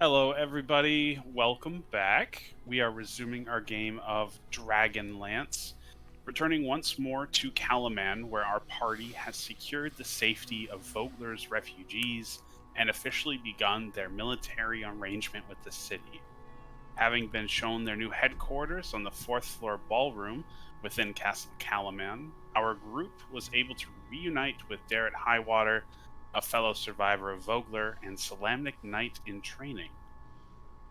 Hello, everybody. Welcome back. We are resuming our game of Dragonlance, returning once more to Calaman, where our party has secured the safety of Vogler's refugees and officially begun their military arrangement with the city. Having been shown their new headquarters on the fourth floor ballroom within Castle Calaman, our group was able to reunite with Darrett Highwater, a fellow survivor of Vogler and Solamnic Knight in training.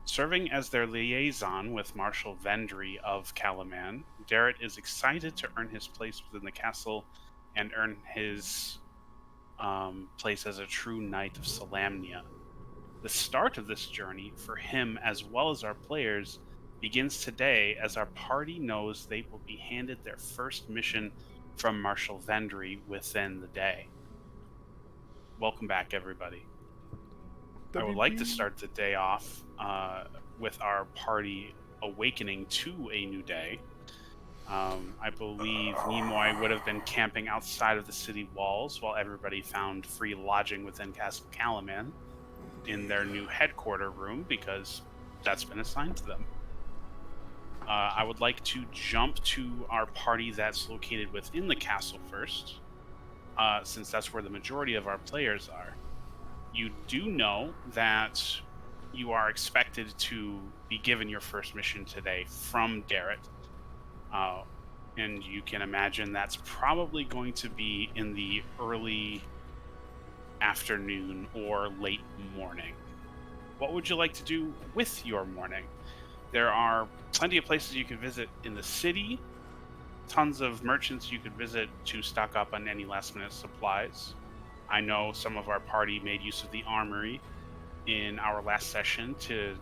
Serving as their liaison with Marshal Vendry of Calaman, Darrett is excited to earn his place within the castle and earn his place as a true knight of Solamnia. The start of this journey, for him as well as our players, begins today as our party knows they will be handed their first mission from Marshal Vendry within the day. Welcome back, everybody. I would like to WB. start the day off with our party awakening to a new day. I believe Nimoy would have been camping outside of the city walls while everybody found free lodging within Castle Calaman in their new headquarter room because that's been assigned to them. I would like to jump to our party that's located within the castle first, since that's where the majority of our players are. You do know that you are expected to be given your first mission today from Darrett. And you can imagine that's probably going to be in the early afternoon or late morning. What would you like to do with your morning? There are plenty of places you can visit in the city, tons of merchants you could visit to stock up on any last minute supplies. I know some of our party made use of the armory in our last session to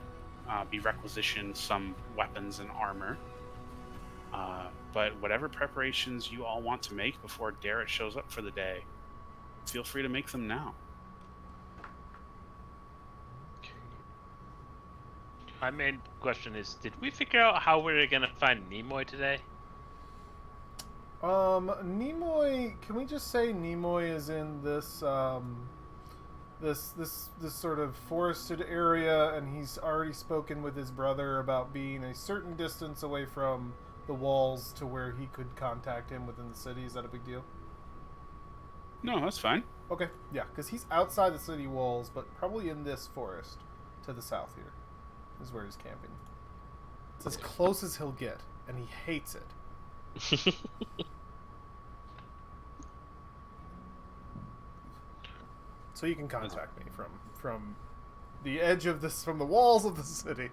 be requisition some weapons and armor. But whatever preparations you all want to make before Darrett shows up for the day, feel free to make them now. My main question is, did we figure out how we're gonna find Nimoy today? Nimoy. Can we just say Nimoy is in this this sort of forested area, and he's already spoken with his brother about being a certain distance away from the walls to where he could contact him within the city. Is that a big deal? No, that's fine. Okay, yeah, because he's outside the city walls, but probably in this forest to the south here is where he's camping. It's as close as he'll get, and he hates it. So you can contact me from the edge of this, from the walls of the city.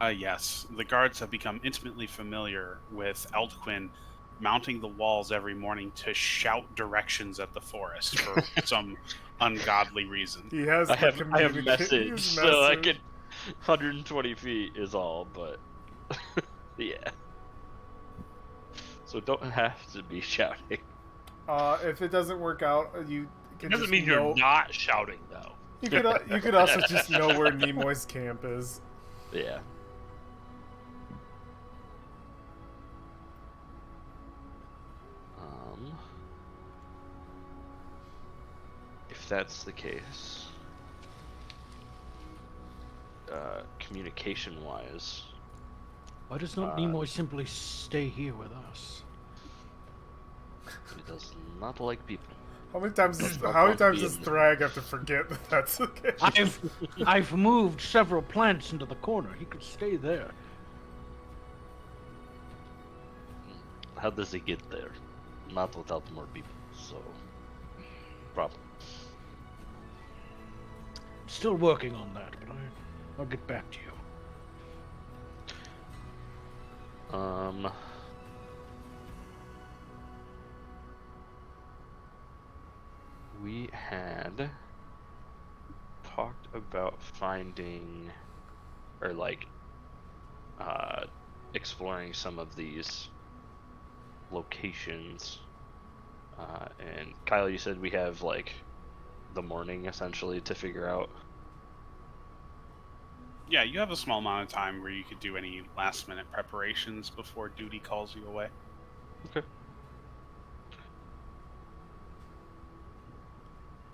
Yes, the guards have become intimately familiar with Eldquin mounting the walls every morning to shout directions at the forest for some ungodly reason. He has I the have his message, so I could 120 feet is all, but yeah. So don't have to be shouting. If it doesn't work out, you can It doesn't just mean know, you're not shouting though. You could also just know where Nimoy's camp is. Yeah. If that's the case, communication-wise, Why does not Nimoy simply stay here with us? he does not like people. How many times does Thrag have to forget that that's the case? I've moved several plants into the corner. He could stay there. How does he get there? Not without more people, so problem. Still working on that, but I'll get back to you. We had talked about finding, or exploring some of these locations. And Kyle, you said we have the morning essentially to figure out. Yeah, you have a small amount of time where you could do any last-minute preparations before duty calls you away. Okay.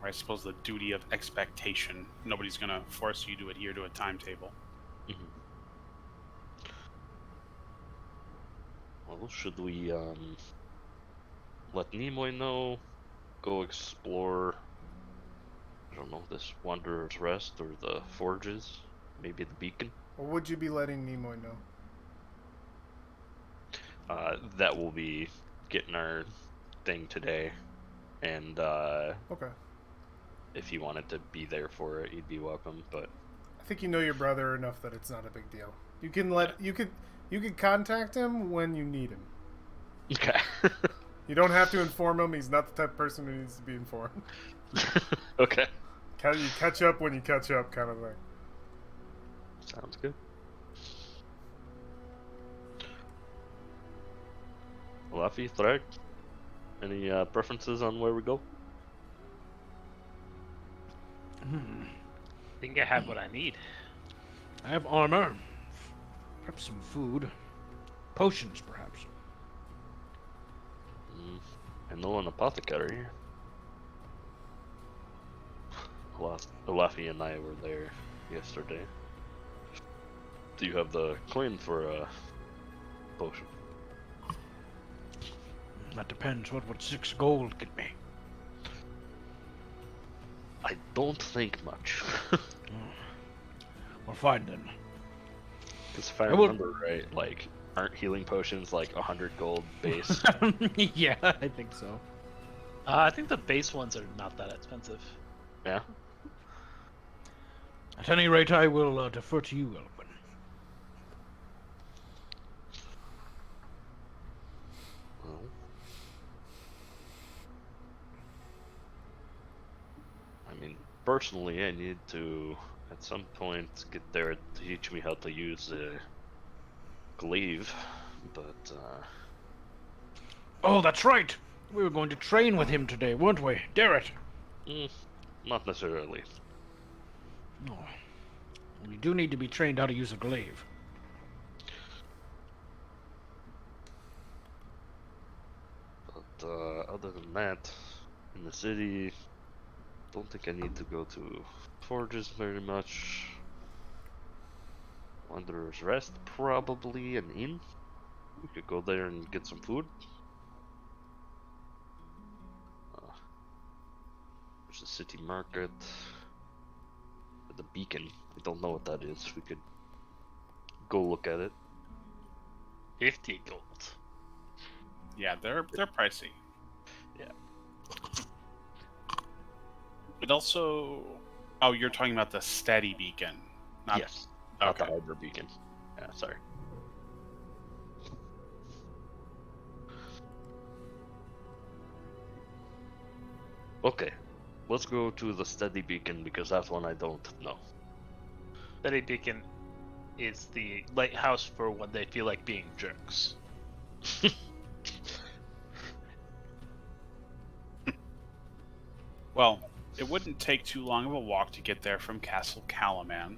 or I suppose the duty of expectation. Nobody's going to force you to adhere to a timetable. Mhm. Well, should we let Nimoy know? Go explore, I don't know, this Wanderer's Rest or the Forges? Maybe the Beacon? Or would you be letting Nimoy know? That will be getting our thing today. And Okay. if he wanted to be there for it, he'd be welcome. But I think you know your brother enough that it's not a big deal. You can contact him when you need him. okay. You don't have to inform him. He's not the type of person who needs to be informed. Okay. You catch up when you catch up, kind of thing. Sounds good. Laffy, Thrag, any preferences on where we go? I think I have what I need. I have armor. Perhaps some food. Potions, perhaps. I know an apothecary. Laffy and I were there yesterday. Do you have the coin for a potion? That depends. What would 6 gold get me? I don't think much. Well, fine then. Because if I I will- remember right, like, aren't healing potions like 100 gold base? Yeah, I think so. I think the base ones are not that expensive. Yeah. At any rate, I will defer to you, Elwin. Well, I mean, personally, I need to, at some point, get there to teach me how to use a glaive, but, Oh, that's right. We were going to train with him today, weren't we, Darrett? not necessarily. No. We do need to be trained how to use a glaive. But, other than that, in the city, don't think I need to go to Forges very much. Wanderer's Rest, probably an inn. We could go there and get some food. There's a city market. The beacon. I don't know what that is. We could go look at it. 50 gold. Yeah, they're pricey. Yeah. It also... Oh, you're talking about the steady beacon. Not... Yes. Not the Okay. harbor beacon. Yeah, sorry. Okay. Let's go to the steady beacon because that's one I don't know. Betty Beacon is the lighthouse for when they feel like being jerks. Well, it wouldn't take too long of a walk to get there from Castle Calaman.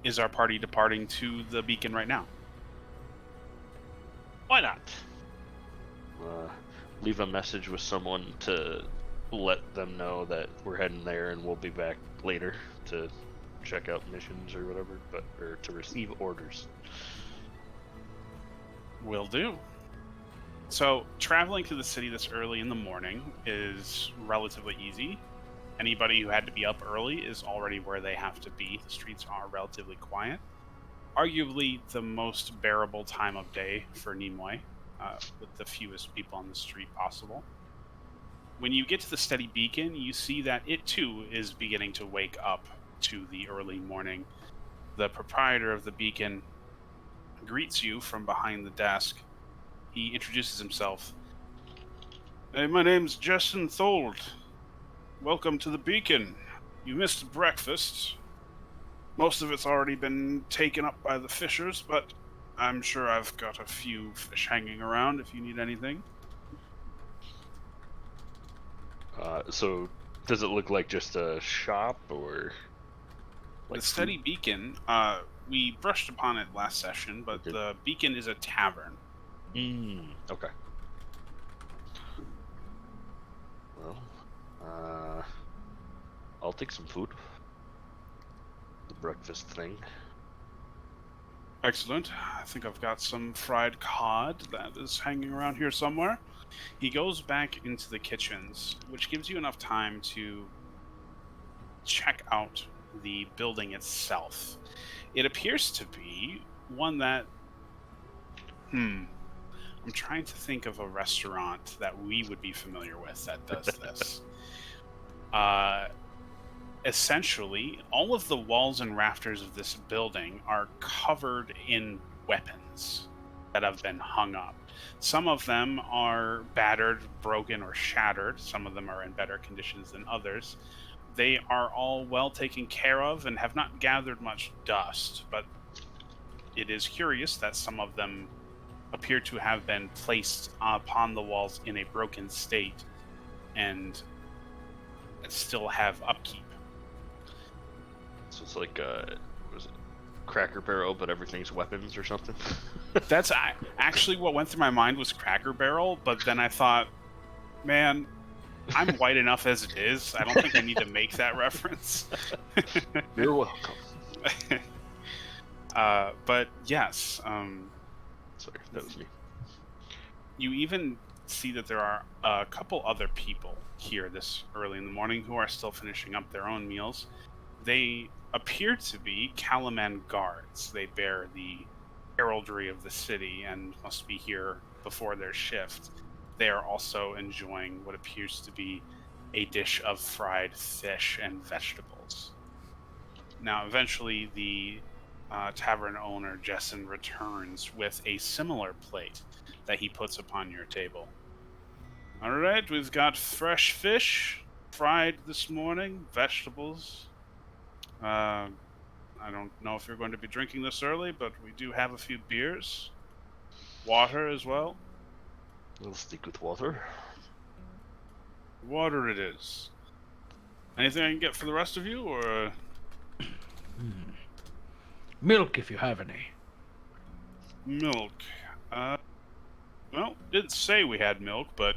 Is our party departing to the beacon right now? Why not? Leave a message with someone to let them know that we're heading there and we'll be back later to check out missions or whatever, or to receive orders. Will do. So, traveling to the city this early in the morning is relatively easy. Anybody who had to be up early is already where they have to be. The streets are relatively quiet. Arguably the most bearable time of day for Nimoy, with the fewest people on the street possible. When you get to the steady beacon, you see that it too is beginning to wake up to the early morning. The proprietor of the beacon greets you from behind the desk. He introduces himself. Hey, my name's Justin Thold. Welcome to the beacon. You missed breakfast. Most of it's already been taken up by the fishers, but I'm sure I've got a few fish hanging around if you need anything. So, does it look like just a shop or like The steady beacon, we brushed upon it last session, but Okay. the beacon is a tavern. Okay. Well, I'll take some food. The breakfast thing. Excellent. I think I've got some fried cod that is hanging around here somewhere. He goes back into the kitchens, which gives you enough time to check out the building itself. It appears to be one that... I'm trying to think of a restaurant that we would be familiar with that does this. Essentially, all of the walls and rafters of this building are covered in weapons that have been hung up. Some of them are battered, broken, or shattered. Some of them are in better conditions than others. They are all well taken care of and have not gathered much dust, but it is curious that some of them appear to have been placed upon the walls in a broken state and still have upkeep. So it's like, what is it? Cracker Barrel, but everything's weapons or something? That's actually what went through my mind was Cracker Barrel, but then I thought, man, I'm white enough as it is. I don't think I need to make that reference. You're welcome. But yes, Sorry, that was me. you even see that there are a couple other people here this early in the morning who are still finishing up their own meals. They appear to be Calaman guards. They bear the heraldry of the city and must be here before their shift. They are also enjoying what appears to be a dish of fried fish and vegetables. Now, eventually, the tavern owner, Jessen, returns with a similar plate that he puts upon your table. All right, we've got fresh fish, fried this morning, vegetables. I don't know if you're going to be drinking this early, but we do have a few beers. Water as well. We'll stick with water. Water it is. Anything I can get for the rest of you, or... Milk, if you have any. Milk. Well, didn't say we had milk, but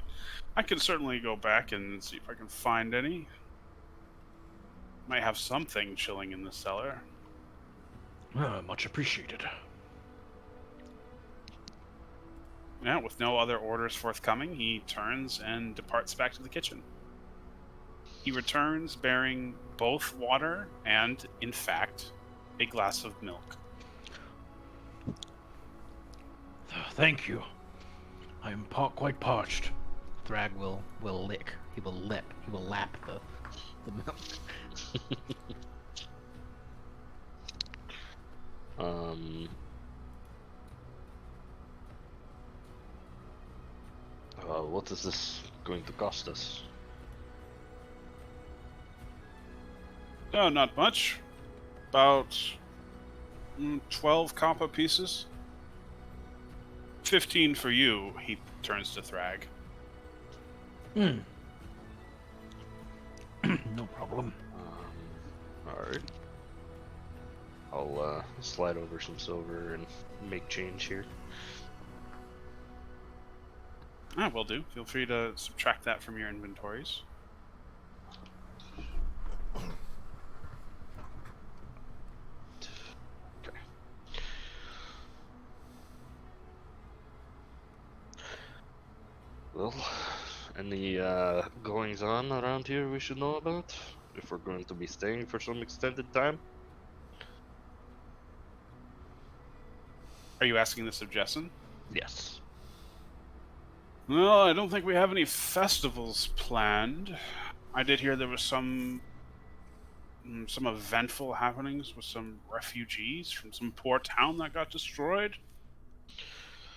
I can certainly go back and see if I can find any. Might have something chilling in the cellar. Much appreciated. Yeah, with no other orders forthcoming, he turns and departs back to the kitchen. He returns bearing both water and, in fact, a glass of milk. Thank you. I am quite parched. Thrag will lick. He will lap the milk. What is this going to cost us? No, not much. About 12 copper pieces. 15 for you, he turns to Thrag. No problem. Alright. I'll slide over some silver and make change here. Will do. Feel free to subtract that from your inventories. Okay. Well, any goings on around here we should know about? If we're going to be staying for some extended time? Are you asking this of Jessen? Yes. No, I don't think we have any festivals planned. I did hear there was some eventful happenings with some refugees from some poor town that got destroyed.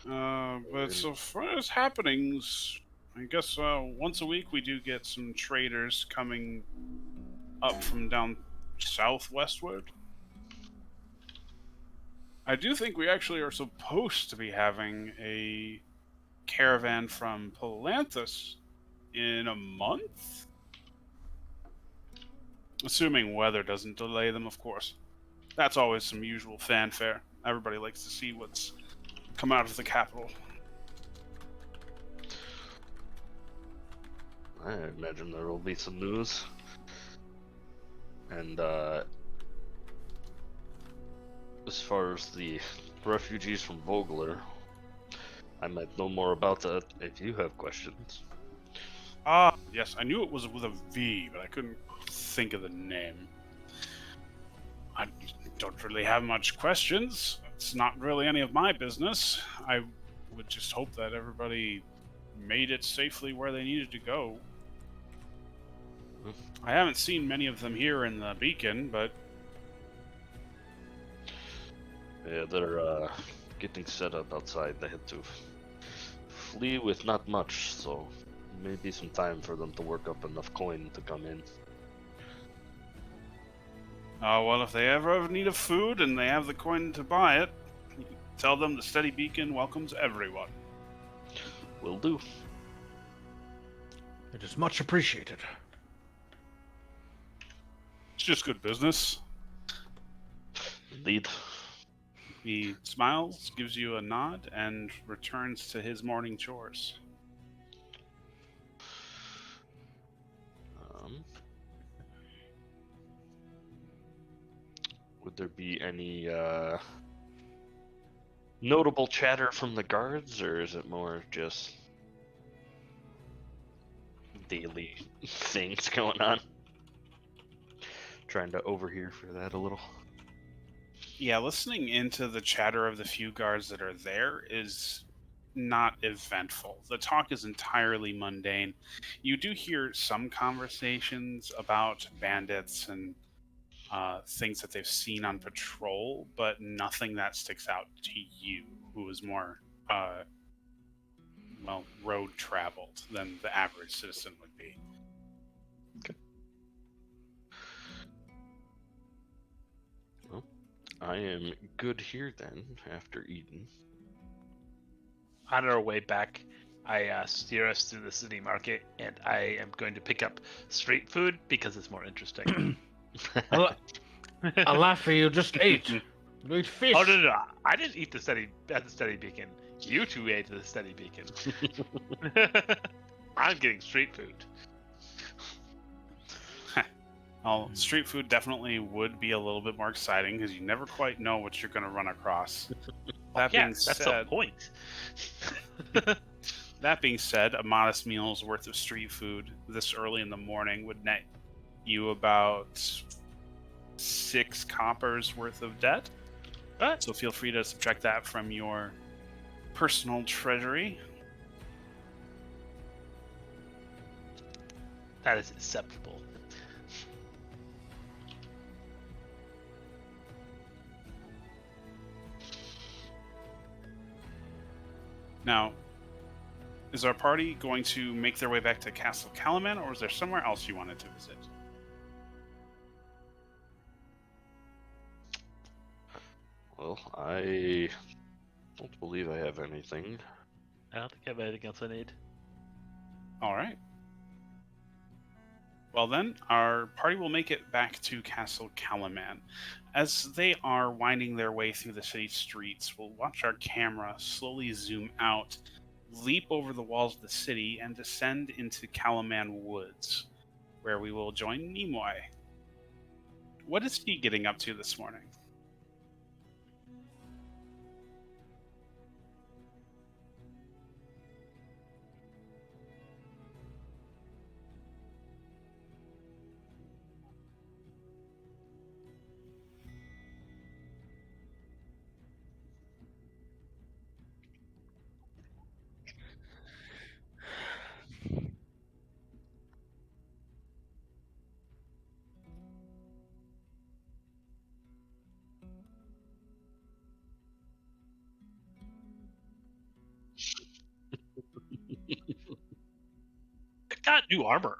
But so far as happenings, I guess once a week we do get some traders coming up from down southwestward. I do think we actually are supposed to be having a caravan from Palanthus in a month? Assuming weather doesn't delay them, of course. That's always some usual fanfare. Everybody likes to see what's come out of the capital. I imagine there will be some news. And as far as the refugees from Vogler, I might know more about that if you have questions. Ah, yes, I knew it was with a V, but I couldn't think of the name. I don't really have much questions. It's not really any of my business. I would just hope that everybody made it safely where they needed to go. I haven't seen many of them here in the beacon, but Yeah, they're getting set up outside. They had to flee with not much, so maybe some time for them to work up enough coin to come in. well, if they ever need of food and they have the coin to buy it, tell them the Steady Beacon welcomes everyone. Will do. It is much appreciated. It's just good business. Indeed. He smiles, gives you a nod, and returns to his morning chores. Would there be any notable chatter from the guards, or is it more just daily things going on? Trying to overhear for that a little. Yeah, listening into the chatter of the few guards that are there is not eventful. The talk is entirely mundane. You do hear some conversations about bandits and things that they've seen on patrol, but nothing that sticks out to you, who is more, road traveled than the average citizen would be. Well, I am good here then, after eating. On our way back, I steer us through the city market, and I am going to pick up street food because it's more interesting. I laugh for you just ate. You ate fish. Oh no! I didn't eat at the Steady Beacon. You two ate at the Steady Beacon. I'm getting street food. Well, street food definitely would be a little bit more exciting because you never quite know what you're going to run across. That being That's the said, point. that being said, a modest meal's worth of street food this early in the morning would net you about 6 coppers worth of debt. What? So feel free to subtract that from your personal treasury. That is acceptable. Now, is our party going to make their way back to Castle Calaman, or is there somewhere else you wanted to visit? Well, I don't believe I have anything. I don't think I have anything else I need. All right. Well then, our party will make it back to Castle Calaman. As they are winding their way through the city streets, we'll watch our camera slowly zoom out, leap over the walls of the city, and descend into Calaman Woods, where we will join Nimoy. What is he getting up to this morning? It got new armor.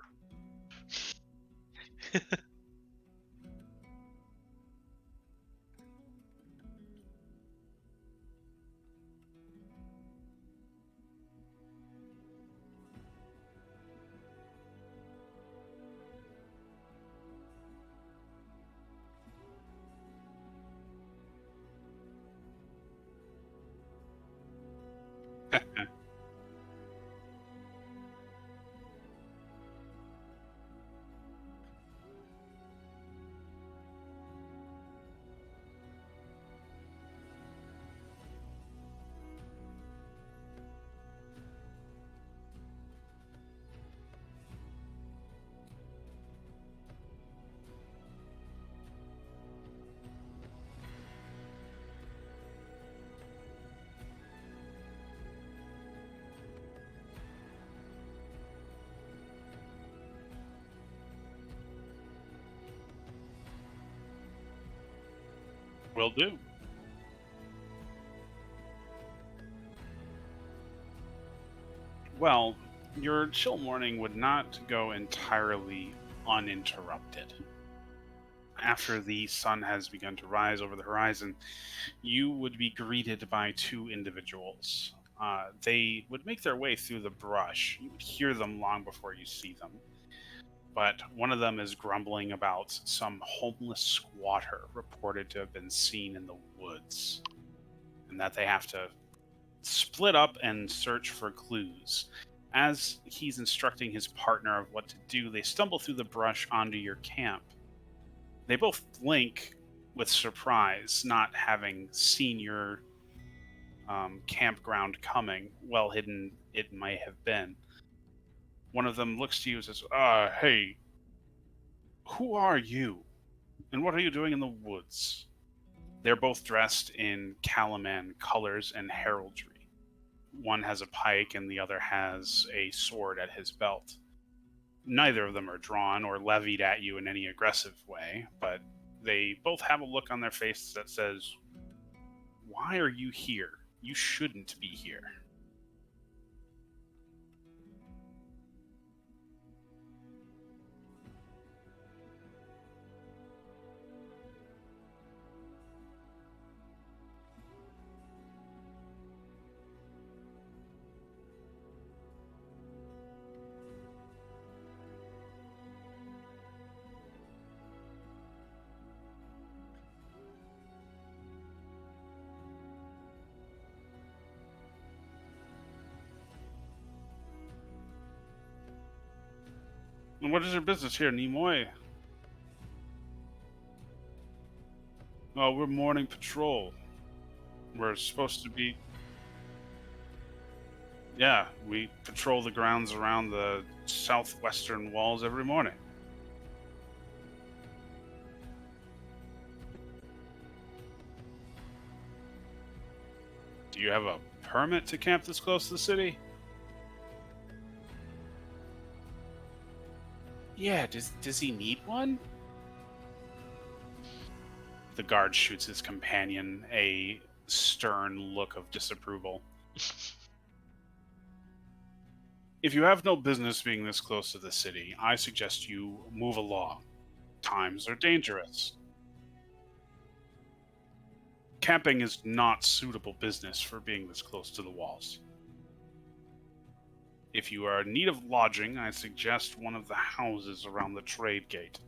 Will do. Well, your chill morning would not go entirely uninterrupted. After the sun has begun to rise over the horizon, you would be greeted by two individuals. They would make their way through the brush. You would hear them long before you see them. But one of them is grumbling about some homeless squatter reported to have been seen in the woods, and that they have to split up and search for clues. As he's instructing his partner of what to do, they stumble through the brush onto your camp. They both blink with surprise, not having seen your campground coming. Well hidden it may have been. One of them looks to you and says, hey, who are you? And what are you doing in the woods? They're both dressed in Calaman colors and heraldry. One has a pike and the other has a sword at his belt. Neither of them are drawn or levied at you in any aggressive way, but they both have a look on their face that says, why are you here? You shouldn't be here. And what is your business here, Nimoy? Oh, we're morning patrol. We're supposed to be... Yeah, we patrol the grounds around the southwestern walls every morning. Do you have a permit to camp this close to the city? Yeah, does he need one? The guard shoots his companion a stern look of disapproval. If you have no business being this close to the city, I suggest you move along. Times are dangerous. Camping is not suitable business for being this close to the walls. If you are in need of lodging, I suggest one of the houses around the trade gate.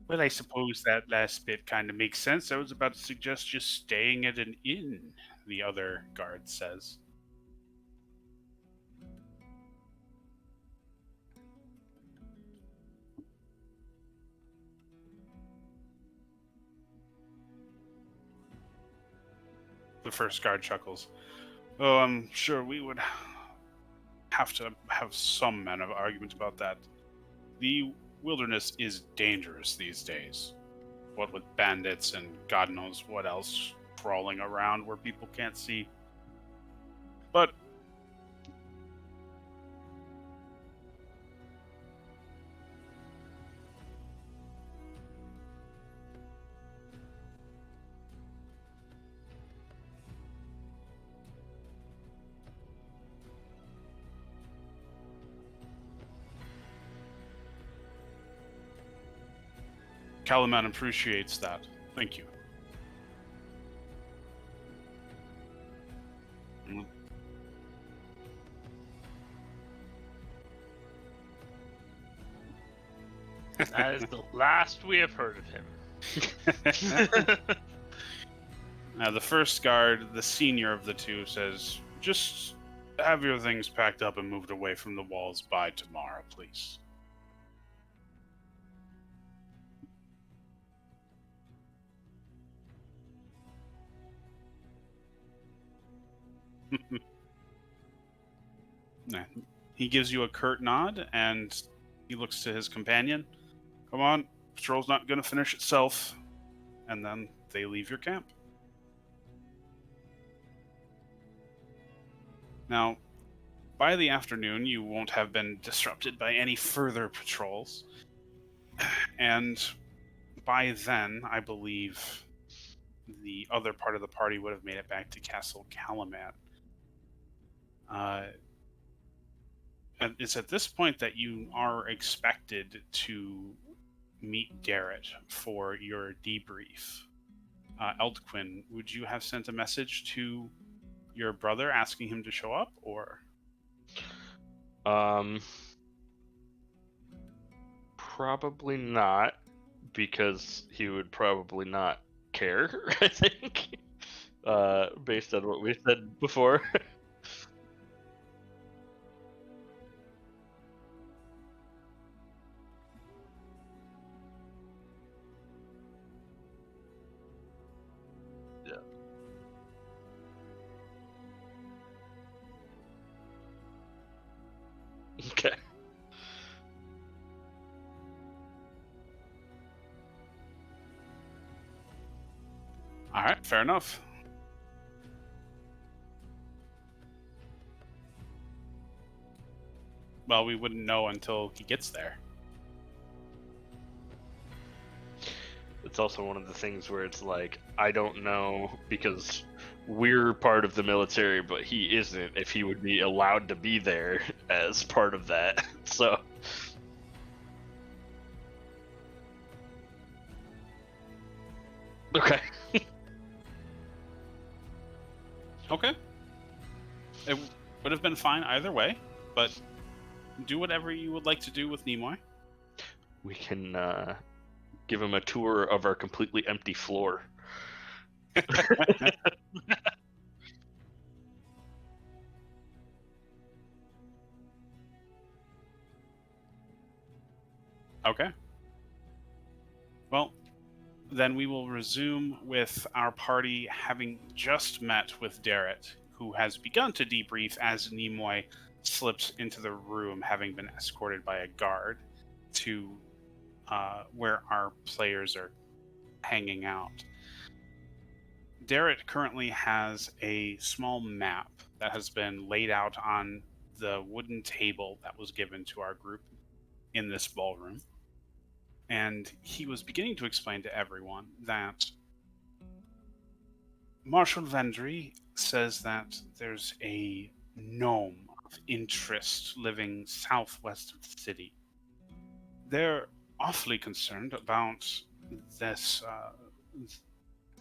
Well, I suppose that last bit kind of makes sense. I was about to suggest just staying at an inn, the other guard says. The first guard chuckles. Oh, I'm sure we would have to have some manner of argument about that. The wilderness is dangerous these days. What with bandits and God knows what else crawling around where people can't see. But Calaman appreciates that. Thank you. Mm. That is the last we have heard of him. Now, the first guard, the senior of the two, says, just have your things packed up and moved away from the walls by tomorrow, please. Nah, he gives you a curt nod, and he looks to his companion. Come on, patrol's not going to finish itself. And then they leave your camp. Now, by the afternoon, you won't have been disrupted by any further patrols. And by then, I believe the other part of the party would have made it back to Castle Calaman. And it's at this point that you are expected to meet Garrett for your debrief. Eldquin, would you have sent a message to your brother asking him to show up, or? Probably not, because he would probably not care, I think, based on what we said before. Yeah. Okay. All right, fair enough. Well, we wouldn't know until he gets there. It's also one of the things where it's like, I don't know, because we're part of the military, but he isn't, if he would be allowed to be there as part of that. So. Okay. Okay. It would have been fine either way, but do whatever you would like to do with Nimoy. We can give him a tour of our completely empty floor. Okay. Well, then we will resume with our party having just met with Darrett, who has begun to debrief as Nimoy slips into the room, having been escorted by a guard to where our players are hanging out. Darrett currently has a small map that has been laid out on the wooden table that was given to our group in this ballroom. And he was beginning to explain to everyone that Marshal Vendry says that there's a gnome of interest living southwest of the city. They're awfully concerned about this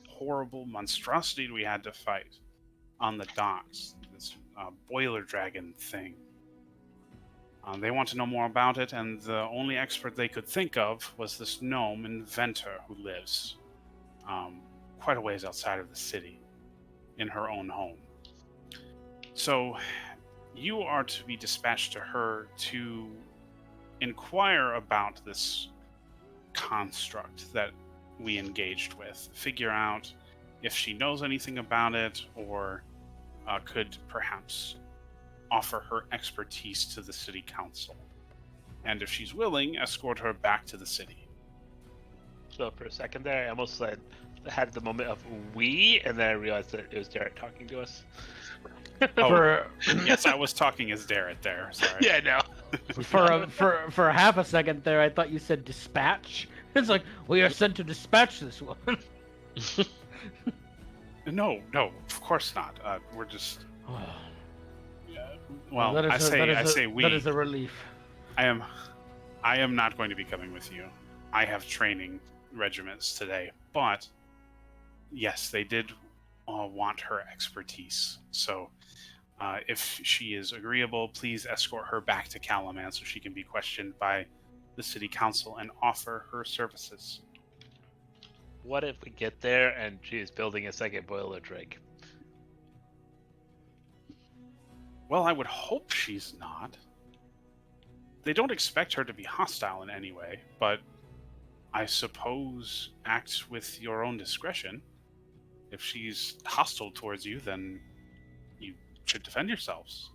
horrible monstrosity we had to fight on the docks, this boiler dragon thing. They want to know more about it, and the only expert they could think of was this gnome inventor who lives quite a ways outside of the city, in her own home. So, you are to be dispatched to her to inquire about this construct that we engaged with, figure out if she knows anything about it, or could perhaps offer her expertise to the city council. And if she's willing, escort her back to the city. So for a second there, I almost had the moment of we, and then I realized that it was Derek talking to us. Oh, yes, I was talking as Darrett there. Sorry. Yeah, no. For half a second there, I thought you said dispatch. It's like, we are sent to dispatch this one. No, of course not. We're just. Well, That is I say we. That is a relief. I am not going to be coming with you. I have training regiments today, but yes, they did want her expertise. So, if she is agreeable, please escort her back to Calaman so she can be questioned by the city council and offer her services. What if we get there and she is building a second boiler drake? Well, I would hope she's not. They don't expect her to be hostile in any way, but I suppose act with your own discretion. If she's hostile towards you, then you should defend yourselves.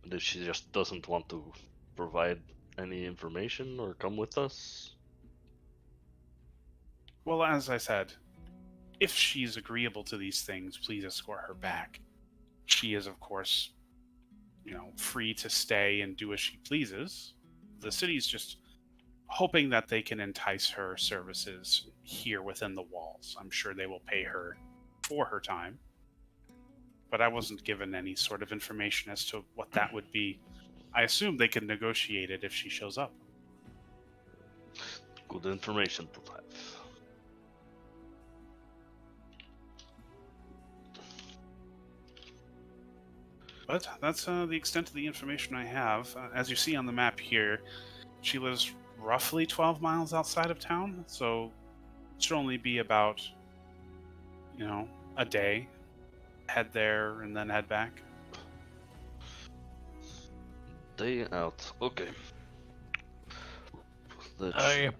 And if she just doesn't want to provide any information or come with us, Well, as I said, if she's agreeable to these things, please escort her back. She is, of course, free to stay and do as she pleases. The city's just hoping that they can entice her services here within the walls. I'm sure they will pay her for her time. But I wasn't given any sort of information as to what that would be. I assume they can negotiate it if she shows up. good information to have. But that's the extent of the information I have. As you see on the map here, she lives roughly 12 miles outside of town, so it should only be about, a day. Head there and then head back. Day out. Okay. I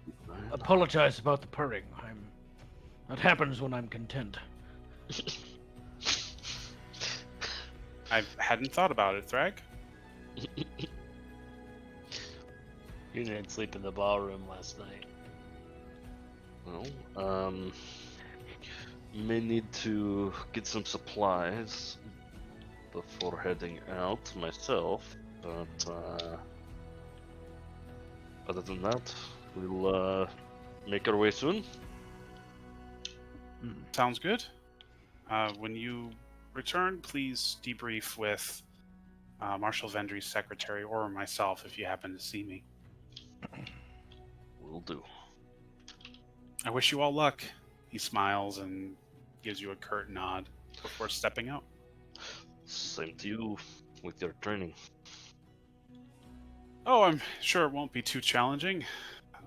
apologize about the purring. That happens when I'm content. I hadn't thought about it, Thrag. You didn't sleep in the ballroom last night. Well, may need to get some supplies before heading out myself, but other than that, we'll make our way soon. Sounds good. When you return, please debrief with Marshal Vendry's secretary or myself if you happen to see me. Will do. I wish you all luck. He smiles and gives you a curt nod before stepping out. Same to you with your training. Oh, I'm sure it won't be too challenging.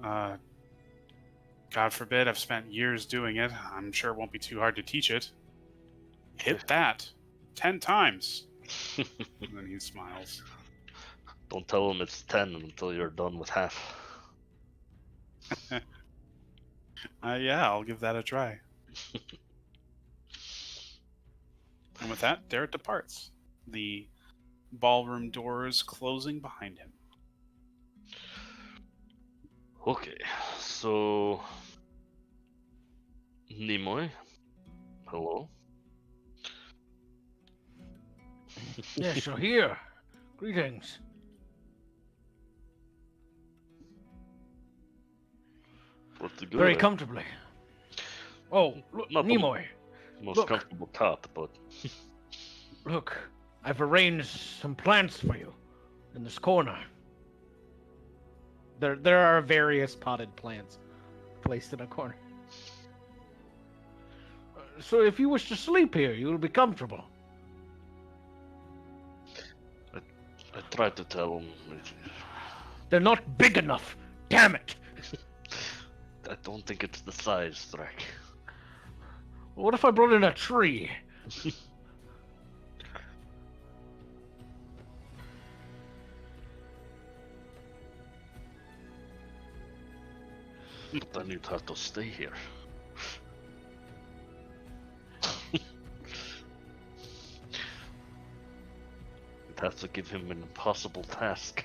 God forbid, I've spent years doing it. I'm sure it won't be too hard to teach it. Hit that 10 times. And then he smiles. Don't tell him it's 10 until you're done with half. Yeah, I'll give that a try. And with that, Derek departs, the ballroom doors closing behind him. Okay, so Nimoy, hello. Yes, you're here. Greetings. Pretty good. Very comfortably. Oh, look, Not the Nimoy. most look. comfortable cot, but Look, I've arranged some plants for you in this corner. There are various potted plants placed in a corner. So if you wish to sleep here, you will be comfortable. I tried to tell him. They're not big enough. Damn it! I don't think it's the size, Drake. What if I brought in a tree? But then you'd have to stay here. You'd have to give him an impossible task.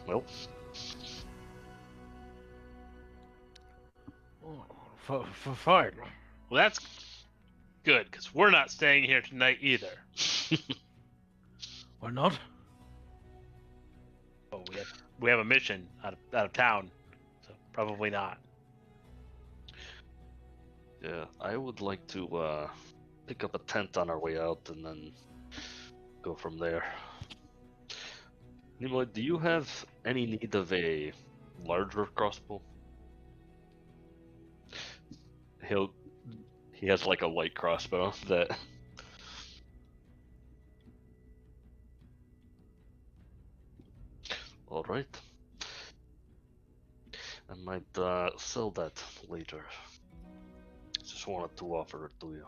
Well, Fine. Well, that's good, because we're not staying here tonight either. Or not? Oh, we have a mission out of town, so probably not. yeah, I would like to pick up a tent on our way out and then go from there. Nimoy, do you have any need of a larger crossbow? He has like a light crossbow that. All right. I might sell that later. Just wanted to offer it to you.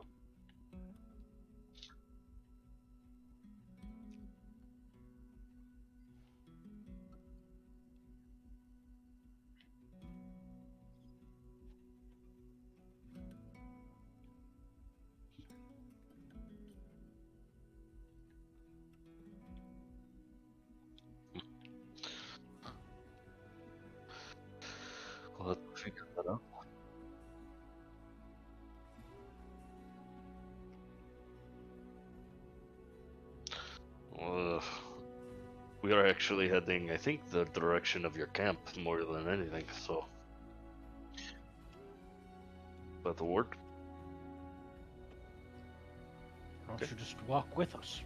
figure that out. Uh, we are actually heading, I think, the direction of your camp more than anything, so. But the word? Why don't you just walk with us?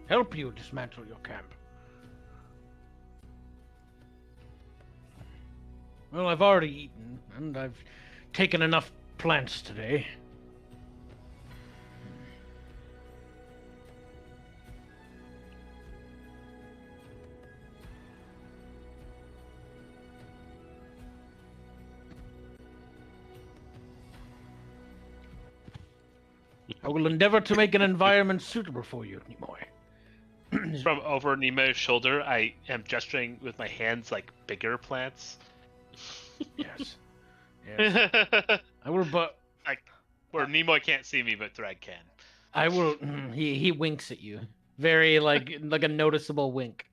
Help you dismantle your camp. Well, I've already eaten, and I've taken enough plants today. I will endeavor to make an environment suitable for you, Nimoy. From over Nemo's shoulder, I am gesturing with my hands like bigger plants. Yes. Yes. I will, but Like where Nimoy can't see me, but Thrag can. I will. He winks at you, very like a noticeable wink.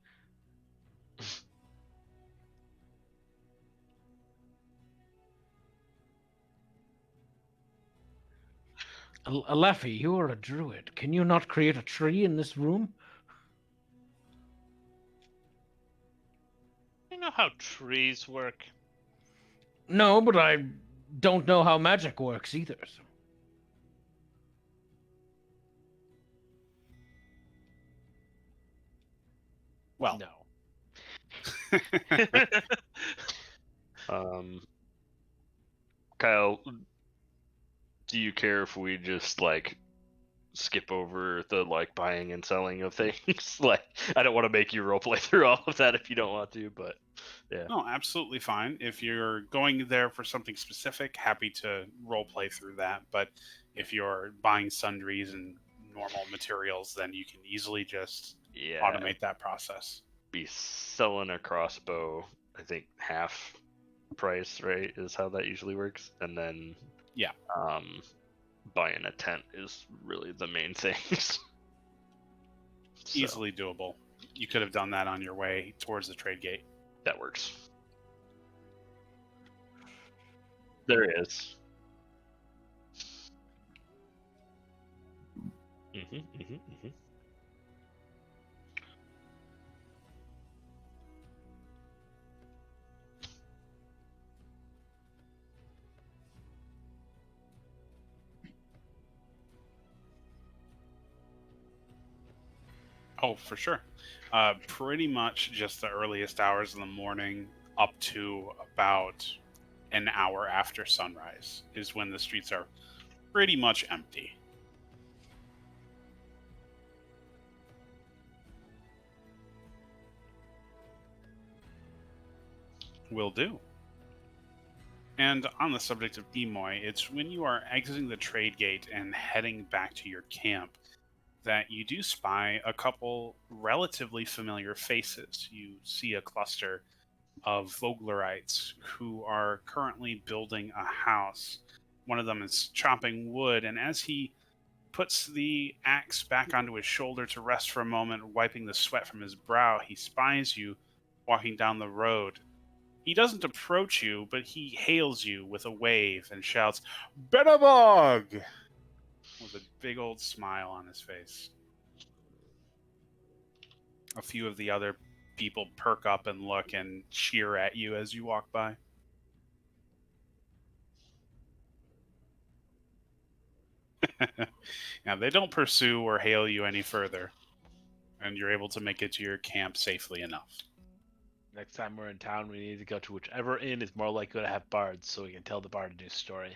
Alephi, you are a druid. Can you not create a tree in this room? You know how trees work. No, but I don't know how magic works either. So. Well, No. Kyle, do you care if we just like skip over the like buying and selling of things? Like, I don't want to make you roleplay through all of that if you don't want to, but yeah. no, absolutely fine. If you're going there for something specific, happy to role play through that. But if you're buying sundries and normal materials, then you can easily just Yeah. automate that process. Be selling a crossbow, I think half price, right, is how that usually works, and then Yeah. Buying a tent is really the main things. So, Easily doable. You could have done that on your way towards the trade gate. that works. There is. Oh, for sure. Pretty much just the earliest hours in the morning up to about an hour after sunrise is when the streets are pretty much empty. Will do. And on the subject of Nimoy, it's when you are exiting the trade gate and heading back to your camp that you do spy a couple relatively familiar faces. You see a cluster of Voglerites who are currently building a house. One of them is chopping wood, and as he puts the axe back onto his shoulder to rest for a moment, wiping the sweat from his brow, he spies you walking down the road. He doesn't approach you, but he hails you with a wave and shouts, "Benabog!" with a big old smile on his face. A few of the other people perk up and look and cheer at you as you walk by. Now, they don't pursue or hail you any further, and you're able to make it to your camp safely enough. Next time we're in town, we need to go to whichever inn is more likely to have bards, so we can tell the bard a new story.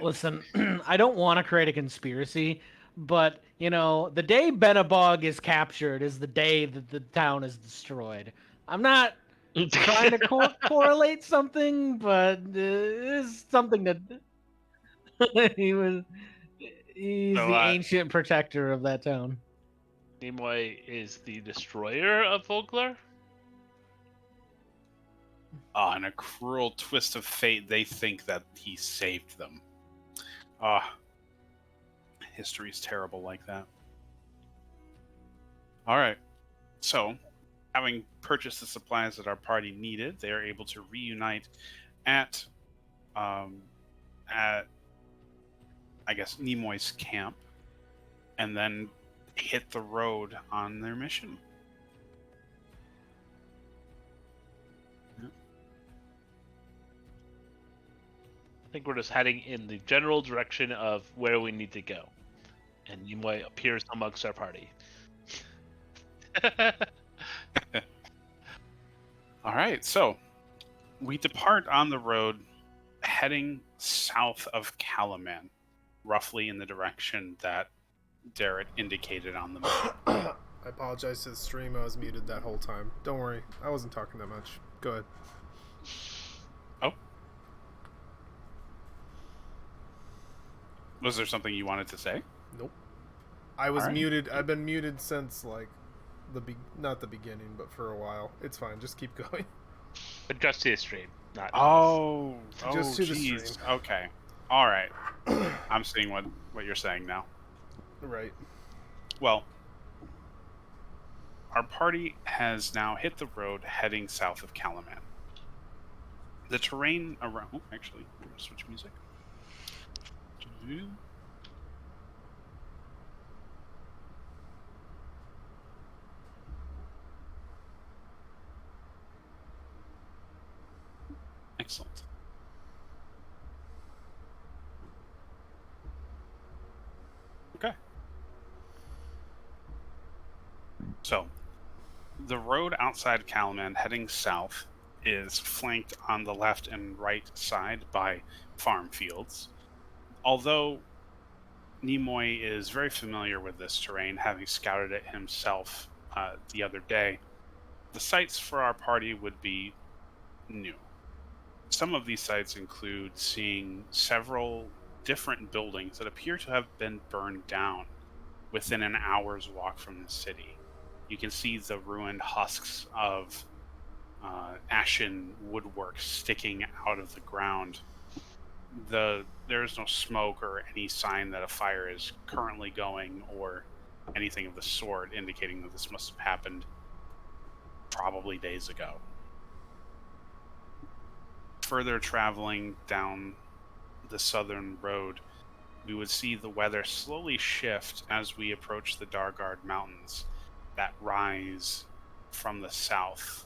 Listen, I don't want to create a conspiracy, but you know, the day Benabog is captured is the day that the town is destroyed. I'm not trying to correlate something, but it's something that he's So, the ancient protector of that town. Nimoy is the destroyer of Vogler? In a cruel twist of fate, they think that he saved them. History's terrible like that. All right. So, having purchased the supplies that our party needed, they are able to reunite at, um, at I guess Nimoy's camp, and then hit the road on their mission. I think we're just heading in the general direction of where we need to go. And Nimoy appears amongst our party. All right, so we depart on the road heading south of Calaman, roughly in the direction that Derek indicated on the map. I apologize to the stream. I was muted that whole time. Don't worry. I wasn't talking that much. Go ahead. Oh. Was there something you wanted to say? Nope. I was All right. muted. I've been muted since, like, not the beginning, but for a while. It's fine. Just keep going. But just to the stream, not Just to the geez. stream. Okay. All right. I'm seeing what you're saying now. Right. Well, our party has now hit the road heading south of Calaman. The terrain around... Oh, actually, I'm going to switch music. Excellent. Okay. So, the road outside Calaman heading south is flanked on the left and right side by farm fields. Although Nimoy is very familiar with this terrain, having scouted it himself the other day, the sites for our party would be new. Some of these sites include seeing several different buildings that appear to have been burned down within an hour's walk from the city. You can see the ruined husks of ashen woodwork sticking out of the ground. There is no smoke or any sign that a fire is currently going or anything of the sort, indicating that this must have happened probably days ago. Further traveling down the southern road, we would see the weather slowly shift as we approach the Dargard Mountains that rise from the south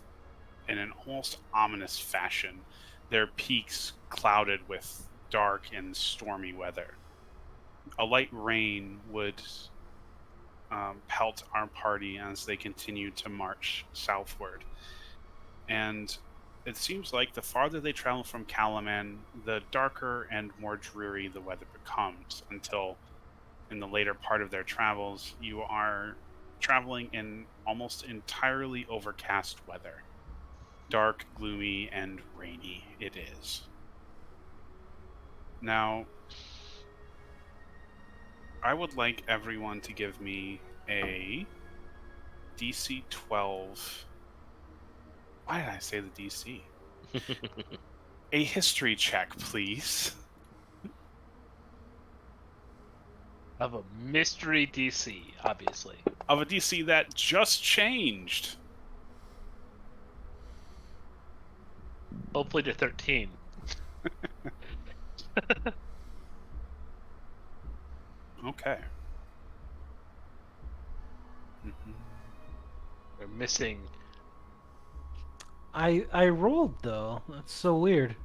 in an almost ominous fashion, their peaks clouded with dark and stormy weather. A light rain would pelt our party as they continued to march southward. And it seems like the farther they travel from Calaman, the darker and more dreary the weather becomes, until in the later part of their travels, you are traveling in almost entirely overcast weather. Dark, gloomy, and rainy it is. Now, I would like everyone to give me a DC 12. Why did I say the DC? A history check, please. of a mystery DC, obviously. Of a DC that just changed. Hopefully to 13. Okay. We're missing. I rolled though. That's so weird.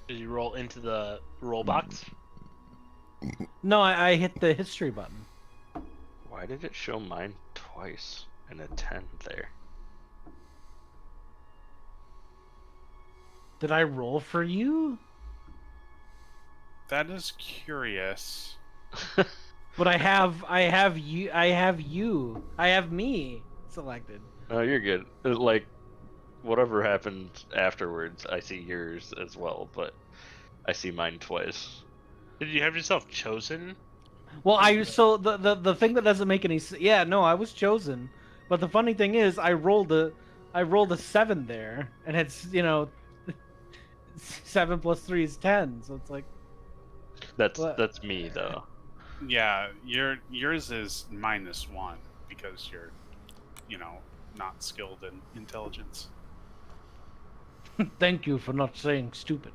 Did you roll into the roll box? No, I hit the history button. Why did it show mine twice and a 10 there? Did I roll for you? That is curious. But I have you. I have me selected. No, you're good. Like, whatever happened afterwards, I see yours as well, but I see mine twice. Did you have yourself chosen? Well, so the thing that doesn't make any sense. Yeah, no, I was chosen. But the funny thing is, I rolled a 7 there, and it's 7 plus 3 is 10. So it's like That's me though. Yeah, yours is -1. because you're, not skilled in intelligence. Thank you for not saying stupid.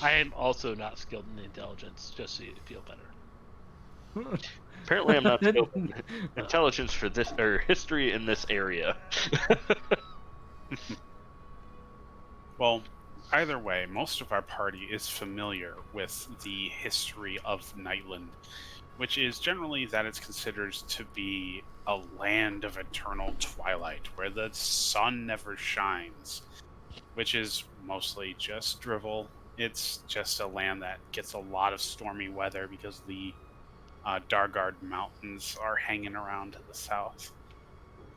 I am also not skilled in intelligence, just so you feel better. Apparently, I'm not skilled in intelligence for this or history in this area. Well, either way, most of our party is familiar with the history of Nightland, which is generally that it's considered to be a land of eternal twilight, where the sun never shines, which is mostly just drivel. It's just a land that gets a lot of stormy weather because the Dargard Mountains are hanging around to the south.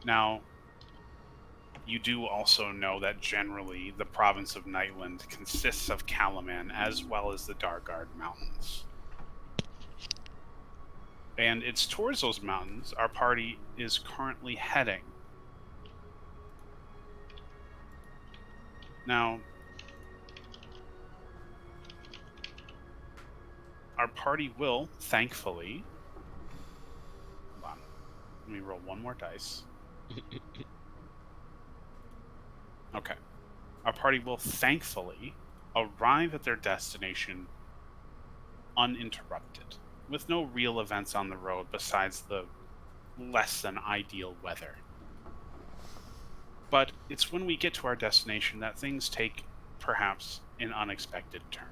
Now, you do also know that generally the province of Nightland consists of Calaman as well as the Dargard Mountains. And it's towards those mountains our party is currently heading. Now, our party will, thankfully... Hold on. Let me roll one more dice. Okay. Our party will thankfully arrive at their destination uninterrupted, with no real events on the road besides the less than ideal weather. But it's when we get to our destination that things take, perhaps, an unexpected turn.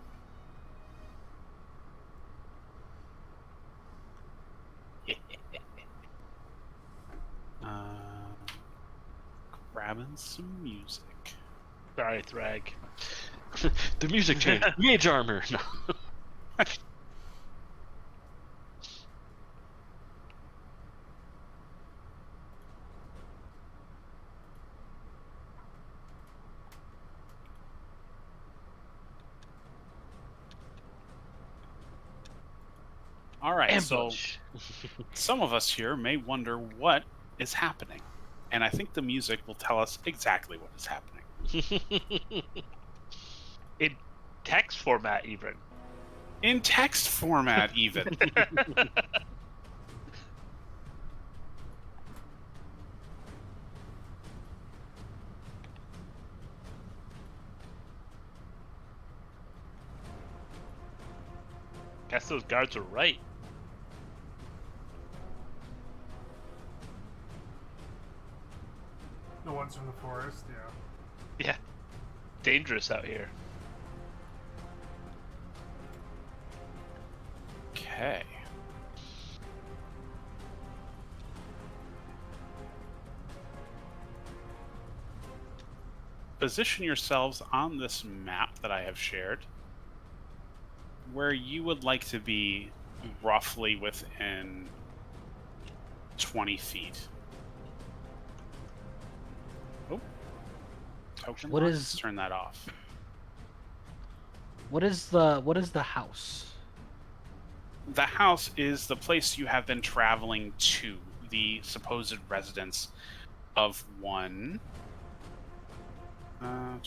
Grabbing some music. Sorry, Thrag. The music changed. Mage armor. No. All right, Ambush. so some of us here may wonder what is happening. And I think the music will tell us exactly what is happening. In text format, even. In text format, even. Guess those guards are right. The ones from the forest, yeah. Yeah. Dangerous out here. Okay. Position yourselves on this map that I have shared, where you would like to be roughly within 20 feet. Oh. Token What lock? is- Let's turn that off. What is the house? The house is the place you have been traveling to, the supposed residence of one. I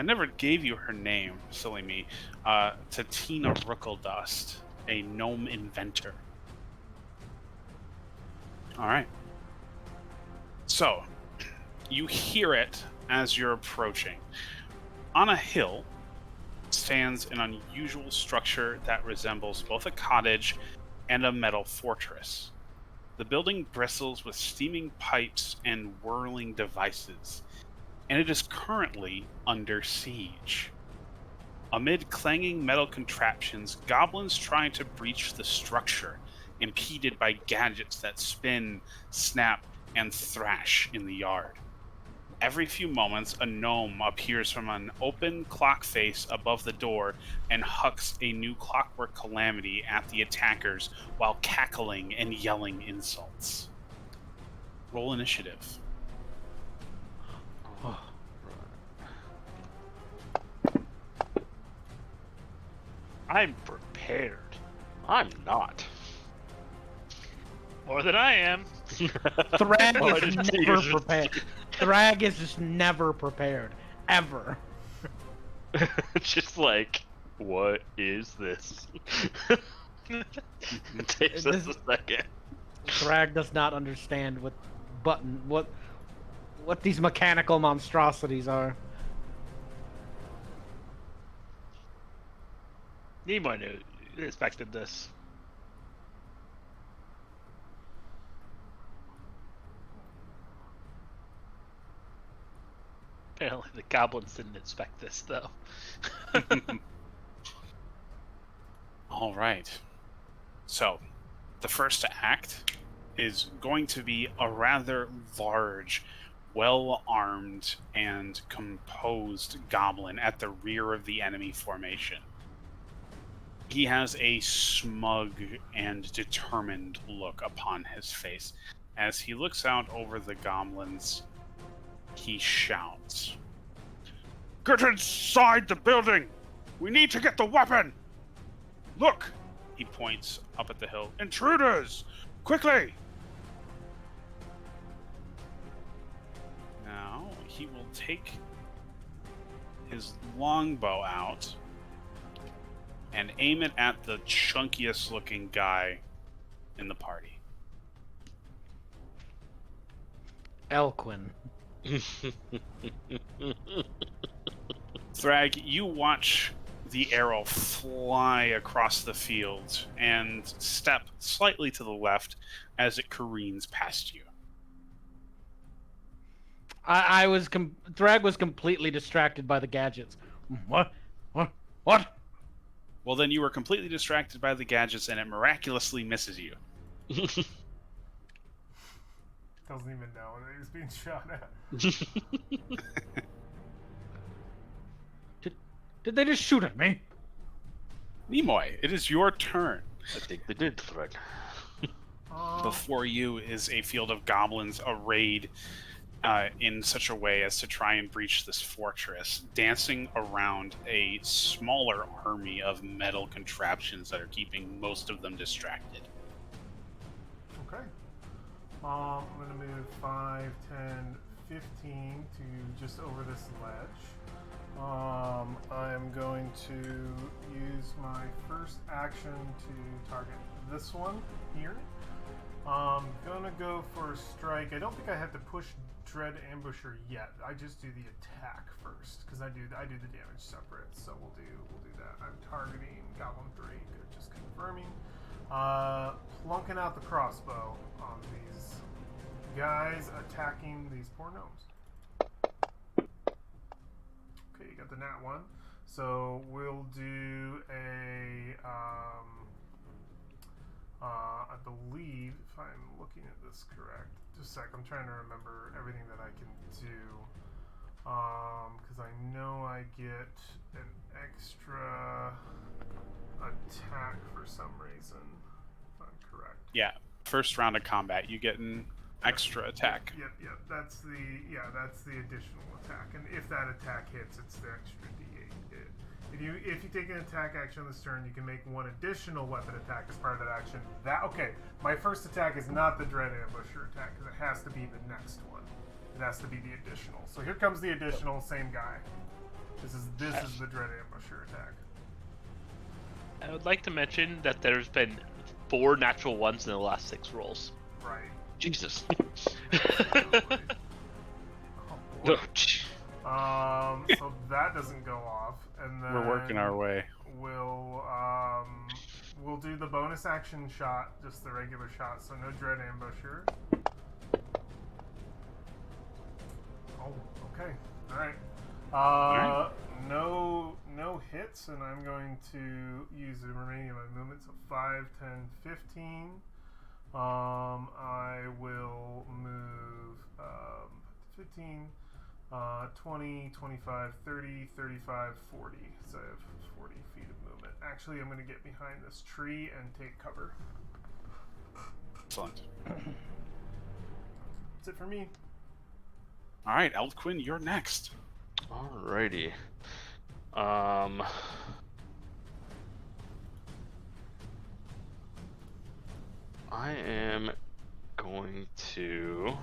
never gave you her name, silly me. Tatina Rookledust, a gnome inventor. All right. So, you hear it as you're approaching. On a hill stands an unusual structure that resembles both a cottage and a metal fortress. The building bristles with steaming pipes and whirling devices, and it is currently under siege. Amid clanging metal contraptions, goblins try to breach the structure, impeded by gadgets that spin, snap, and thrash in the yard. Every few moments, a gnome appears from an open clock face above the door and hucks a new clockwork calamity at the attackers while cackling and yelling insults. Roll initiative. I'm prepared. I'm not. More than I am. Thrag Oh, I is didn't see never yours. prepared. Thrag is just never prepared. Ever. Just like, what is this? takes us a second. Thrag does not understand what these mechanical monstrosities are. Nimoy knew, expected this. Apparently, the goblins didn't expect this, though. All right. So, the first act is going to be a rather large, well-armed, and composed goblin at the rear of the enemy formation. He has a smug and determined look upon his face. As he looks out over the goblins, he shouts, "Get inside the building! We need to get the weapon! Look!" He points up at the hill. "Intruders! Quickly!" Now, he will take his longbow out and aim it at the chunkiest looking guy in the party. Elquin. Thrag, you watch the arrow fly across the field and step slightly to the left as it careens past you. Thrag was completely distracted by the gadgets. What? Well, then you were completely distracted by the gadgets and it miraculously misses you. Doesn't even know that he's being shot at. Did they just shoot at me? Nimoy, it is your turn. I think they did, Thrag. Before you is a field of goblins arrayed in such a way as to try and breach this fortress, dancing around a smaller army of metal contraptions that are keeping most of them distracted. Okay. I'm going to move 5, 10, 15 to just over this ledge. I'm going to use my first action to target this one here. I'm gonna go for a strike. I don't think I have to push Dread Ambusher yet. I just do the attack first because I do the damage separate. So we'll do that. I'm targeting Goblin 3. Good, just confirming. Plunking out the crossbow on these guys attacking these poor gnomes. Okay, you got the nat 1. So we'll do a I believe, if I'm looking at this correct, just a sec, I'm trying to remember everything that I can do, because I know I get an extra attack for some reason, if I'm correct. Yeah, first round of combat, you get an extra attack. Yep, that's the additional attack, and if that attack hits, it's the extra D8. If you take an attack action this turn, you can make one additional weapon attack as part of that action. My first attack is not the Dread Ambusher attack because it has to be the next one. It has to be the additional. So here comes the additional, same guy. This is the Dread Ambusher attack. I would like to mention that there's been 4 natural ones in the last 6 rolls. Right. Jesus. Oh, so that doesn't go off, and then We're working our way. We'll do the bonus action shot, just the regular shot, so no Dread Ambusher. Oh, okay, all right. No hits, and I'm going to use the remaining of my movement, so 5, 10, 15. I will move 15. 20, 25, 30, 35, 40. So I have 40 feet of movement. Actually, I'm going to get behind this tree and take cover. Excellent. That's it for me. All right, Elquin, you're next. Alrighty. I am going to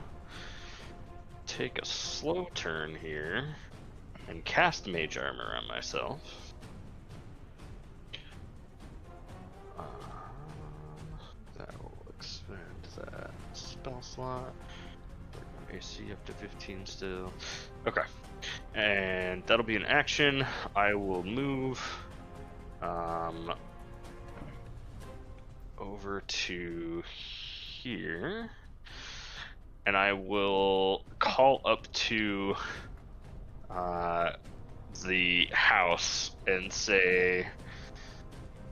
take a slow turn here and cast Mage Armor on myself. spell slot. AC up to 15 still. Okay. And that'll be an action. I will move over to here. And I will call up to the house and say,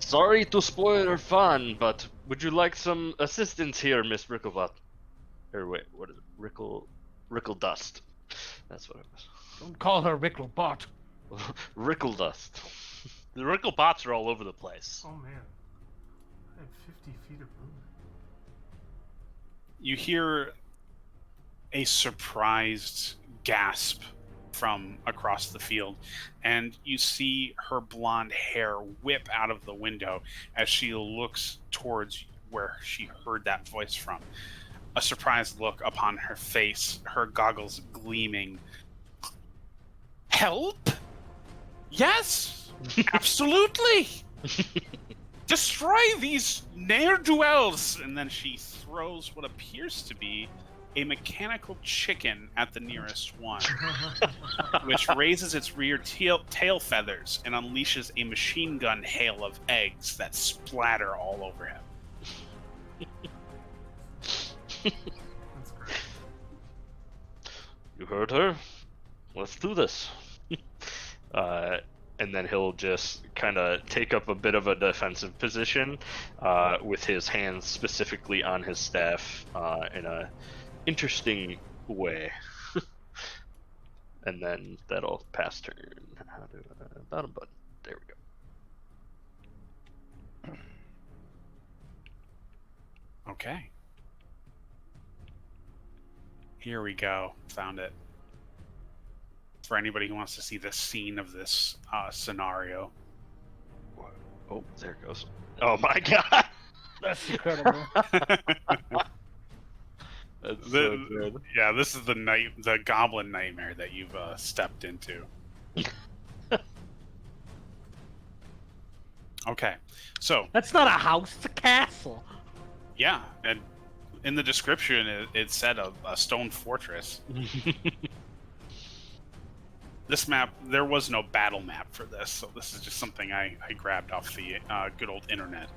sorry to spoil your fun, but would you like some assistance here, Miss Ricklebot? Or wait, what is it? Rickle Dust. That's what it Don't call her Ricklebot. was. Rickle Dust. The Rickle bots are all over the place. Oh man, I have 50 feet of movement. You hear a surprised gasp from across the field, and you see her blonde hair whip out of the window as she looks towards where she heard that voice from. A surprised look upon her face, her goggles gleaming. Help? Yes, absolutely. Destroy these ne'er-do-wells. And then she throws what appears to be a mechanical chicken at the nearest one, which raises its rear tail feathers and unleashes a machine gun hail of eggs that splatter all over him. That's great. You heard her? Let's do this. And then he'll just kind of take up a bit of a defensive position with his hands specifically on his staff in a interesting way. And then that'll pass turn. How do bottom button? There we go. Okay. Here we go. Found it. For anybody who wants to see the scene of this scenario. Oh, there it goes. Oh my god! That's incredible. That's so good. Yeah, this is the goblin nightmare that you've stepped into. Okay, so That's not a house, it's a castle. yeah, and in the description it said a stone fortress. This map, there was no battle map for this, so this is just something I grabbed off the good old internet.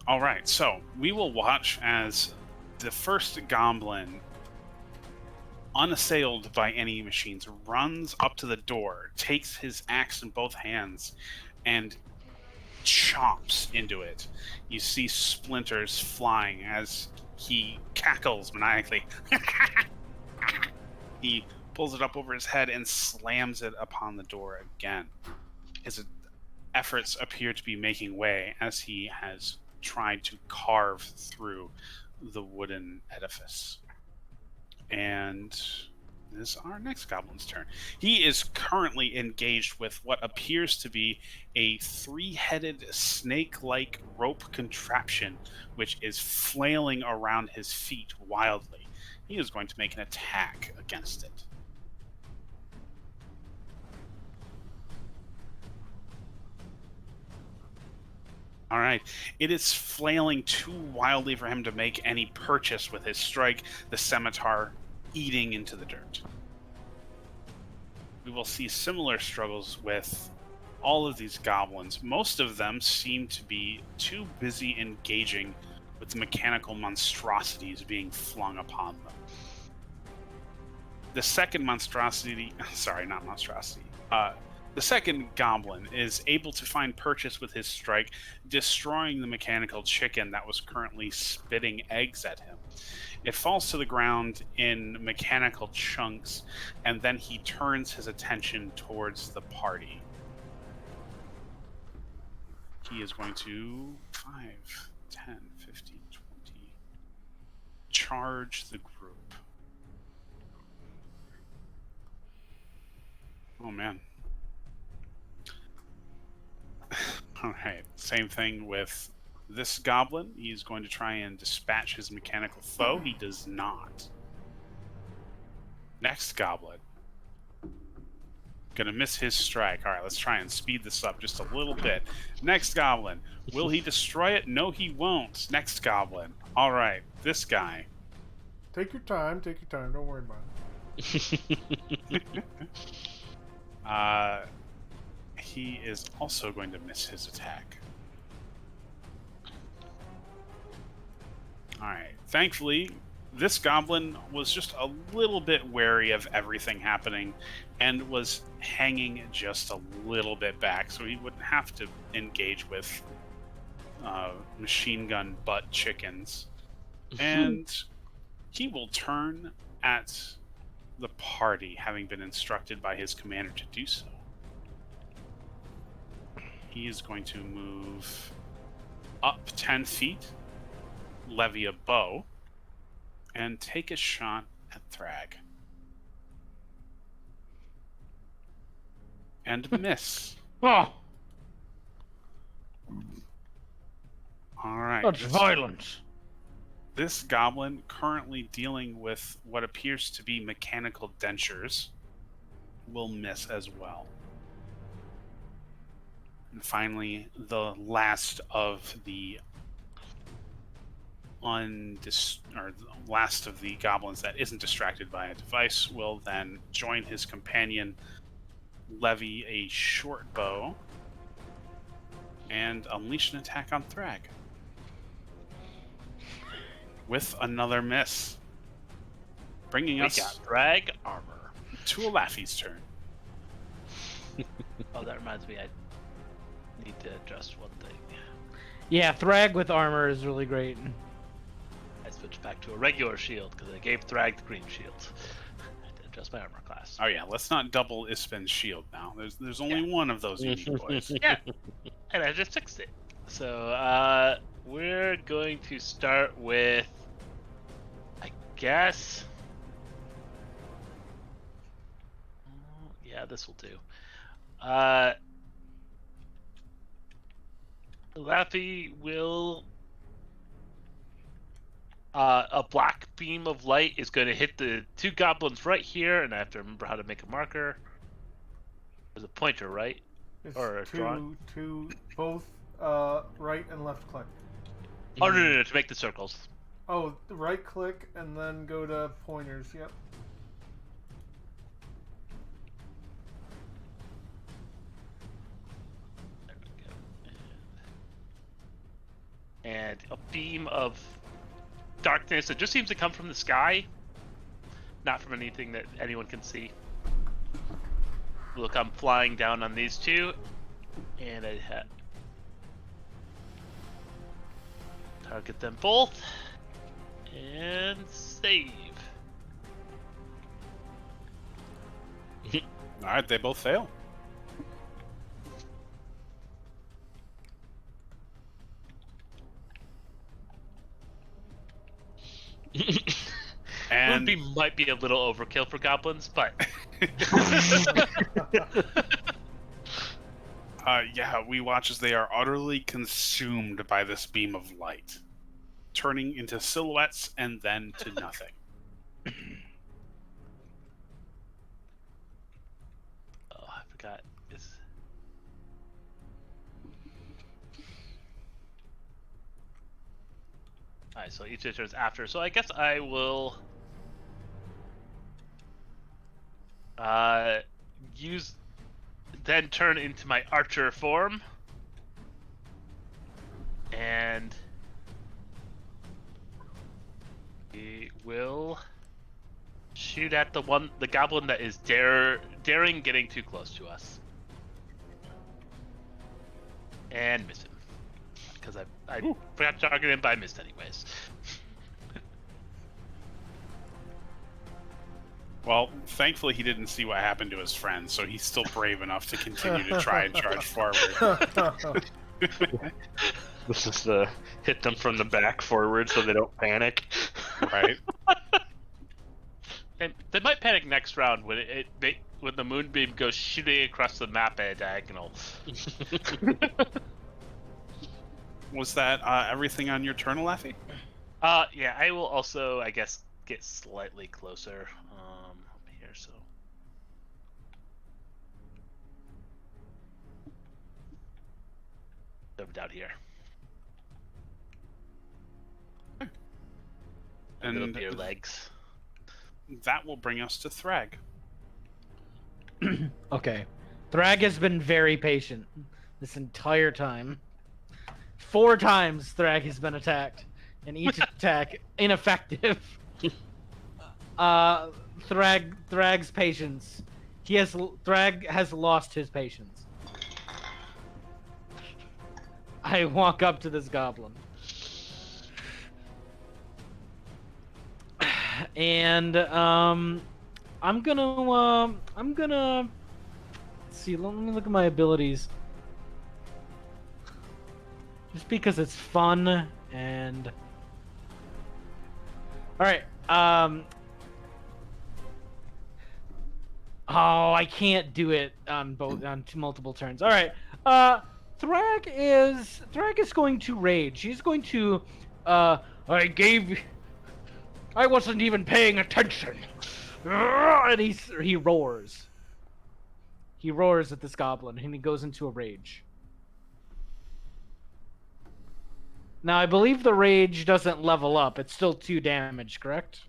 All right, so we will watch as the first goblin, unassailed by any machines, runs up to the door, takes his axe in both hands, and chomps into it. You see splinters flying as he cackles maniacally. He pulls it up over his head and slams it upon the door again. His efforts appear to be making way as he has tried to carve through the wooden edifice. And this is our next goblin's turn. He is currently engaged with what appears to be a three-headed snake-like rope contraption, which is flailing around his feet wildly. He is going to make an attack against it. All right. It is flailing too wildly for him to make any purchase with his strike, the scimitar eating into the dirt. We will see similar struggles with all of these goblins. Most of them seem to be too busy engaging with the mechanical monstrosities being flung upon them. The second monstrosity, sorry, not monstrosity, the second goblin is able to find purchase with his strike, destroying the mechanical chicken that was currently spitting eggs at him. It falls to the ground in mechanical chunks, and then he turns his attention towards the party. He is going to 5, 10, 15, 20, charge the group. Oh, man. All right. Same thing with this goblin. He's going to try and dispatch his mechanical foe. He does not. Next goblin. Gonna miss his strike. All right, let's try and speed this up just a little bit. Next goblin. Will he destroy it? No, he won't. Next goblin. All right, this guy. Take your time. Take your time. Don't worry about it. He is also going to miss his attack. All right. Thankfully, this goblin was just a little bit wary of everything happening and was hanging just a little bit back, so he wouldn't have to engage with machine gun butt chickens. And he will turn at the party, having been instructed by his commander to do so. He is going to move up 10 feet, levy a bow, and take a shot at Thrag. And miss. Oh, All right. such violence. This goblin, currently dealing with what appears to be mechanical dentures, will miss as well. And finally, the last of the last of the goblins that isn't distracted by a device will then join his companion, levy a short bow, and unleash an attack on Thrag. With another miss. Bringing We us got drag armor. to a Laffy's turn. Oh, that reminds me, I need to adjust one thing. Yeah, Thrag with armor is really great. I switched back to a regular shield because I gave Thrag the green shield. I had to adjust my armor class. Oh yeah, let's not double Ispen's shield now. There's only one of those unique boys. Yeah, and I just fixed it. So we're going to start with, I guess. Yeah, this will do. Laffy will. A black beam of light is going to hit the two goblins right here, and I have to remember how to make a marker. There's a pointer, right? It's Or a drawing. two, both right and left click. Oh, no, to make the circles. Oh, right click and then go to pointers. Yep. There we go. And a beam of darkness that just seems to come from the sky, not from anything that anyone can see. Will come flying down on these two, and I target them both and save. All right, they both fail. And Moonbeam might be a little overkill for goblins, but yeah, we watch as they are utterly consumed by this beam of light, turning into silhouettes and then to nothing. oh, I forgot. Alright, so each of turns after. So I guess I will then turn into my archer form, and we will shoot at the goblin that is daring getting too close to us, and miss him because I forgot to target him, but I missed anyways. Well, thankfully he didn't see what happened to his friend, so he's still brave enough to continue to try and charge forward. This is the hit them from the back forward so they don't panic. Right? And they might panic next round when when the moonbeam goes shooting across the map at a diagonal. Was that everything on your turn, Laffy? Yeah, I will also, I guess, get slightly closer. Here, so down here. And Little deer legs. that will bring us to Thrag. Okay. Thrag has been very patient this entire time. 4 times Thrag has been attacked, and each attack ineffective. Thrag's patience. Thrag has lost his patience. I walk up to this goblin. And I'm gonna let's see, let me look at my abilities. Just because it's fun and alright, oh, I can't do it on multiple turns. Alright. Thrag is going to rage. He's going to I wasn't even paying attention. And he roars. He roars at this goblin, and he goes into a rage. Now, I believe the rage doesn't level up. It's still 2 damage, correct?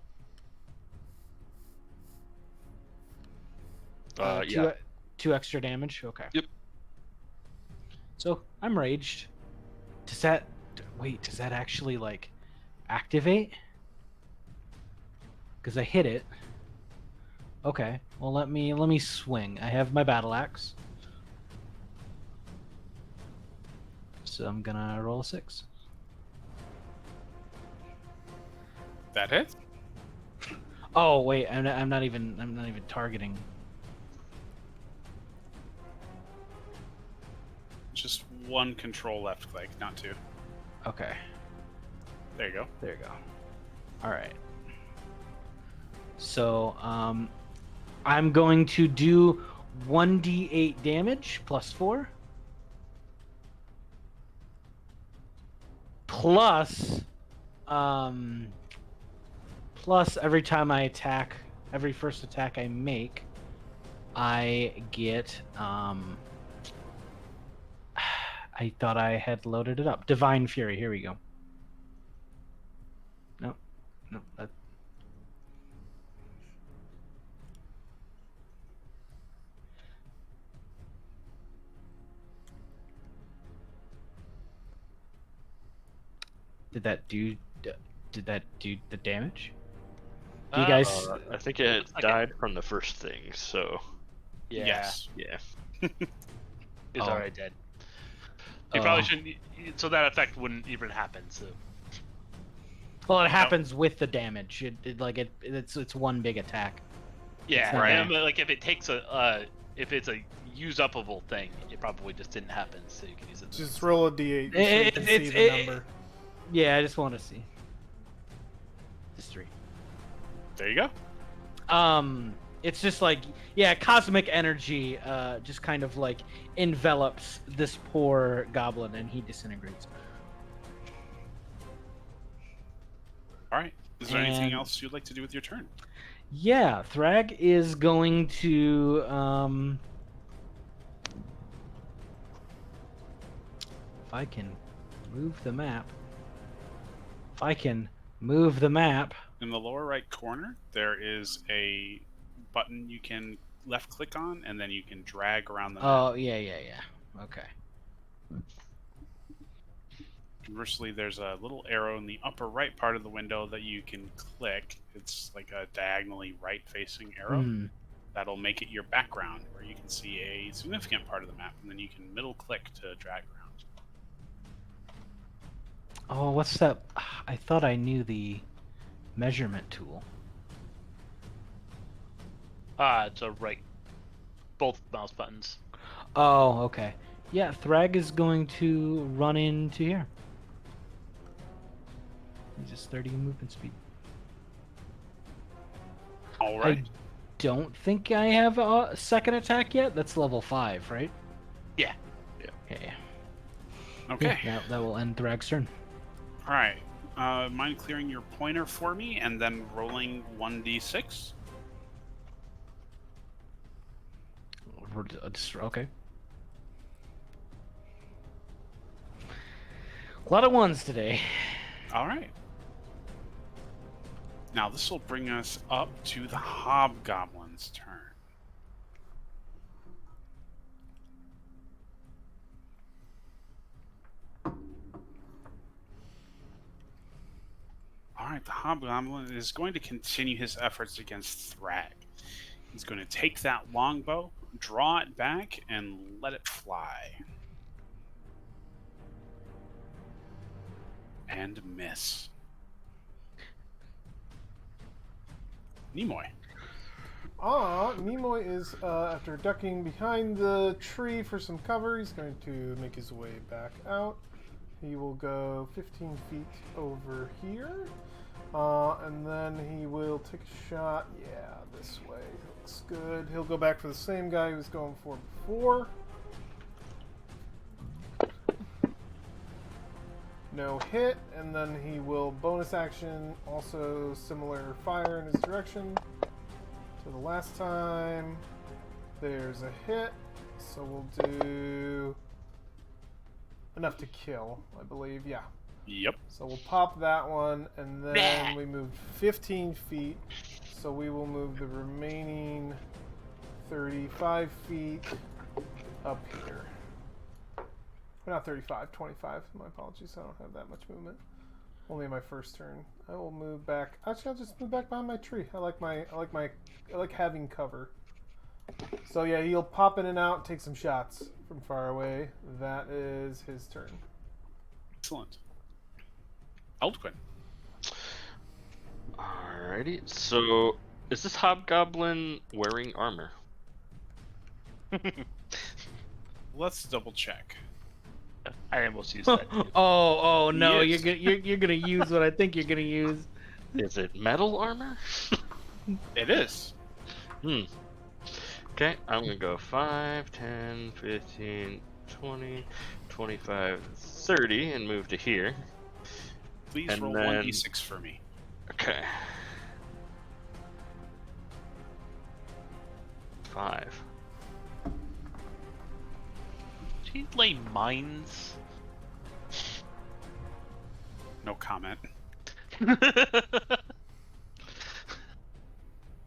Yeah. 2 extra damage? Okay. Yep. So, I'm raged. Does that actually, like, activate? Because I hit it. Okay. Well, let me swing. I have my battle axe. So I'm gonna roll a 6. That hit? Oh wait, I'm not even targeting. Just 1 control left click, not 2. Okay. There you go. There you go. All right. So, I'm going to do 1d8 damage plus 4. Plus every time I attack, every first attack I make, I get, I thought I had loaded it up. Divine Fury, here we go. No, that... Did that do the damage? Do you guys? I think it died from the first thing, so Yeah. Yes. yeah. He's Oh. already dead. You probably shouldn't. So that effect wouldn't even happen. So. Well, it happens with the damage. It's one big attack. Yeah, not right. bad. I mean, like if it takes if it's a use-upable thing, it probably just didn't happen. So you can use it. Just roll a d8 so you can see the number. Yeah, I just want to see. Just 3. There you go. It's just like, yeah, cosmic energy just kind of like envelops this poor goblin, and he disintegrates. All right. Is there anything And- else you'd like to do with your turn? Yeah, Thrag is going to if I can move the map. In the lower right corner, there is a button you can left click on, and then you can drag around the map. Oh, yeah. Okay. Conversely, there's a little arrow in the upper right part of the window that you can click. It's like a diagonally right-facing arrow. That'll make it your background, where you can see a significant part of the map, and then you can middle click to drag around. Oh, what's that? I thought I knew the measurement tool. It's a right. Both mouse buttons. Oh, okay. Yeah, Thrag is going to run into here. He's just 30 movement speed. All right. I don't think I have a second attack yet. That's level 5, right? Yeah. Yeah. Okay. Yeah, that will end Thrag's turn. All right. Mind clearing your pointer for me, and then rolling 1d6. Okay. A lot of ones today. All right. Now this will bring us up to the hobgoblin's turn. All right, the hobgoblin is going to continue his efforts against Thrag. He's going to take that longbow, draw it back, and let it fly. And miss. Nimoy. Nimoy is, after ducking behind the tree for some cover, he's going to make his way back out. He will go 15 feet over here. And then he will take a shot. Yeah, this way. Looks good. He'll go back for the same guy he was going for before. No hit. And then he will bonus action, also similar fire in his direction to the last time. There's a hit. So we'll do enough to kill, I believe. Yeah. Yep. So we'll pop that one, and then we moved 15 feet. So we will move the remaining 35 feet up here. Or not 35, 25. My apologies. I don't have that much movement. Only in my first turn. I will move back. Actually, I'll just move back behind my tree. I like having cover. So yeah, he'll pop in and out, take some shots from far away. That is his turn. Excellent. Eldquin. Alrighty, so is this hobgoblin wearing armor? Let's double check. I almost used that. Oh no! Yes. You're gonna use what I think you're gonna use. Is it metal armor? It is. Okay, I'm gonna go 5, 10, 15, 20, 25, 30 and move to here. Please And roll then- 1d6 for me. Okay. 5. Did he lay mines? No comment.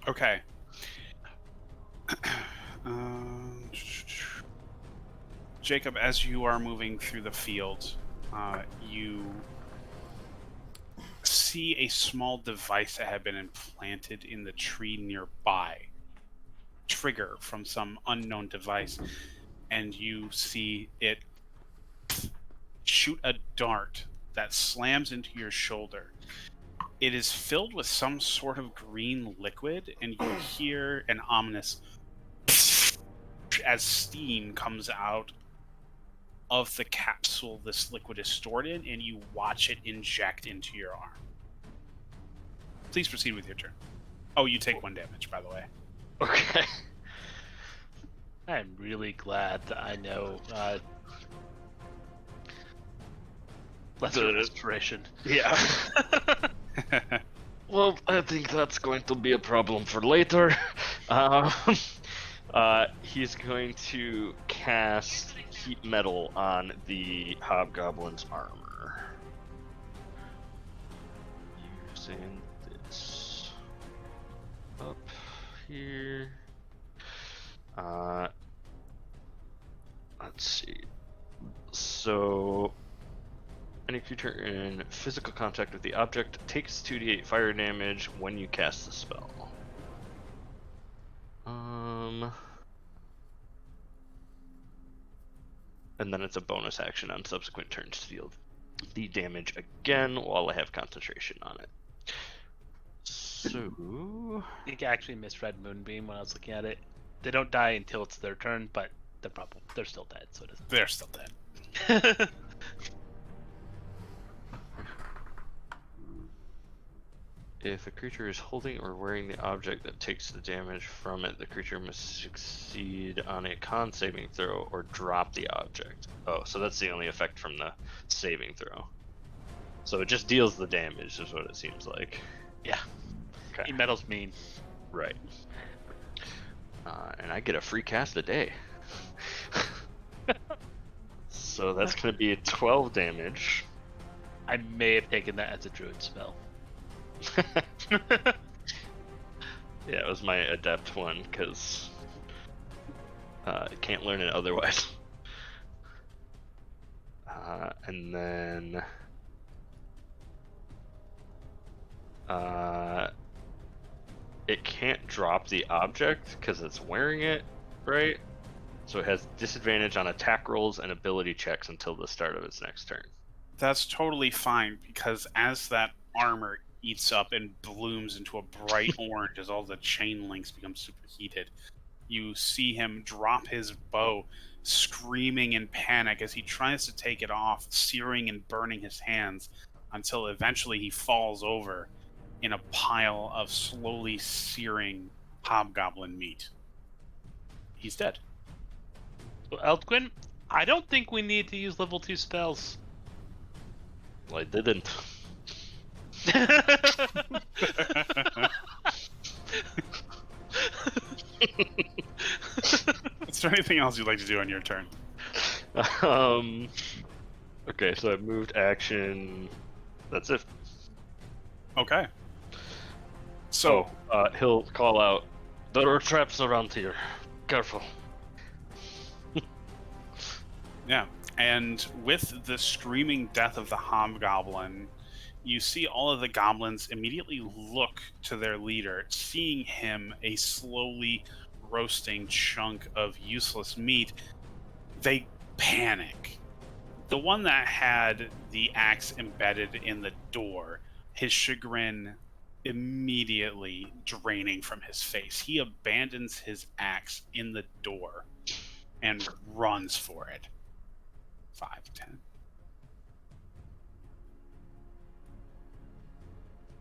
Okay. Jacob, as you are moving through the field, you see a small device that had been implanted in the tree nearby. Trigger from some unknown device, and you see it shoot a dart that slams into your shoulder. It is filled with some sort of green liquid, and you hear an ominous as steam comes out of the capsule this liquid is stored in, and you watch it inject into your arm. Please proceed with your turn. Oh, you take 1 damage, by the way. Okay. I'm really glad that I know lesser restoration. Yeah. Well, I think that's going to be a problem for later. He's going to cast Heat Metal on the Hobgoblin's armor. Using this up here. Let's see. So, any creature in physical contact with the object takes 2d8 fire damage when you cast the spell. And then it's a bonus action on subsequent turns to deal the damage again while I have concentration on it. So... I think I actually misread Moonbeam when I was looking at it. They don't die until it's their turn, but they're still dead, so it doesn't. They're still dead. If a creature is holding or wearing the object that takes the damage from it, the creature must succeed on a con saving throw or drop the object. Oh, so that's the only effect from the saving throw. So it just deals the damage, is what it seems like. Yeah. Okay. Metal's mean. Right. And I get a free cast a day. So that's going to be 12 damage. I may have taken that as a druid spell. Yeah, it was my adept one, because can't learn it otherwise. And then it can't drop the object because it's wearing it, right? So it has disadvantage on attack rolls and ability checks until the start of its next turn. That's totally fine, because as that armor eats up and blooms into a bright orange as all the chain links become superheated, you see him drop his bow, screaming in panic as he tries to take it off, searing and burning his hands, until eventually he falls over in a pile of slowly searing hobgoblin meat. He's dead. Well, Eltquin, I don't think we need to use level 2 spells. Well, I didn't. Is there anything else you'd like to do on your turn? Okay, so I've moved action. That's it. Okay. So, he'll call out, "There are traps around here. Careful." yeah. And with the screaming death of the hobgoblin, you see all of the goblins immediately look to their leader, seeing him a slowly roasting chunk of useless meat. They panic. The one that had the axe embedded in the door, his chagrin immediately draining from his face. He abandons his axe in the door and runs for it. 5, 10.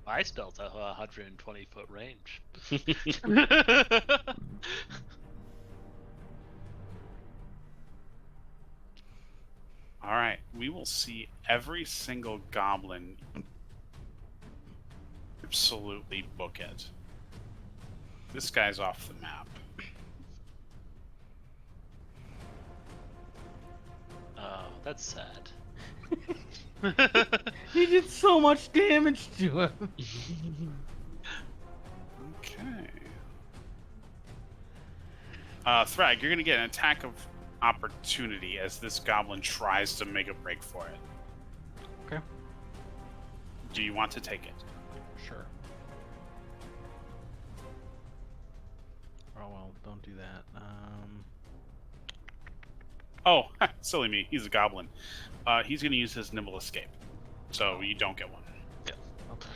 My spell's a 120-foot range. All right, we will see every single goblin absolutely book it. This guy's off the map. Oh, that's sad. He did so much damage to him. Okay. Thrag, you're gonna get an attack of opportunity as this goblin tries to make a break for it. Okay. Do you want to take it? Sure. Oh well, don't do that. Oh, silly me. He's a goblin. He's going to use his nimble escape. So you don't get one. Yeah. Okay.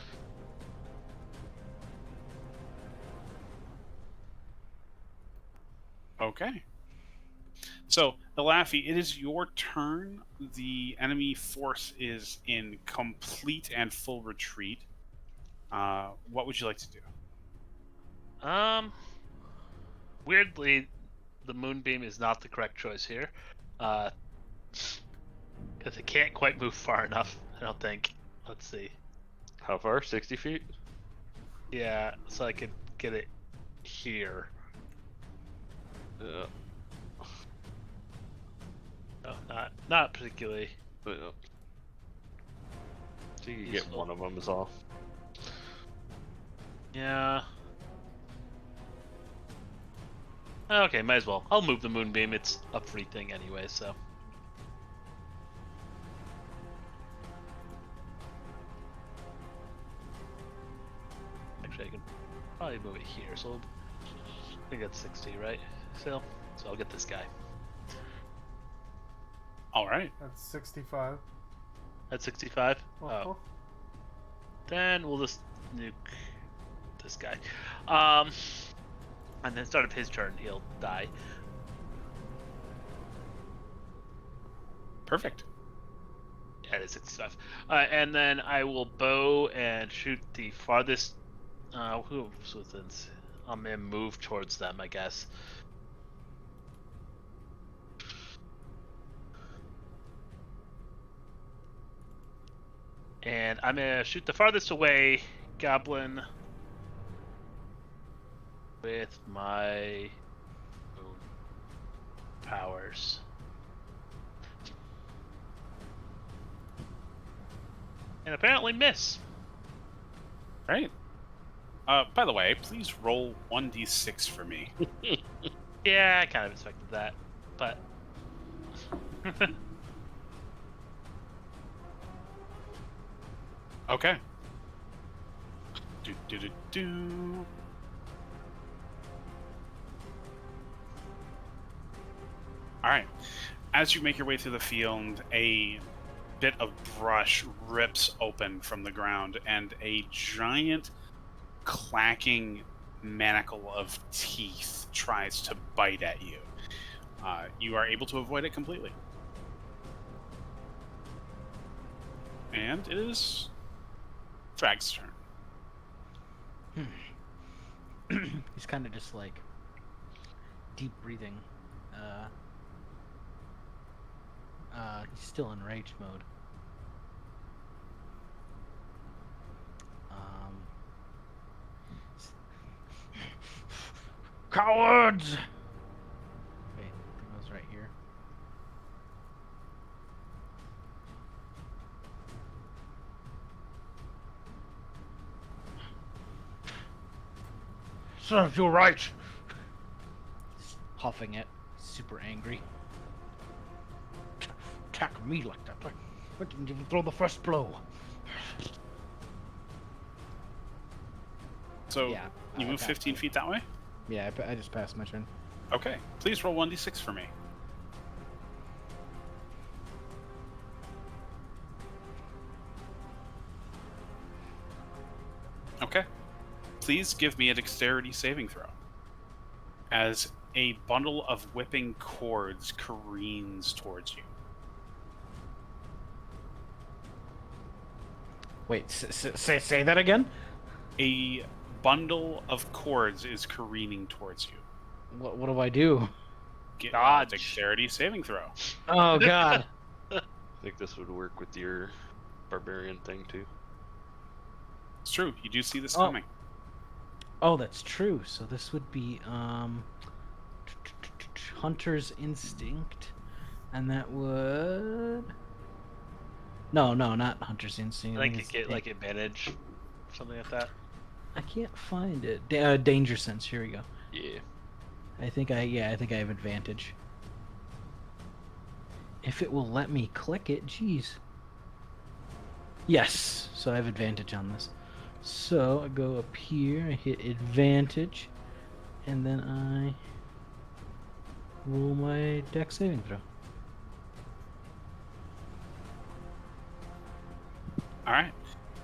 Okay. So, Elafi, it is your turn. The enemy force is in complete and full retreat. What would you like to do? Weirdly, the moonbeam is not the correct choice here. Because it can't quite move far enough, I don't think. Let's see. How far? 60 feet? Yeah, so I could get it here. Yeah. No, not particularly. So you can get Useful. one of them is all. Yeah. Okay, might as well. I'll move the moonbeam. It's a free thing anyway, so. Actually, I can probably move it here. So I think that's 60, right? Phil? So I'll get this guy. All right. That's 65. That's 65? Uh-huh. Oh. Then we'll just nuke this guy. And then start of his turn, he'll die. Perfect. Yeah, it is 65. And then I will bow and shoot the farthest. Who's within? I'm gonna move towards them, I guess. And I'm gonna shoot the farthest away goblin with my moon powers. And apparently miss. Right. By the way, please roll 1d6 for me. Yeah, I kind of expected that, but Okay. Do do do do. All right. As you make your way through the field, a bit of brush rips open from the ground, and a giant clacking manacle of teeth tries to bite at you. You are able to avoid it completely. And it is Thrag's turn. He's kind of just like deep breathing. He's still in rage mode. Cowards! Wait, it goes right here. Serves you right! He's huffing it, super angry. Attack me like that. Why didn't you throw the first blow? So Yeah, you move passed 15 it. feet that way? Yeah, I just passed my turn. Okay. Please roll 1d6 for me. Okay. Please give me a dexterity saving throw. As a bundle of whipping cords careens towards you. Wait, say that again? A bundle of cords is careening towards you. What do I do? Get a Dodge. dexterity saving throw. Oh god. I think this would work with your barbarian thing too. It's true. You do see this Oh. coming. Oh, that's true. So this would be Hunter's Instinct, and that would no, not Hunter's Instinct. I think you it's get like advantage, something like that. I can't find it. Danger Sense. Here we go. Yeah. I think I have advantage. If it will let me click it, jeez. Yes, so I have advantage on this. So I go up here, I hit advantage, and then I roll my dex saving throw. All right.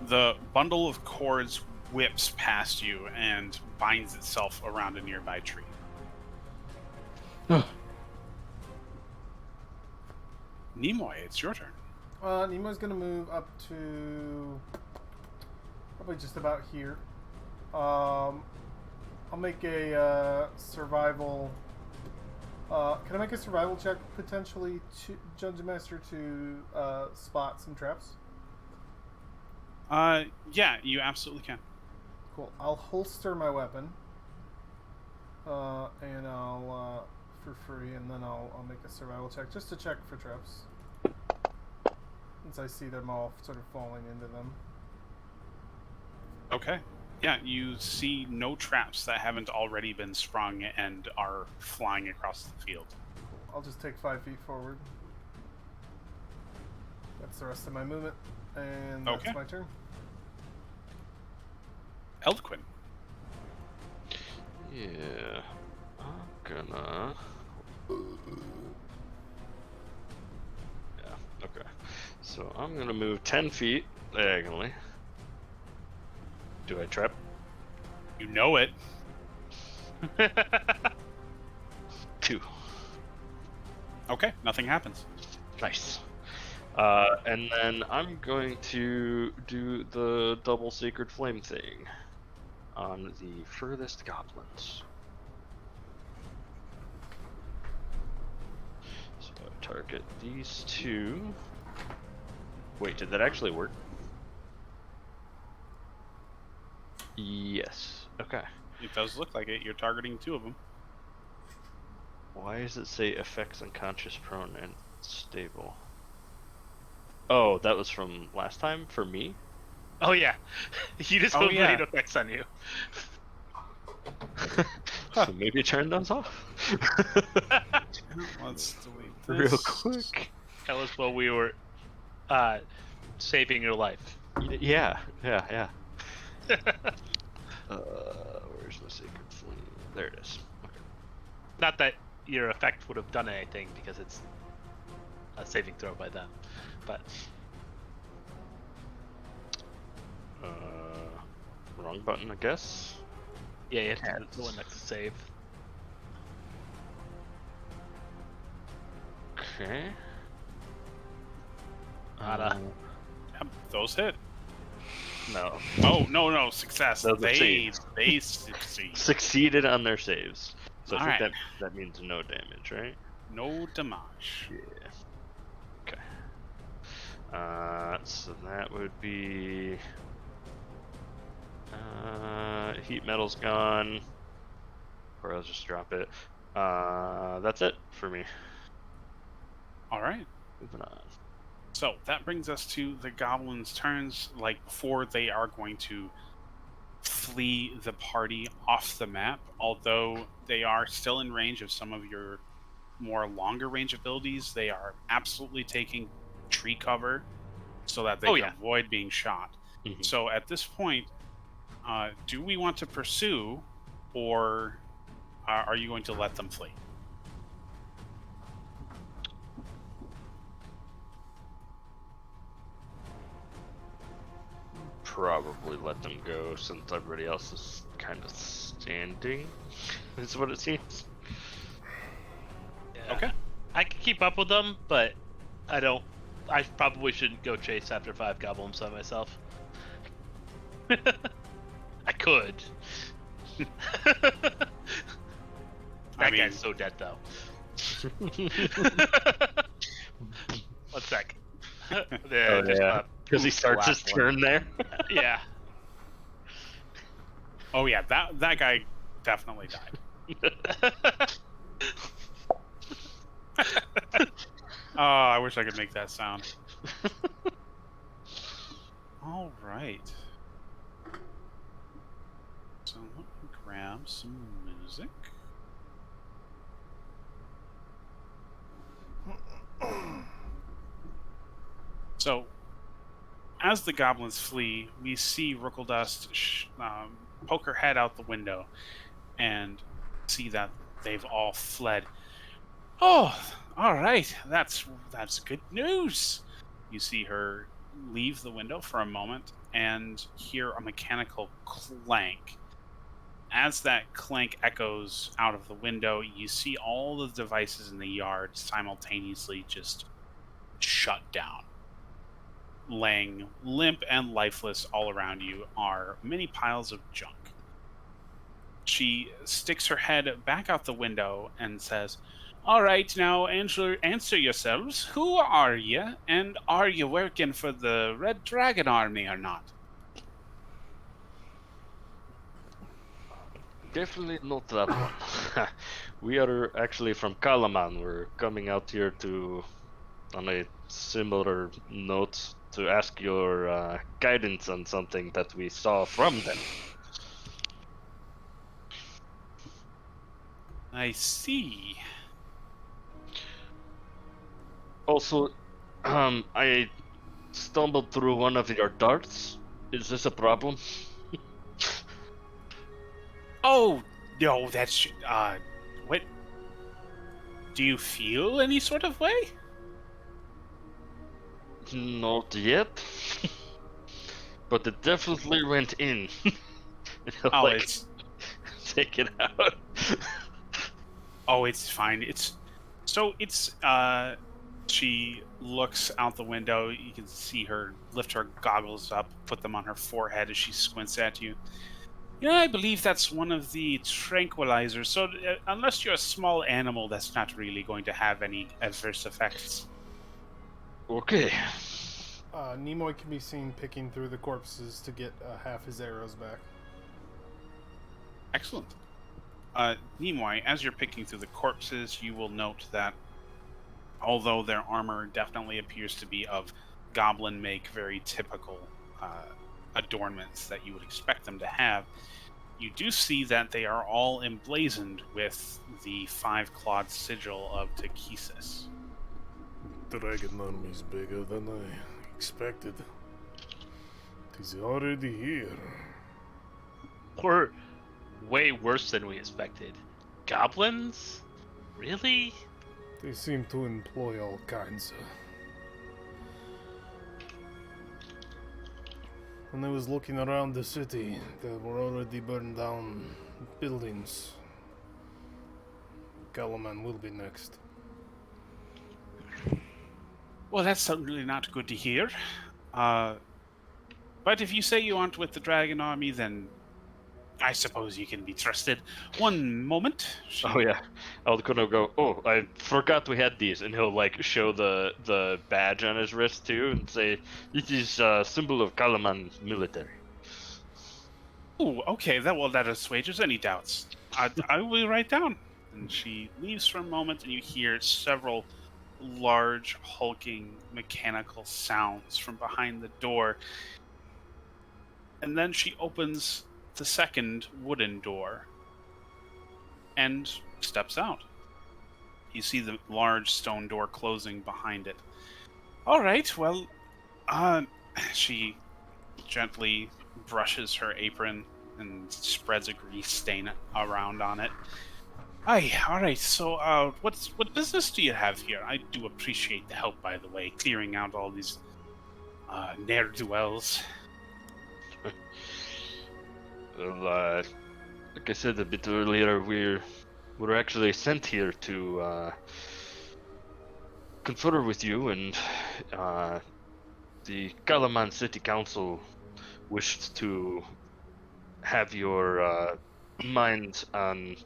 The bundle of cords whips past you and binds itself around a nearby tree. Nimoy, it's your turn. Nimoy's gonna move up to probably just about here. I'll make a survival. Can I make a survival check potentially to Dungeon Master to spot some traps? Yeah, you absolutely can. Cool. I'll holster my weapon, and I'll for free, and then I'll make a survival check just to check for traps. Since I see them all sort of falling into them. Okay. Yeah, you see no traps that haven't already been sprung and are flying across the field. I'll just take 5 feet forward. That's the rest of my movement, and that's Okay. my turn. Eldquin. Yeah. I'm gonna. Yeah, okay. So I'm gonna move 10 feet diagonally. Do I trap? You know it. 2. Okay, nothing happens. Nice. And then I'm going to do the double sacred flame thing on the furthest goblins. So target these two. Wait, did that actually work? Yes. Okay. It does look like it. You're targeting 2 of them. Why does it say affects unconscious, prone, and stable? Oh, that was from last time for me? Oh yeah, you just Oh, put yeah. blade effects on you. So maybe turn those off? Let's delete this. Real quick. That was while we were saving your life. Yeah. Where's my sacred flame? There it is. Okay. Not that your effect would have done anything because it's a saving throw by them, but Wrong button, I guess. yeah, you have to do the one next to save. Okay. Nada. Yep, those hit. No. Oh, no, success. Those are They saves. succeed. Succeeded on their saves. So I think Alright. that means no damage, right? No damage. Yeah. Okay. So that would be heat metal's gone. Or I'll just drop it. That's it for me. Alright. Moving on. So that brings us to the goblins' turns. Like before, they are going to flee the party off the map, although they are still in range of some of your more longer range abilities. They are absolutely taking tree cover so that they Oh, can yeah. avoid being shot. Mhm. So at this point, do we want to pursue, or are you going to let them flee? Probably let them go since everybody else is kind of standing. Is what it seems. Yeah. Okay. I can keep up with them, but I don't. I probably shouldn't go chase after 5 goblins by myself. I could. That I mean- guy's so dead though. 1 sec. Oh, just, yeah. Because he oof, the starts his last one. turn there. Yeah. Oh yeah, that guy definitely died. Oh, I wish I could make that sound. All right. So let me grab some music. So, as the goblins flee, we see Rookeldust poke her head out the window and see that they've all fled. Oh, all right. That's good news. You see her leave the window for a moment and hear a mechanical clank. As that clank echoes out of the window, you see all the devices in the yard simultaneously just shut down. Laying limp and lifeless all around you are many piles of junk. She sticks her head back out the window and says, "All right, now answer yourselves. Who are you, and are you working for the Red Dragon Army or not?" Definitely not that one. We are actually from Kalaman. We're coming out here to, on a similar note, to ask your guidance on something that we saw from them. I see. Also, I stumbled through one of your darts. Is this a problem? Oh, no, that's... what? Do you feel any sort of way? Not yet. But it definitely went in. Oh, Like, it's... take it out. Oh, it's fine. It's... So, it's, She looks out the window. You can see her lift her goggles up, put them on her forehead as she squints at you. Yeah, I believe that's one of the tranquilizers. So, unless you're a small animal, that's not really going to have any adverse effects. Okay. Nimoy can be seen picking through the corpses to get half his arrows back. Excellent. Nimoy, as you're picking through the corpses, you will note that although their armor definitely appears to be of goblin make, very typical adornments that you would expect them to have, you do see that they are all emblazoned with the 5-clawed sigil of Takesis. Dragon army's bigger than I expected. It is already here. We're way worse than we expected. Goblins? Really? They seem to employ all kinds. When I was looking around the city, there were already burned down buildings. Calaman will be next. Well, that's certainly not good to hear. But if you say you aren't with the dragon army, then I suppose you can be trusted. One moment. Oh yeah, I was gonna go. Oh, I forgot we had these, and he'll like show the badge on his wrist too, and say, "This is a symbol of Kalaman military." Oh, okay. That assuages any doubts. I will write down. And she leaves for a moment, and you hear several large, hulking, mechanical sounds from behind the door. And then she opens the second wooden door and steps out. You see the large stone door closing behind it. All right, well, she gently brushes her apron and spreads a grease stain around on it. Aye, all right. So, what business do you have here? I do appreciate the help, by the way, clearing out all these ne'er-do-wells. Well, like I said a bit earlier, we're actually sent here to confer with you, and the Kalaman City Council wished to have your mind on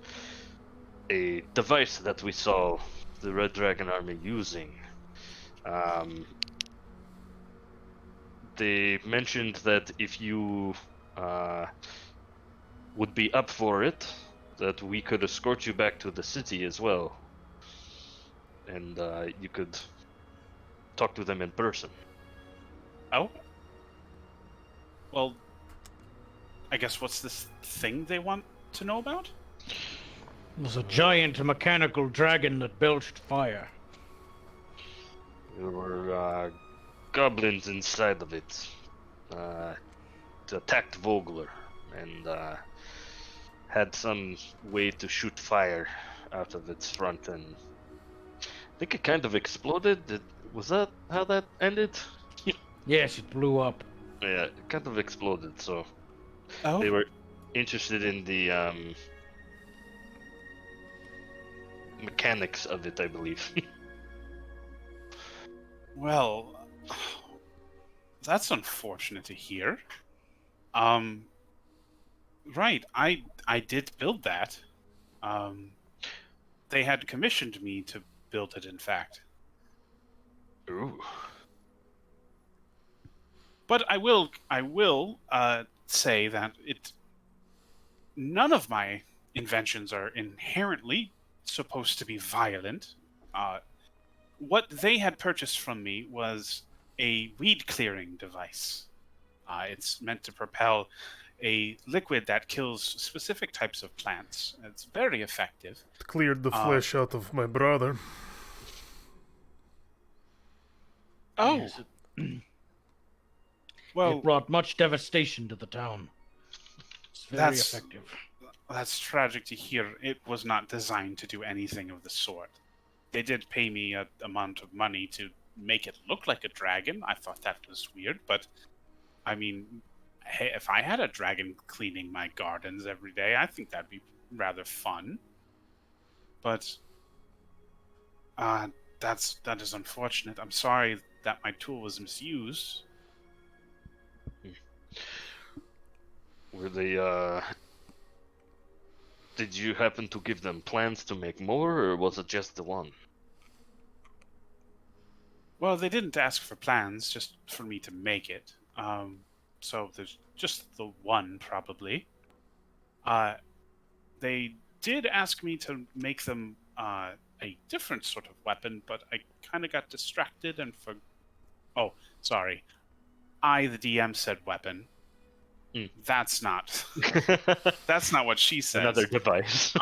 a device that we saw the Red Dragon Army using. They mentioned that if you would be up for it, that we could escort you back to the city as well, and you could talk to them in person. Oh? Well, I guess what's this thing they want to know about? It was a giant mechanical dragon that belched fire. There were goblins inside of it. It attacked Vogler and had some way to shoot fire out of its front end. I think it kind of exploded. Was that how that ended? Yes, it blew up. Yeah, it kind of exploded, so Oh? they were interested in the mechanics of it, I believe. Well, that's unfortunate to hear. Right, I did build that. They had commissioned me to build it, in fact. Ooh. But I will say that none of my inventions are inherently supposed to be violent. What they had purchased from me was a weed clearing device. It's meant to propel a liquid that kills specific types of plants. It's very effective. It cleared the flesh out of my brother. Oh, Yes, well, it brought much devastation to the town. It's very That's- effective. that's tragic to hear. It was not designed to do anything of the sort. They did pay me an amount of money to make it look like a dragon. I thought that was weird, but I mean, hey, if I had a dragon cleaning my gardens every day, I think that'd be rather fun. But that is unfortunate. I'm sorry that my tool was misused. Were they, did you happen to give them plans to make more, or was it just the one? Well, they didn't ask for plans, just for me to make it. So there's just the one, probably. They did ask me to make them a different sort of weapon, but I kind of got distracted and Oh, sorry. I, the DM, said weapon. Mm. That's not. That's not what she says. Another device.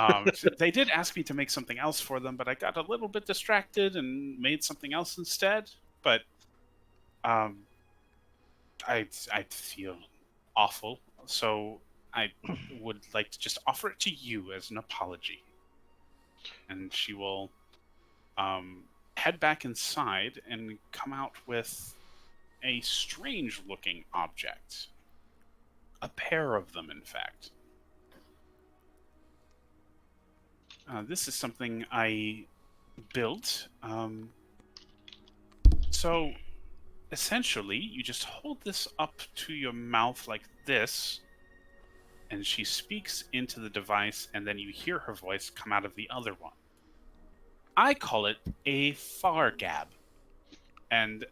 They did ask me to make something else for them, but I got a little bit distracted and made something else instead. But I feel awful, so I would like to just offer it to you as an apology. And she will head back inside and come out with a strange-looking object. A pair of them, in fact. This is something I built. So, essentially, you just hold this up to your mouth like this, and she speaks into the device, and then you hear her voice come out of the other one. I call it a fargab. And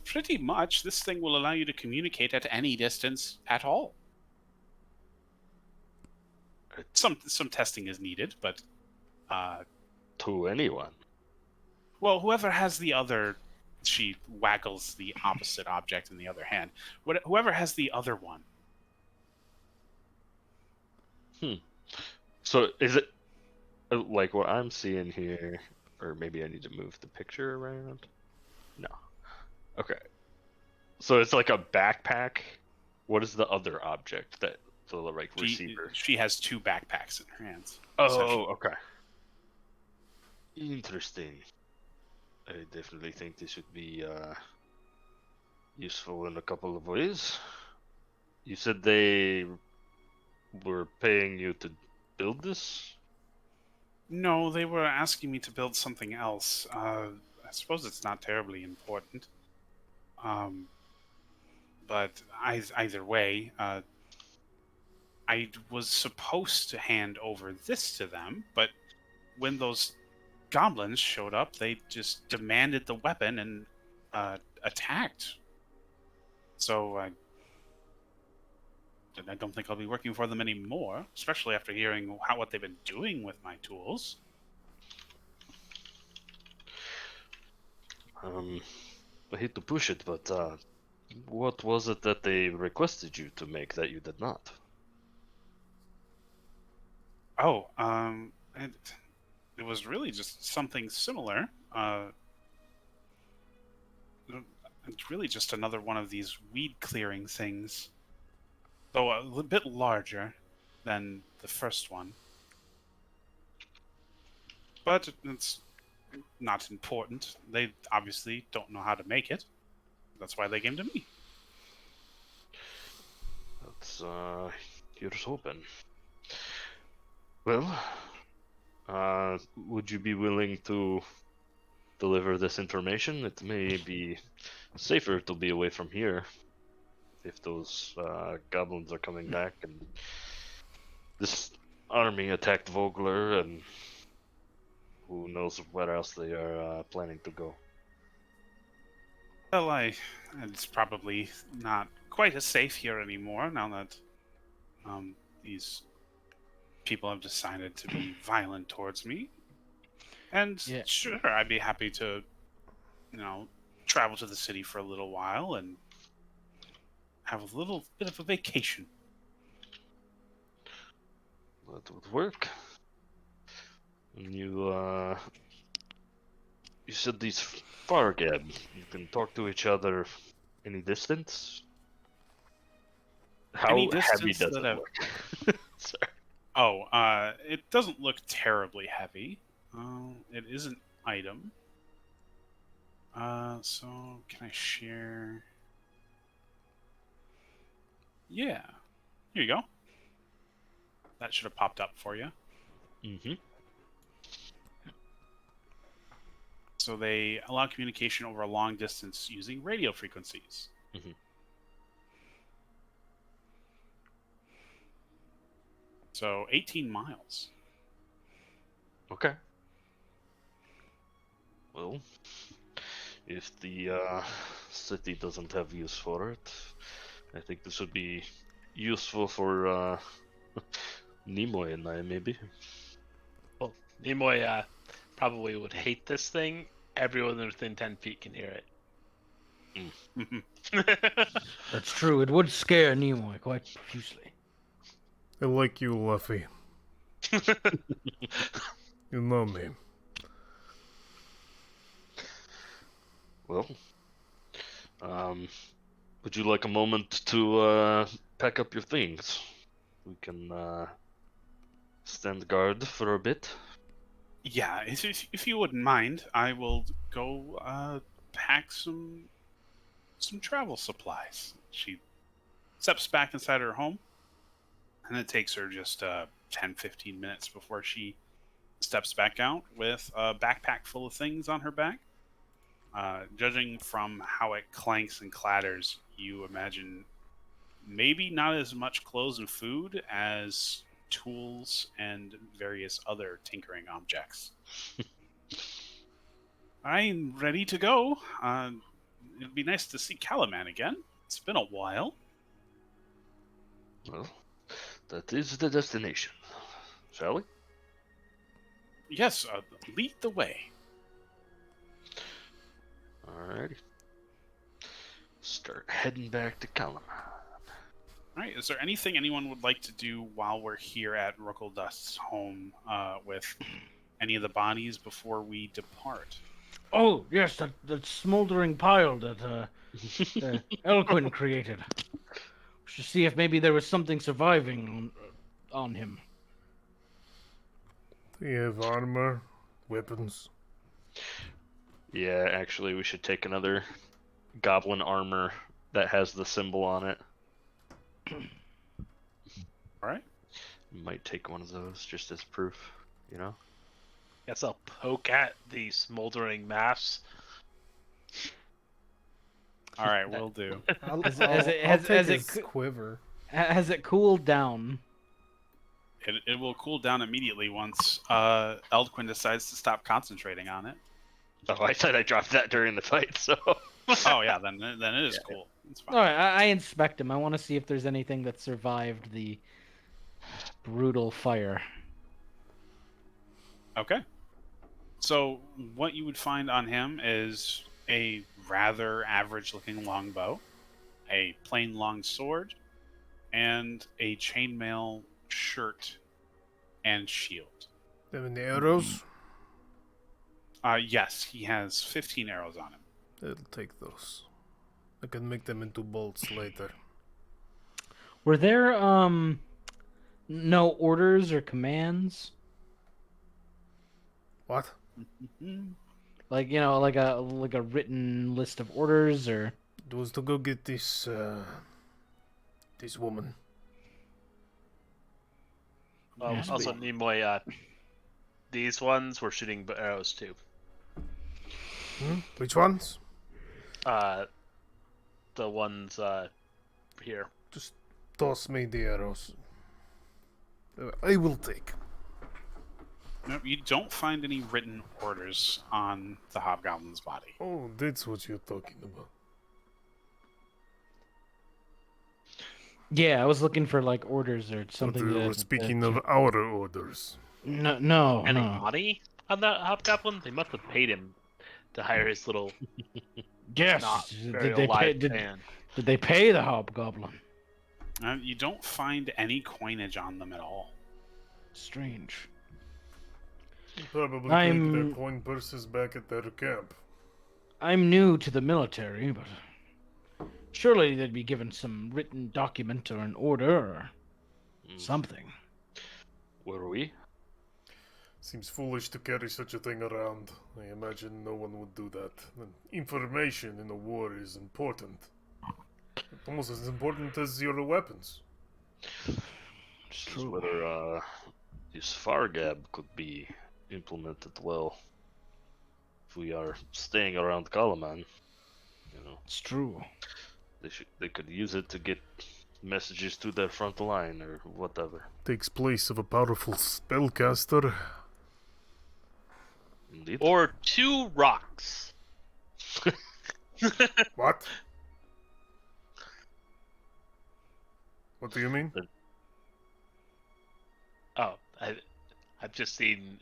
pretty much, this thing will allow you to communicate at any distance at all. Some testing is needed, but To anyone. well, whoever has the other, she waggles the opposite object in the other hand. Whoever has the other one. So is it like what I'm seeing here, or maybe I need to move the picture around? No. Okay. So it's like a backpack. What is the other object that the like receiver? She has two backpacks in her hands. Oh, okay. Interesting. I definitely think this would be useful in a couple of ways. You said they were paying you to build this? No, they were asking me to build something else. I suppose it's not terribly important. But either way, I was supposed to hand over this to them, but when those goblins showed up, they just demanded the weapon and attacked. So I don't think I'll be working for them anymore, especially after hearing what they've been doing with my tools. I hate to push it, but what was it that they requested you to make that you did not? Oh, it was really just something similar. It's really just another one of these weed clearing things, though a little bit larger than the first one. But it's not important. They obviously don't know how to make it. That's why they came to me. That's here's hoping. Well, would you be willing to deliver this information? It may be safer to be away from here if those goblins are coming back, and this army attacked Vogler, and who knows where else they are planning to go. Well, it's probably not quite as safe here anymore now that these people have decided to be violent towards me. And Yeah. sure, I'd be happy to, travel to the city for a little while and have a little bit of a vacation. That would work. And you said these Fargab, you can talk to each other any distance? How Any heavy distance does that it I've- look? Sorry. Oh, it doesn't look terribly heavy. It is an item. So can I share? Yeah. Here you go. That should have popped up for you. Mm-hmm. So they allow communication over a long distance using radio frequencies. Mhm. So 18 miles. Okay. Well, if the city doesn't have use for it, I think this would be useful for Nimoy and I, maybe. Well, Nimoy probably would hate this thing. Everyone within 10 feet can hear it. That's true. It would scare Nimoy quite profusely. I like you, Luffy. You know me. Well, would you like a moment to pack up your things? We can stand guard for a bit. Yeah, if you wouldn't mind, I will go pack some travel supplies. She steps back inside her home, and it takes her just 10-15 minutes before she steps back out with a backpack full of things on her back. Judging from how it clanks and clatters, you imagine maybe not as much clothes and food as tools and various other tinkering objects. I'm ready to go. It'd be nice to see Calaman again. It's been a while. Well, that is the destination. Shall we? Yes, lead the way. Alrighty. Start heading back to Kalaman. All right. Is there anything anyone would like to do while we're here at Ruckledust's home with any of the bodies before we depart? Oh, yes, that smoldering pile that Elquin created. We should see if maybe there was something surviving on him. Do you have armor? Weapons? Yeah, actually, we should take another goblin armor that has the symbol on it. All right. Might take one of those just as proof, you know? Guess I'll poke at the smoldering mass. All right, we'll do. I'll Has take it his quiver. Has it cooled down? It will cool down immediately once Eldquin decides to stop concentrating on it. Oh, I thought I dropped that during the fight, so... Oh yeah, then it is cool. It's fine. All right, I inspect him. I want to see if there's anything that survived the brutal fire. Okay. So what you would find on him is a rather average-looking longbow, a plain long sword, and a chainmail shirt and shield. Have any arrows? Yes, he has 15 arrows on him. I'll take those. I can make them into bolts later. Were there no orders or commands? What? Like, you know, like a written list of orders or It was to go get this woman. Yeah. Also, Nimoy, these ones were shooting arrows too. Which ones? The ones here. Just toss me the arrows. I will take. No, you don't find any written orders on the hobgoblin's body. Oh, that's what you're talking about. yeah, I was looking for like orders or But something. we were speaking of our orders. No. Any money on that hobgoblin? They must have paid him to hire his little Yes. not very Did they pay? alive Did man. they pay the hobgoblin? You don't find any coinage on them at all. Strange. Probably I'm- take their coin purses back at their camp. I'm new to the military, but surely they'd be given some written document or an order or something. Where are we? Seems foolish to carry such a thing around. I imagine no one would do that. And information in a war is important. Almost as important as your weapons. It's This is true. whether this Fargab could be implemented well. If we are staying around Kalaman, you know, It's true. they could use it to get messages to their front line or whatever. Takes place of a powerful spellcaster. Indeed. Or 2 rocks. What? What do you mean? Oh, I've just seen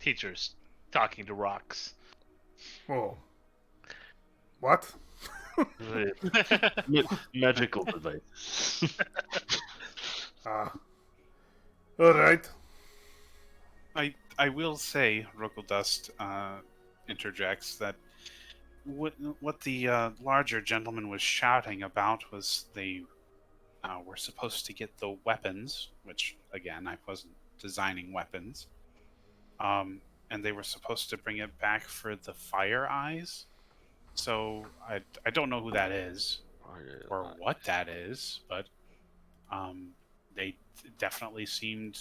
teachers talking to rocks. Oh. What? Magical device. Ah. Alright. I will say, Ruckledust interjects that what the larger gentleman was shouting about was they were supposed to get the weapons, which again I wasn't designing weapons, and they were supposed to bring it back for the Fire Eyes. So I don't know who that is or what that is, but they definitely seemed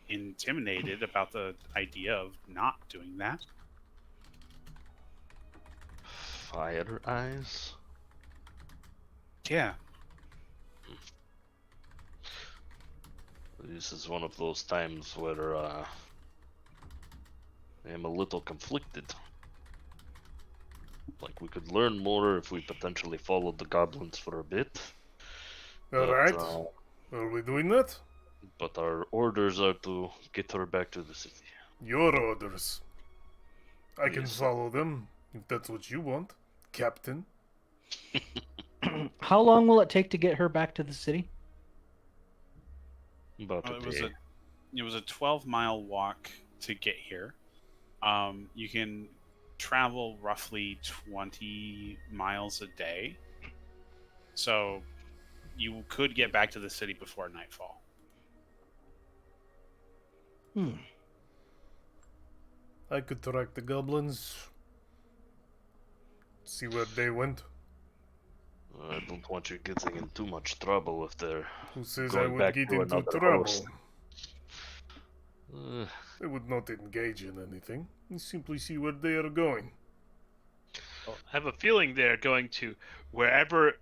intimidated about the idea of not doing that. Fire eyes. Yeah. This is one of those times where I am a little conflicted. Like, we could learn more if we potentially followed the goblins for a bit. Alright. But, Are we doing that? but our orders are to get her back to the city. Your orders. I can Yes. follow them, if that's what you want, Captain. How long will it take to get her back to the city? About a It was day. it was a 12-mile walk to get here. You can travel roughly 20 miles a day, so you could get back to the city before nightfall. I could track the goblins. See where they went. I don't want you getting in too much trouble if they're Who says I going would back get to into another trouble? host. I would not engage in anything. I simply see where they are going. I have a feeling they're going to wherever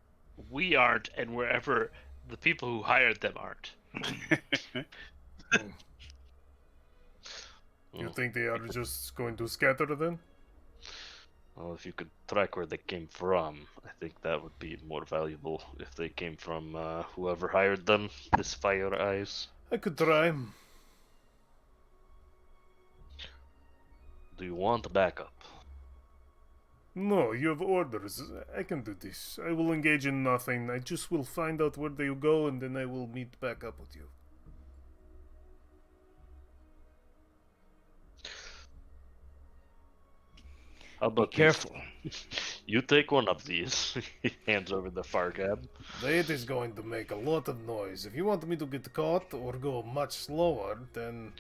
we aren't and wherever the people who hired them aren't. You think they are just going to scatter then? Well, if you could track where they came from, I think that would be more valuable. If they came from whoever hired them, this Fire Eyes. I could try. Do you want backup? No, you have orders. I can do this. I will engage in nothing. I just will find out where they go and then I will meet back up with you. How about Be careful. this? You take one of these. He hands over the Fargab. That is going to make a lot of noise. If you want me to get caught or go much slower, then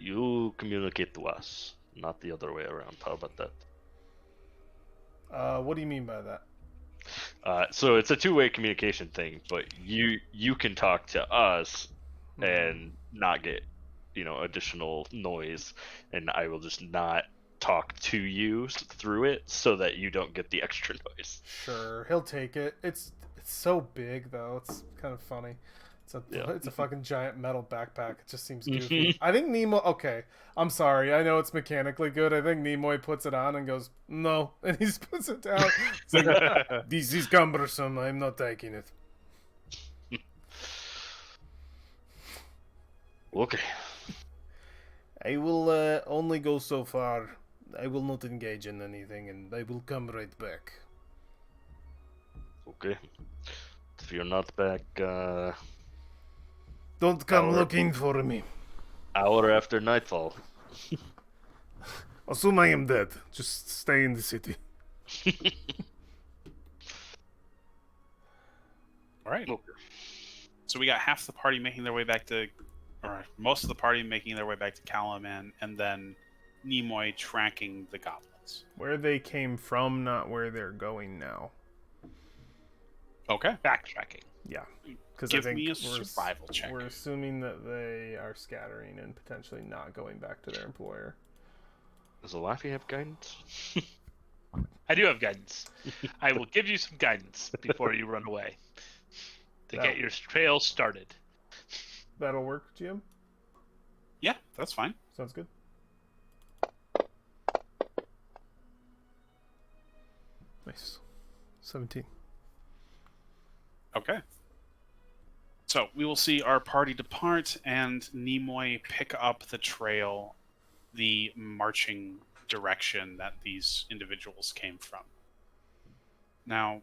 You communicate to us, not the other way around. How about that? what do you mean by that? So it's a two-way communication thing, but you can talk to us and not get, additional noise, and I will just not talk to you through it so that you don't get the extra noise. Sure, he'll take it. It's so big though. It's kind of funny. It's a fucking giant metal backpack. It just seems goofy. I think Nimoy. Okay, I'm sorry. I know it's mechanically good. I think Nimoy puts it on and goes no, and he just puts it down. It's like, this is cumbersome. I'm not taking it. Okay. I will only go so far. I will not engage in anything, and I will come right back. Okay. If you're not back, Don't come Hour. looking for me. hour after nightfall. Assume I am dead. Just stay in the city. All right. Okay. So we got half the party making their way back to, or most of the party making their way back to Calaman, and then Nimoy tracking the goblins. Where they came from, not where they're going now. Okay. Backtracking. Yeah, because Give me a survival check. We're assuming that they are scattering and potentially not going back to their employer. Does Alafi have guidance? I do have guidance. I will give you some guidance before you run away to get your trail started. That'll work, Jim. Yeah, that's fine. Sounds good. Nice. 17. Okay. So we will see our party depart and Nimoy pick up the trail, the marching direction that these individuals came from. Now,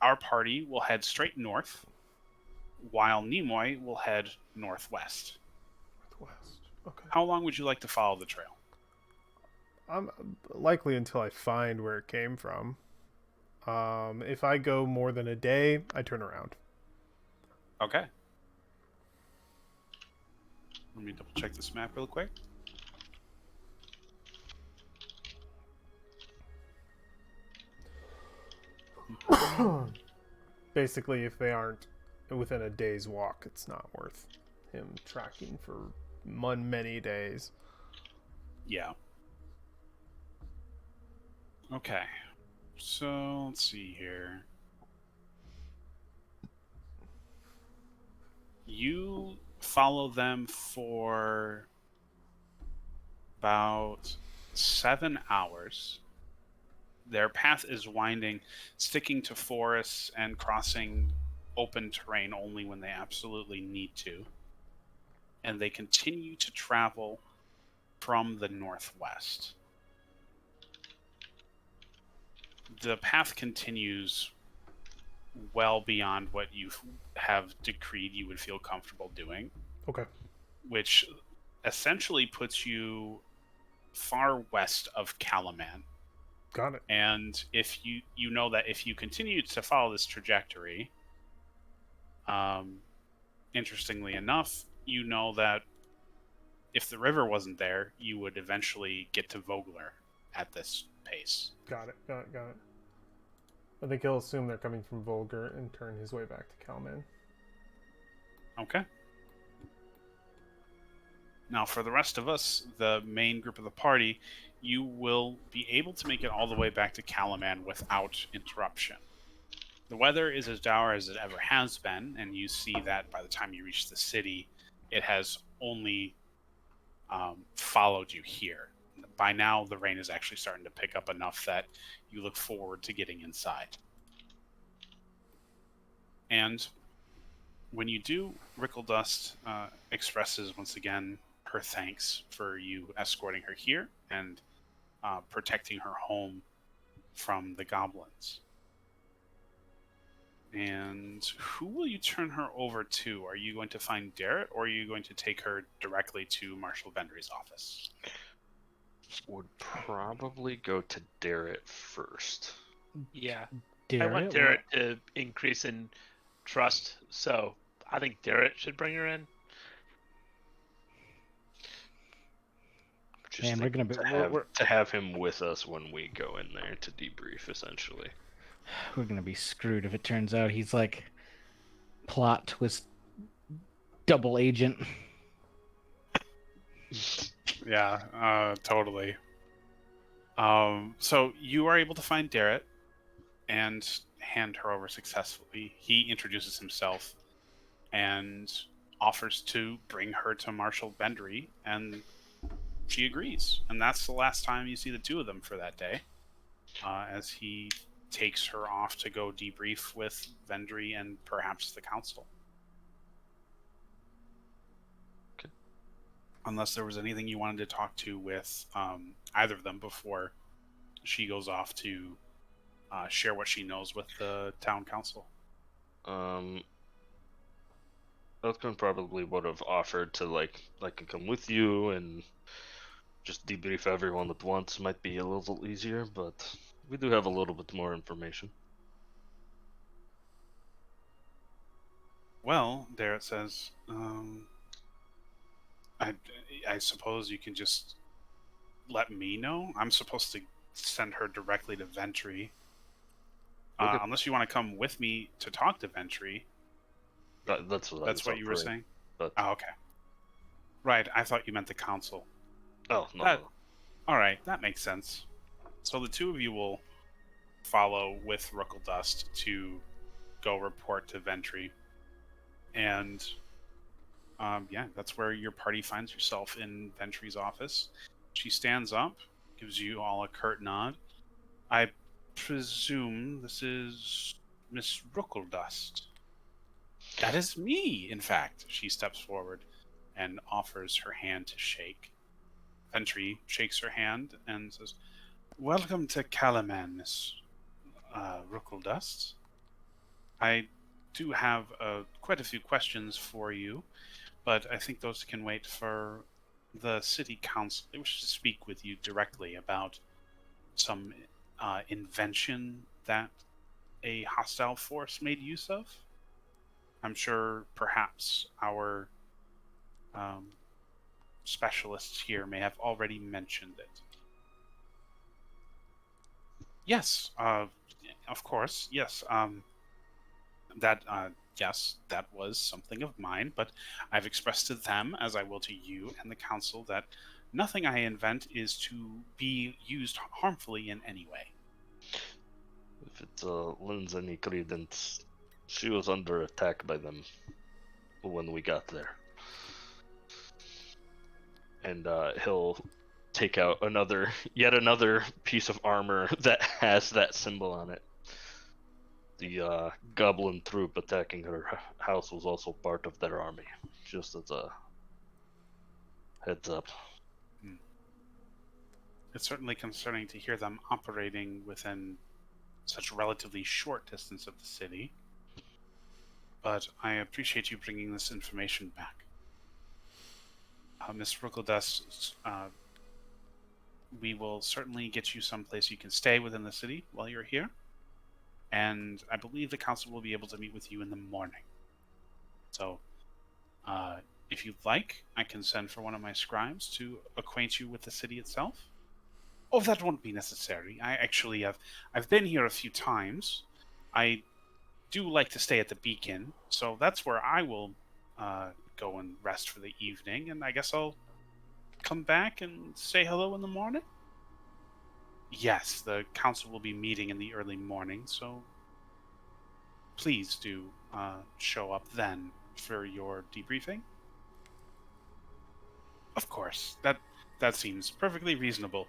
our party will head straight north, while Nimoy will head northwest. Northwest. Okay. How long would you like to follow the trail? I'm likely until I find where it came from. If I go more than a day, I turn around. Okay. Let me double check this map real quick. Basically, if they aren't within a day's walk, it's not worth him tracking for many days. Yeah. Okay. So, let's see here. You follow them for about 7 hours. Their path is winding, sticking to forests and crossing open terrain only when they absolutely need to. And they continue to travel from the northwest. The path continues well beyond what you have decreed you would feel comfortable doing, Okay. which essentially puts you far west of Calaman. Got it. And if you know that if you continue to follow this trajectory, interestingly enough, you know that if the river wasn't there, you would eventually get to Vogler at this pace. Got it. I think he'll assume they're coming from Volgar and turn his way back to Kalman. Okay. Now, for the rest of us, the main group of the party, you will be able to make it all the way back to Calaman without interruption. The weather is as dour as it ever has been, and you see that by the time you reach the city, it has only followed you here. By now, the rain is actually starting to pick up enough that you look forward to getting inside. And when you do, Rickeldust expresses once again her thanks for you escorting her here and protecting her home from the goblins. And who will you turn her over to? Are you going to find Darrett, or are you going to take her directly to Marshal Vendry's office? Would probably go to Darrett first. Yeah. I Darrett, want Darrett to increase in trust, so I think Darrett should bring her in. Just Man, we're gonna thinking be to have him with us when we go in there to debrief, essentially. we're gonna be screwed if it turns out he's like plot twist double agent. Yeah, totally. So you are able to find Darrett and hand her over successfully. He introduces himself and offers to bring her to Marshal Vendry, and she agrees. And that's the last time you see the two of them for that day, as he takes her off to go debrief with Vendry and perhaps the council. Okay. Unless there was anything you wanted to talk to with either of them before she goes off to share what she knows with the town council. Elkman probably would have offered to like come with you and just debrief everyone at once. Might be a little easier, but we do have a little bit more information. Well, Darrett says, I suppose you can just let me know. I'm supposed to send her directly to Ventry. Okay. Unless you want to come with me to talk to Ventry. That's what That's what you were saying? But Oh, okay. Right, I thought you meant the council. oh no, That- Alright, that makes sense. So the two of you will follow with Rickeldust to go report to Ventry. And yeah, that's where your party finds yourself, in Ventry's office. She stands up, gives you all a curt nod. I presume this is Miss Rickeldust. That is me, in fact. She steps forward and offers her hand to shake. Ventry shakes her hand and says, "Welcome to Calaman, Miss Rookledust. I do have quite a few questions for you, but I think those can wait for the city council. They wish to speak with you directly about some invention that a hostile force made use of. I'm sure perhaps our specialists here may have already mentioned it. Yes, of course, yes. That yes, that was something of mine, but I've expressed to them, as I will to you and the council, that nothing I invent is to be used harmfully in any way. If it lends any credence, she was under attack by them when we got there. And he'll take out yet another piece of armor that has that symbol on it. The goblin troop attacking her house was also part of their army, just as a heads up. It's certainly concerning to hear them operating within such relatively short distance of the city, but I appreciate you bringing this information back. Miss Rookledust, we will certainly get you someplace you can stay within the city while you're here, and I believe the council will be able to meet with you in the morning. So, if you'd like, I can send for one of my scribes to acquaint you with the city itself. Oh, that won't be necessary. I've been here a few times. I do like to stay at the beacon, so that's where I will go and rest for the evening, and I guess I'll come back and say hello in the morning? Yes, the council will be meeting in the early morning, so please do show up then for your debriefing. Of course, that seems perfectly reasonable.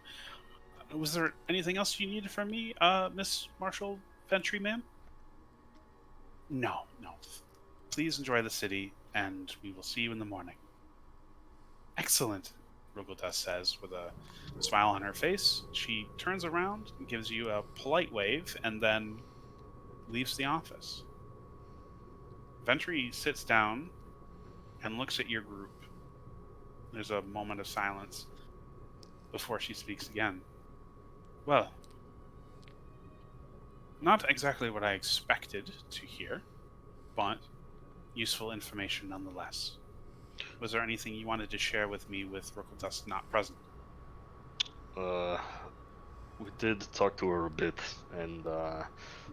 Was there anything else you needed from me, Miss Marshall Ventry, ma'am? No. Please enjoy the city, and we will see you in the morning. Excellent, Rookledust says with a smile on her face. She turns around and gives you a polite wave, and then leaves the office. Ventry sits down and looks at your group. There's a moment of silence before she speaks again. Well, not exactly what I expected to hear, but useful information nonetheless. Was there anything you wanted to share with me with Rookledust not present? We did talk to her a bit, and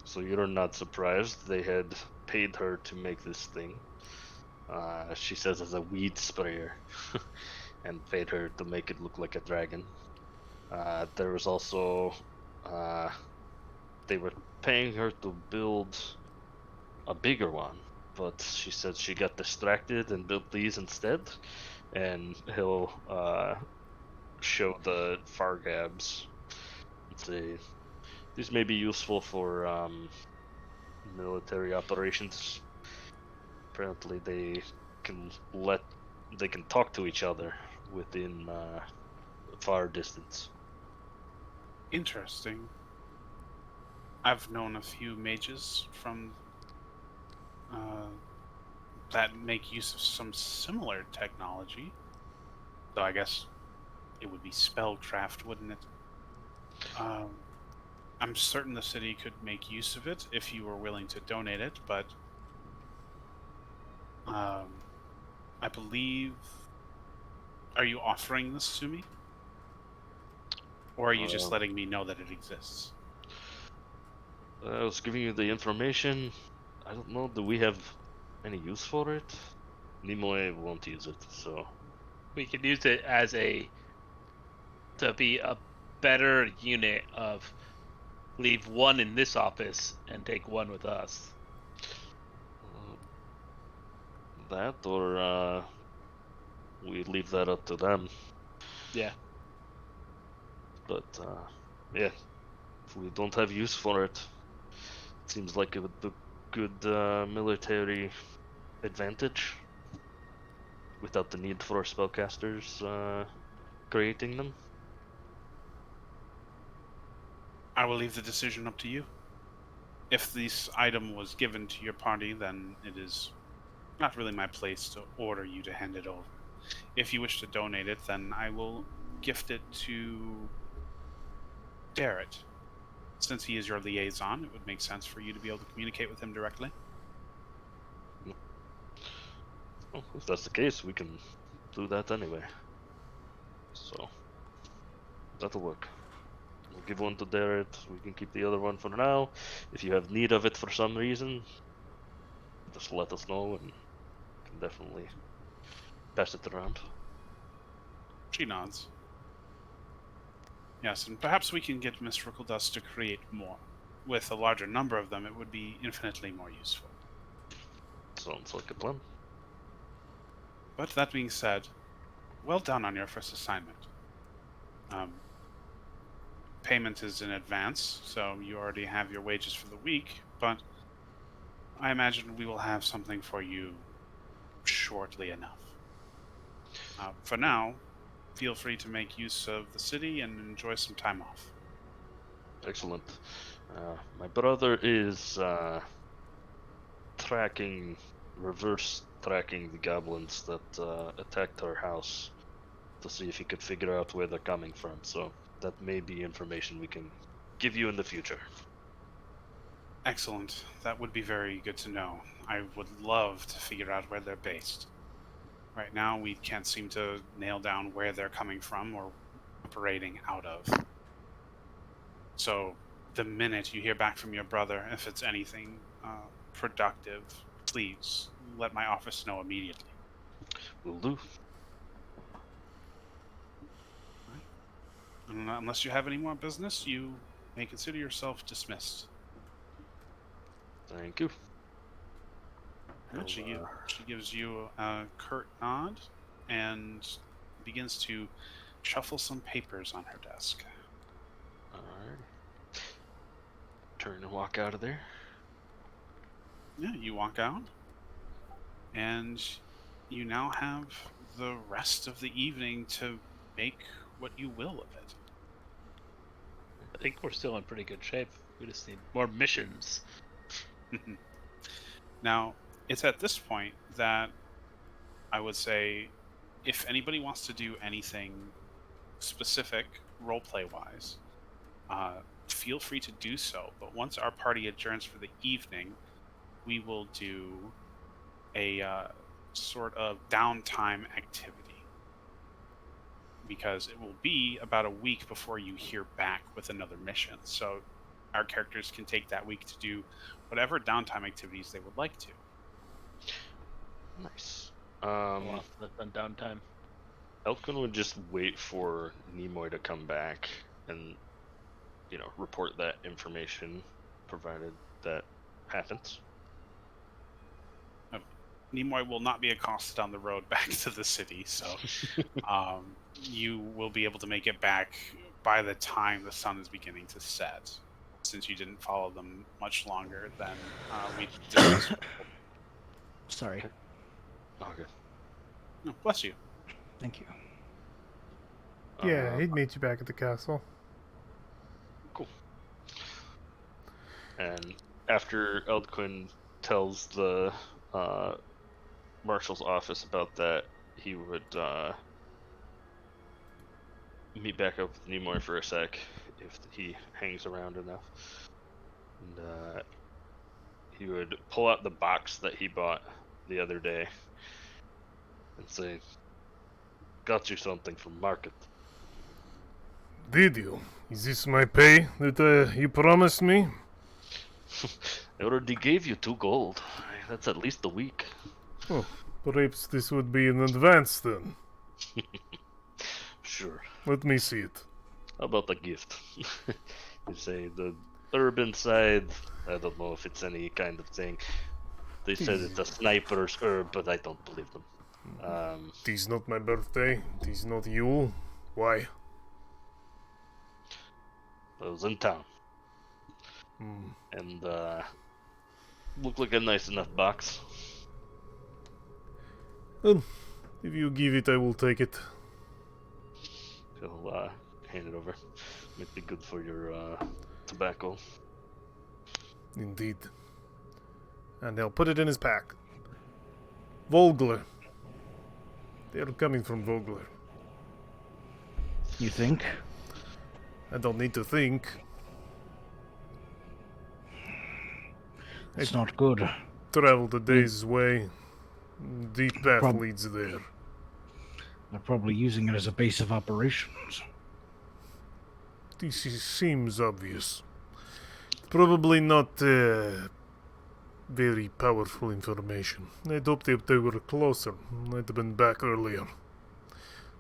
so you're not surprised. They had paid her to make this thing. She says as a weed sprayer, and paid her to make it look like a dragon. There was also, they were paying her to build a bigger one, but she said she got distracted and built these instead. And he'll show the Fargabs. Say, these may be useful for military operations. Apparently, they can talk to each other within far distance. Interesting. I've known a few mages from that make use of some similar technology. Though I guess it would be spellcraft, wouldn't it? I'm certain the city could make use of it if you were willing to donate it, but I believe... Are you offering this to me? Or are you just letting me know that it exists? I was giving you the information. I don't know, do we have any use for it? Nimoy won't use it, so... We could use it as to be a better unit of leave one in this office and take one with us. That, or we leave that up to them. Yeah. But yeah, if we don't have use for it, it seems like it would be good military advantage without the need for spellcasters creating them. I will leave the decision up to you. if this item was given to your party, then it is not really my place to order you to hand it over. If you wish to donate it, then I will gift it to Darrett. Since he is your liaison, it would make sense for you to be able to communicate with him directly. Well, if that's the case, we can do that anyway. So, that'll work. We'll give one to Darrett, we can keep the other one for now. If you have need of it for some reason, just let us know and can definitely pass it around. She nods. Yes, and perhaps we can get Miss Dust to create more. With a larger number of them, it would be infinitely more useful. Sounds like a plan. But that being said, well done on your first assignment. Payment is in advance, so you already have your wages for the week, but I imagine we will have something for you shortly enough. For now, feel free to make use of the city and enjoy some time off. Excellent. My brother is reverse tracking the goblins that attacked our house to see if he could figure out where they're coming from. So that may be information we can give you in the future. Excellent. That would be very good to know. I would love to figure out where they're based. Right now, we can't seem to nail down where they're coming from or operating out of. So, the minute you hear back from your brother, if it's anything productive, please let my office know immediately. Will do. And unless you have any more business, you may consider yourself dismissed. Thank you. And she gives you a curt nod and begins to shuffle some papers on her desk. Alright. Turn and walk out of there. Yeah, you walk out, and you now have the rest of the evening to make what you will of it. I think we're still in pretty good shape. We just need more missions. Now, it's at this point that I would say if anybody wants to do anything specific roleplay-wise, feel free to do so. But once our party adjourns for the evening, we will do a sort of downtime activity. Because it will be about a week before you hear back with another mission. So our characters can take that week to do whatever downtime activities they would like to. Nice. Well, that's on downtime. Elkin would just wait for Nimoy to come back and, report that information, provided that happens. Nimoy will not be accosted on the road back to the city, so you will be able to make it back by the time the sun is beginning to set, since you didn't follow them much longer than we discussed. Sorry. Okay. Oh, bless you. Thank you. Yeah, he'd meet you back at the castle. Cool. And after Eldquin tells the marshal's office about that, he would meet back up with Nimoy for a sec if he hangs around enough. And he would pull out the box that he bought the other day and say, "Got you something from market." Did you? Is this my pay that you promised me? I already gave you 2 gold. That's at least a week. Oh, perhaps this would be in advance then. Sure. Let me see it. How about a gift? You say the urban side, I don't know if it's any kind of thing. They said it's a sniper's herb, but I don't believe them. Tis not my birthday. Tis not Yule. Why? I was in town. And looked like a nice enough box. Well, if you give it, I will take it. He'll hand it over. Might be good for your tobacco. Indeed. And he'll put it in his pack. Vogler. They're coming from Vogler. You think? I don't need to think. It's not good. Traveled a day's way. Deep path Prob- leads there. They're probably using it as a base of operations. Seems obvious. Probably not very powerful information. I'd hoped if they were closer. I'd have been back earlier.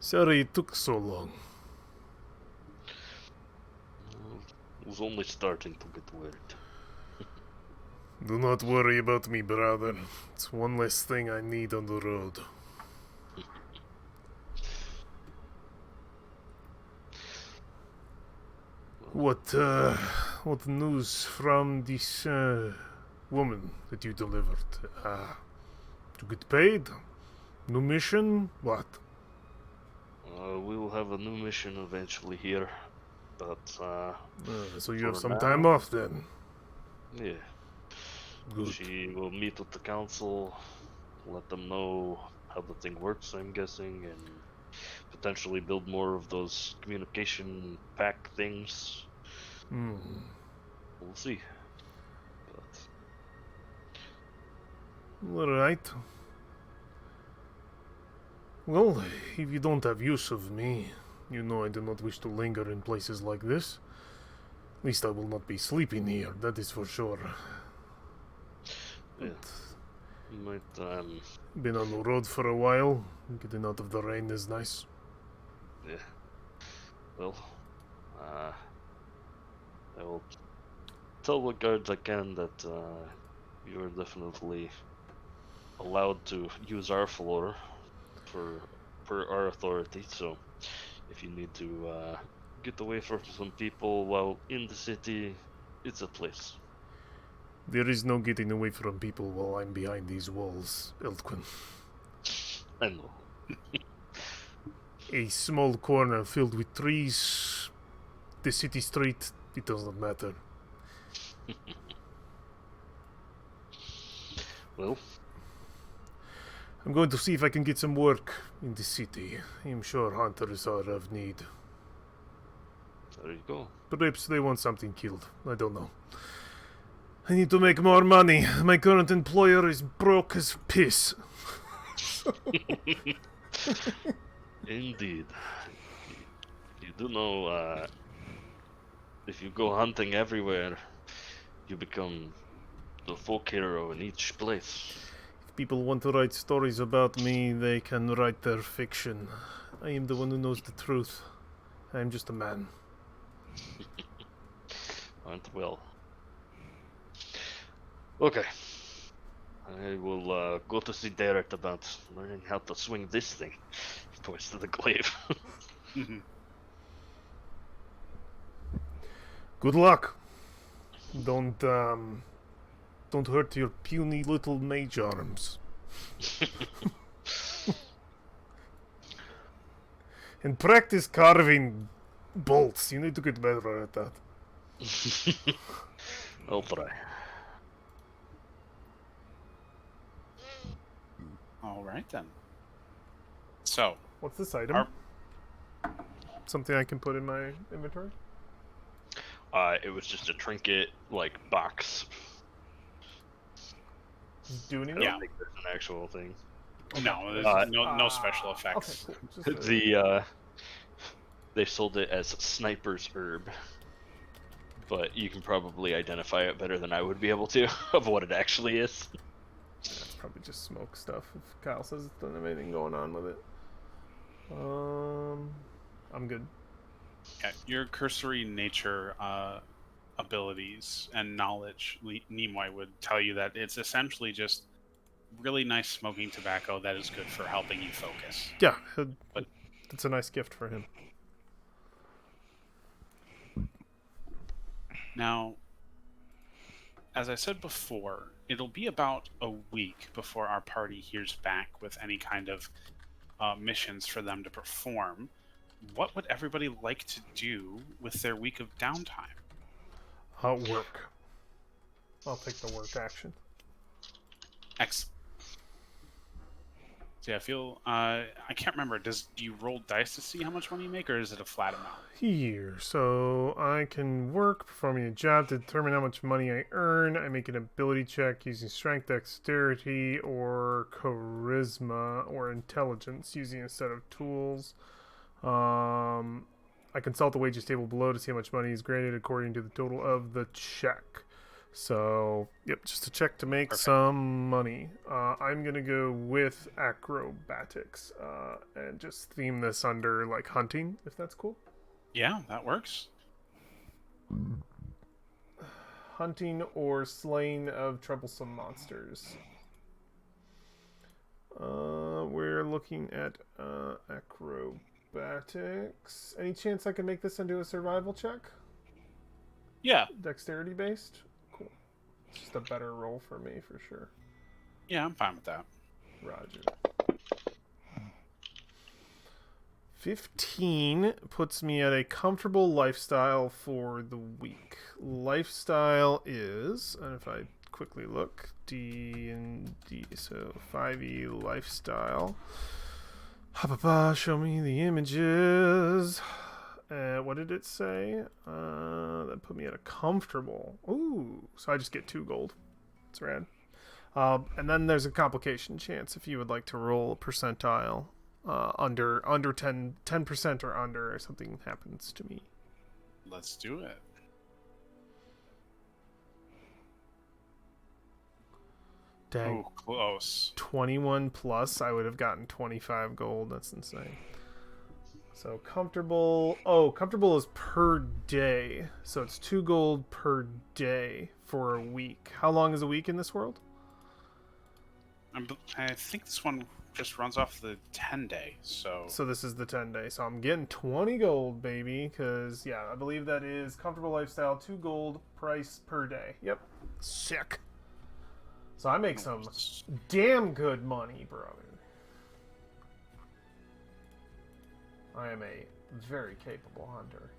Sorry it took so long. It was only starting to get weird. Do not worry about me, brother. It's one less thing I need on the road. What news from this woman that you delivered? To get paid? New mission? What? We will have a new mission eventually here, but So you have for some now- time off then? yeah. Good. She will meet with the council, let them know how the thing works, I'm guessing, and potentially build more of those communication pack things. Hmm. We'll see. But Alright. Well, if you don't have use of me, you know I do not wish to linger in places like this. At least I will not be sleeping here, that is for sure. yeah, you might Been on the road for a while. Getting out of the rain is nice. yeah. Well, I will tell the guards I can that you are definitely allowed to use our floor for our authority. So, if you need to get away from some people while in the city, it's a place. There is no getting away from people while I'm behind these walls, Eltquin. I know. A small corner filled with trees. The city street, it does not matter. Well, I'm going to see if I can get some work in the city. I'm sure hunters are of need. there you go. Perhaps they want something killed. I don't know. I need to make more money. My current employer is broke as piss. Indeed. You do know, if you go hunting everywhere, you become the folk hero in each place. If people want to write stories about me, they can write their fiction. I am the one who knows the truth. I am just a man. Aren't well. Okay. I will go to see Derek about learning how to swing this thing. He points to the glaive. Good luck. Don't hurt your puny little mage arms. And practice carving bolts. You need to get better at that. I'll try. All right then. So, What's this item? Something I can put in my inventory? It was just a trinket, like, box. Do I anything? don't Yeah. think there's an actual thing. no, there's no special effects. Okay, cool. Just a- They sold it as sniper's herb, but you can probably identify it better than I would be able to of what it actually is. It's probably just smoke stuff. If Kyle says it doesn't have anything going on with it. I'm good. Yeah, your cursory nature abilities and knowledge, Nimoy would tell you that it's essentially just really nice smoking tobacco that is good for helping you focus. Yeah, But- it's a nice gift for him. Now, as I said before, it'll be about a week before our party hears back with any kind of missions for them to perform. What would everybody like to do with their week of downtime? Work. I'll take the work action. Excellent. So yeah, I feel I can't remember. Do you roll dice to see how much money you make, or is it a flat amount? Here, so I can work performing a job to determine how much money I earn. I make an ability check using strength, dexterity, or charisma, or intelligence using a set of tools. I consult the wages table below to see how much money is granted according to the total of the check. So, yep, just a check to make Perfect. some money. I'm gonna go with acrobatics and just theme this under like hunting, if that's cool. Yeah, that works. Hunting or slaying of troublesome monsters. We're looking at acrobatics. Any chance I can make this into a survival check? Yeah, Dexterity based? Cool. It's just a better roll for me for sure. yeah, I'm fine with that. Roger. 15 puts me at a comfortable lifestyle for the week. Lifestyle is, and if I quickly look, D and D, so 5e lifestyle. Show me the images. What did it say? That put me at a comfortable. Ooh, so I just get 2 gold. That's rad. And then there's a complication chance if you would like to roll a percentile. Under 10% or under, or something happens to me. Let's do it. Dang. Oh, close. 21 plus, I would have gotten 25 gold. That's insane. So comfortable. Oh, comfortable is per day. So it's 2 gold per day for a week. How long is a week in this world? I think this one just runs off the 10-day, so... So this is the 10-day. So I'm getting 20 gold, baby. Because, yeah, I believe that is comfortable lifestyle, 2 gold price per day. Yep. Sick. So I make some damn good money, brother. I am a very capable hunter.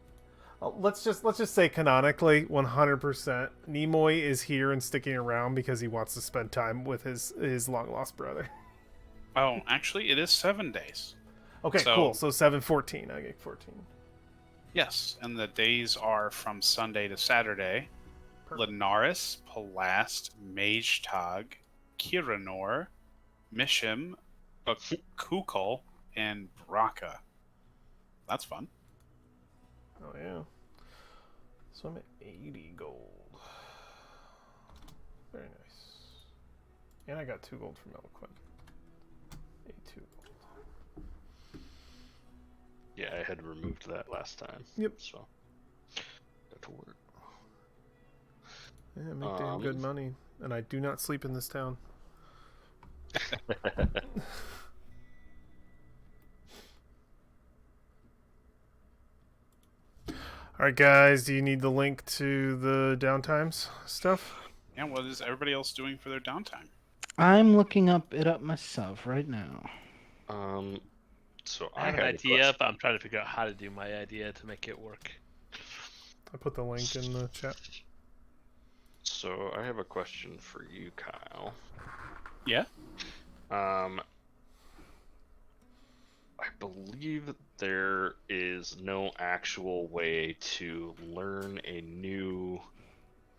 Let's just say canonically, 100%, Nimoy is here and sticking around because he wants to spend time with his long lost brother. Oh, actually, it is 7 days. Okay, So- cool. So 7/14. I get 14. Yes, and the days are from Sunday to Saturday. Perfect. Linaris, Palast, Magetog, Kiranor, Mishim, Kukul, and Braka. That's fun. Oh yeah. So I'm at 80 gold. Very nice. And I got 2 gold from Eloquent. 82 gold. Yeah, I had removed that last time. Yep. So got to work. Yeah, I make damn good money. And I do not sleep in this town. Alright guys, do you need the link to the downtimes stuff? Yeah, what is everybody else doing for their downtime? I'm looking it up myself right now. So I have an had a idea, question. but I'm trying to figure out how to do my idea to make it work. I put the link in the chat. So I have a question for you, Kyle. Yeah? I believe there is no actual way to learn a new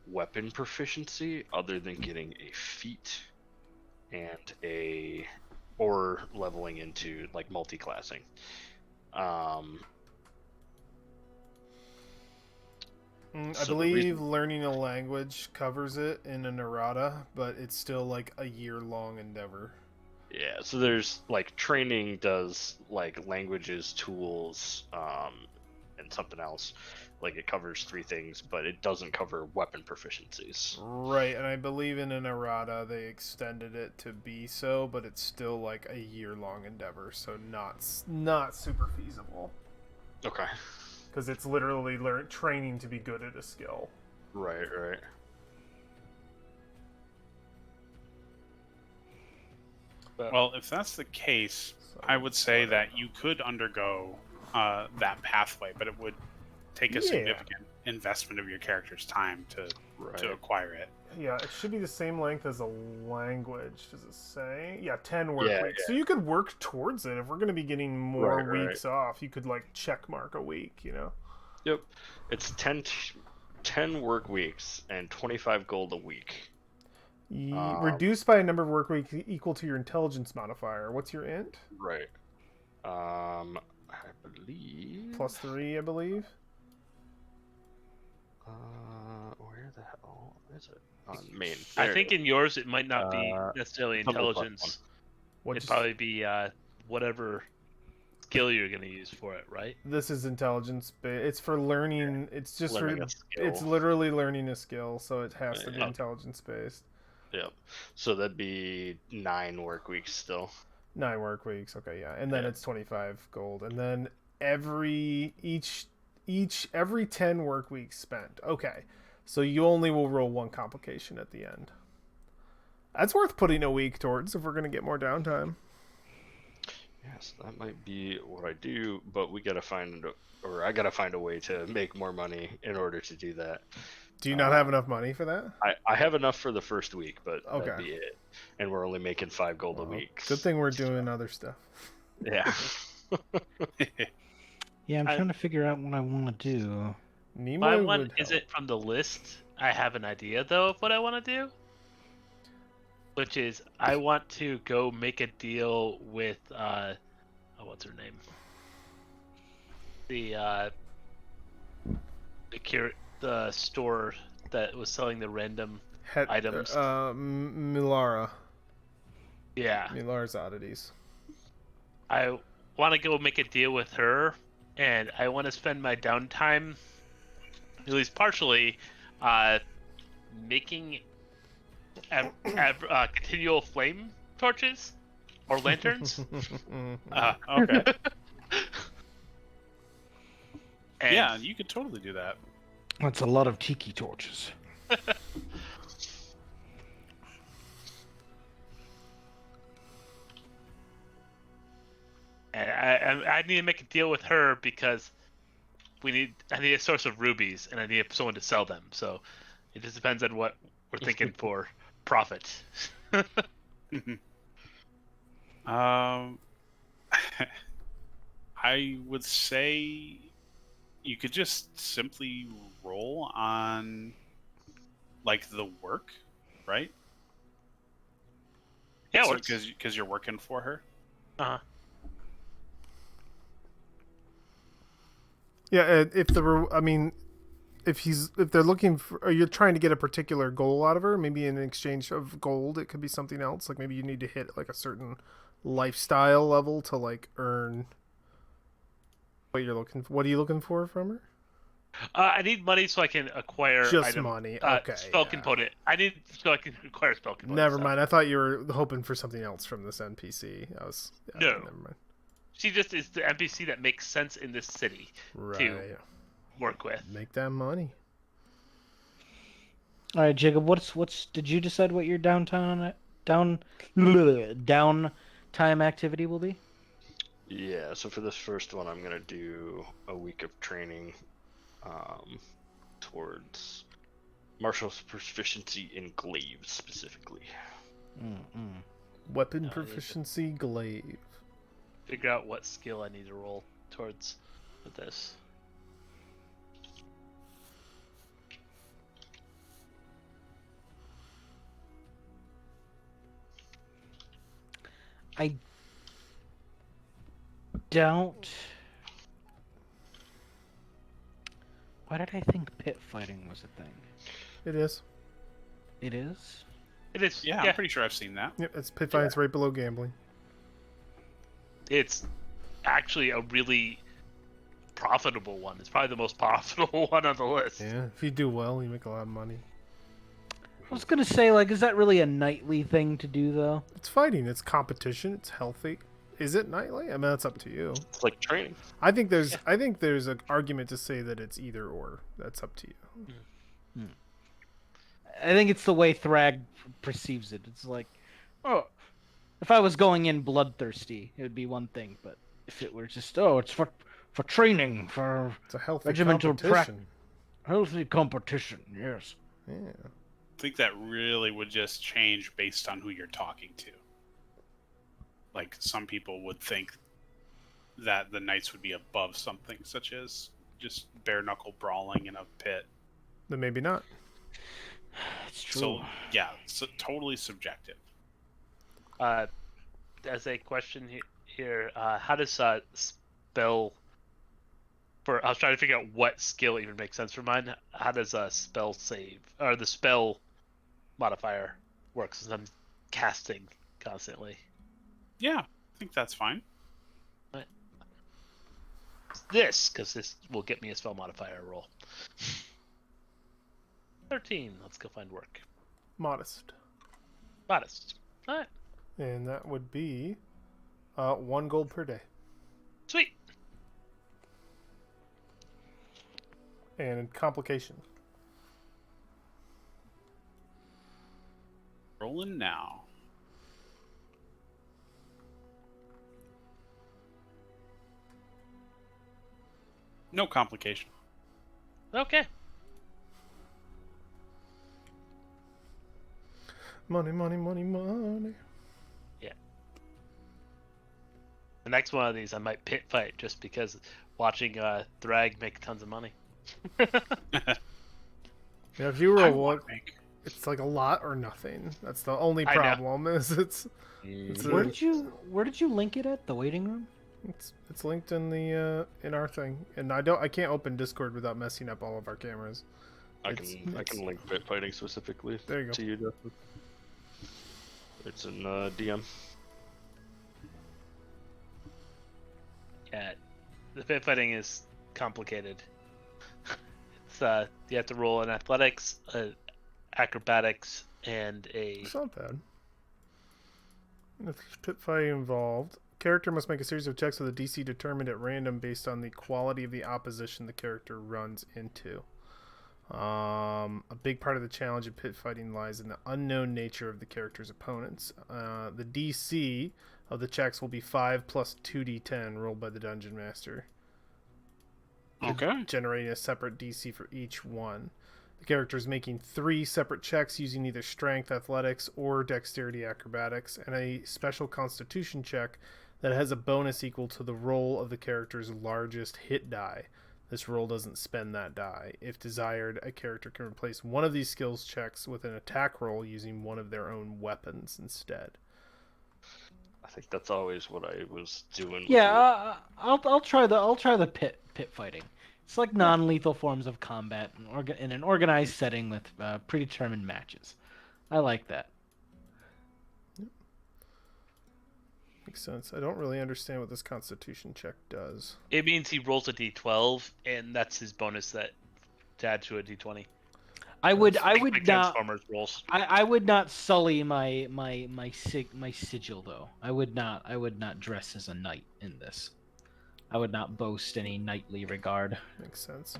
weapon proficiency other than getting a feat and or leveling into like multi-classing. I So the believe reason- learning a language covers it in an errata, but it's still like a year-long endeavor. Yeah, so there's like training does like languages, tools, and something else. Like it covers 3 things, but it doesn't cover weapon proficiencies. Right, and I believe in an errata they extended it to be so, but it's still like a year-long endeavor, so not super feasible. Okay. Because it's literally training to be good at a skill. Right. Well, if that's the case, So, I would say that you could undergo that pathway, but it would take a Yeah. significant investment of your character's time to to acquire it. Yeah, it should be the same length as a language. Does it say? Yeah, 10 work Yeah, weeks. So you could work towards it. If we're going to be getting more Right, weeks off, you could like check mark a week, you know? Yep. It's 10 work weeks and 25 gold a week. Reduced by a number of work weeks equal to your intelligence modifier. What's your int? Right. I believe. +3, I believe. Where the hell is it? On main. I There think it in yours it might not be Uh, necessarily Tumble plus intelligence. What'd It'd you s- probably be whatever skill you're going to use for it, right? This is intelligence. It's for learning. It's just Learning for. a skill. It's literally learning a skill, so it has to be Yeah. intelligence based. Yep. So that'd be 9 work weeks still. 9 work weeks. Okay, yeah, and then Yeah. it's 25 gold, and then every 10 work weeks spent. Okay, so you only will roll 1 complication at the end. That's worth putting a week towards if we're gonna get more downtime. Yes, that might be what I do, but we gotta find, or I gotta find a way to make more money in order to do that. Do you not have enough money for that? I have enough for the first week, but Okay. that'd be it. And we're only making 5 gold a Well, week. good thing we're doing other stuff. Yeah. Yeah, I'm trying to figure out what I want to do. Nimoy My one would help. isn't from the list. I have an idea though of what I want to do, which is I want to go make a deal with what's her name? The store that was selling the random items. Milara. Yeah, Milara's Oddities. I want to go make a deal with her, and I want to spend my downtime, at least partially, making continual flame torches or lanterns. Okay. And Yeah, you could totally do that. That's a lot of tiki torches. And I need to make a deal with her because I need a source of rubies and I need someone to sell them. So it just depends on what we're thinking for profit. I would say you could just simply roll on like the work, right? Yeah, so, works. because you're working for her. Uh-huh. Yeah, if they're looking for, or you're trying to get a particular goal out of her, maybe in exchange of gold, it could be something else. Like maybe you need to hit like a certain lifestyle level to like earn what you're looking for. What are you looking for from her? I need money so I can acquire Just item, money. Okay. spell yeah. component. I need so I can acquire spell component. Never stuff. mind. I thought you were hoping for something else from this NPC. No. Never mind. She just is the NPC that makes sense in this city Right. work with. Make that money. All right, Jacob. What's? Did you decide what your downtime activity will be? Yeah, so for this first one, I'm gonna do a week of training towards martial proficiency in glaives specifically. Weapon proficiency glaive. Figure out what skill I need to roll towards with this. I don't. Why did I think pit fighting was a thing? It is. It is. It is. Yeah, I'm pretty sure I've seen that. Yep, it's pit fights right below gambling. It's actually a really profitable one. It's probably the most profitable one on the list. Yeah, if you do well, you make a lot of money. I was gonna say, like, is that really a nightly thing to do, though? It's fighting. It's competition. It's healthy. Is it nightly? I mean, that's up to you. It's like training. I think there's an argument to say that it's either or. That's up to you. I think it's the way Thrag perceives it. It's like, oh, if I was going in bloodthirsty, it would be one thing. But if it were just, oh, it's for training, for It's a healthy regimental competition. healthy competition, yes. Yeah. I think that really would just change based on who you're talking to. Like, some people would think that the knights would be above something such as just bare knuckle brawling in a pit. Then maybe not. It's true. So yeah, so totally subjective. As a question here, how does spell? I was trying to figure out what skill even makes sense for mine. How does a spell save or the spell modifier work? Since I'm casting constantly. Yeah, I think that's fine. Because this will get me a spell modifier roll. 13. Let's go find work. Modest. Modest. All right. And that would be 1 gold per day. Sweet. And complication. Rolling now. No complication. Okay. Money, money, money, money. Yeah. The next one of these I might pit fight just because watching Thrag make tons of money. Yeah, if you were I a wanna what, make- it's like a lot or nothing. That's the only I know. problem. Is it's Where did you link it at? The waiting room? it's linked in the in our thing, and I can't open Discord without messing up all of our cameras. I It's- can link pit fighting specifically There you go. to you, Justin. It's in DM. Yeah. The pit fighting is complicated. It's you have to roll an athletics, acrobatics, and a It's not bad. If there's pit fighting involved, character must make a series of checks with a DC determined at random based on the quality of the opposition the character runs into. A big part of the challenge in pit fighting lies in the unknown nature of the character's opponents. The DC of the checks will be 5 plus 2d10 rolled by the dungeon master, Okay. generating a separate DC for each one. The character is making 3 separate checks using either strength, athletics, or dexterity acrobatics, and a special constitution check that has a bonus equal to the roll of the character's largest hit die. This roll doesn't spend that die. If desired, a character can replace one of these skills checks with an attack roll using one of their own weapons instead. I think that's always what I was doing. with Yeah, I'll try the pit fighting. It's like non-lethal forms of combat in an organized setting with predetermined matches. I like that. Makes sense. I don't really understand what this constitution check does. It means he rolls a d12, and that's his bonus that to add to a d20. I would Like not Transformers rolls. I would not sully my sigil though. I would not dress as a knight in this. I would not boast any knightly regard. Makes sense.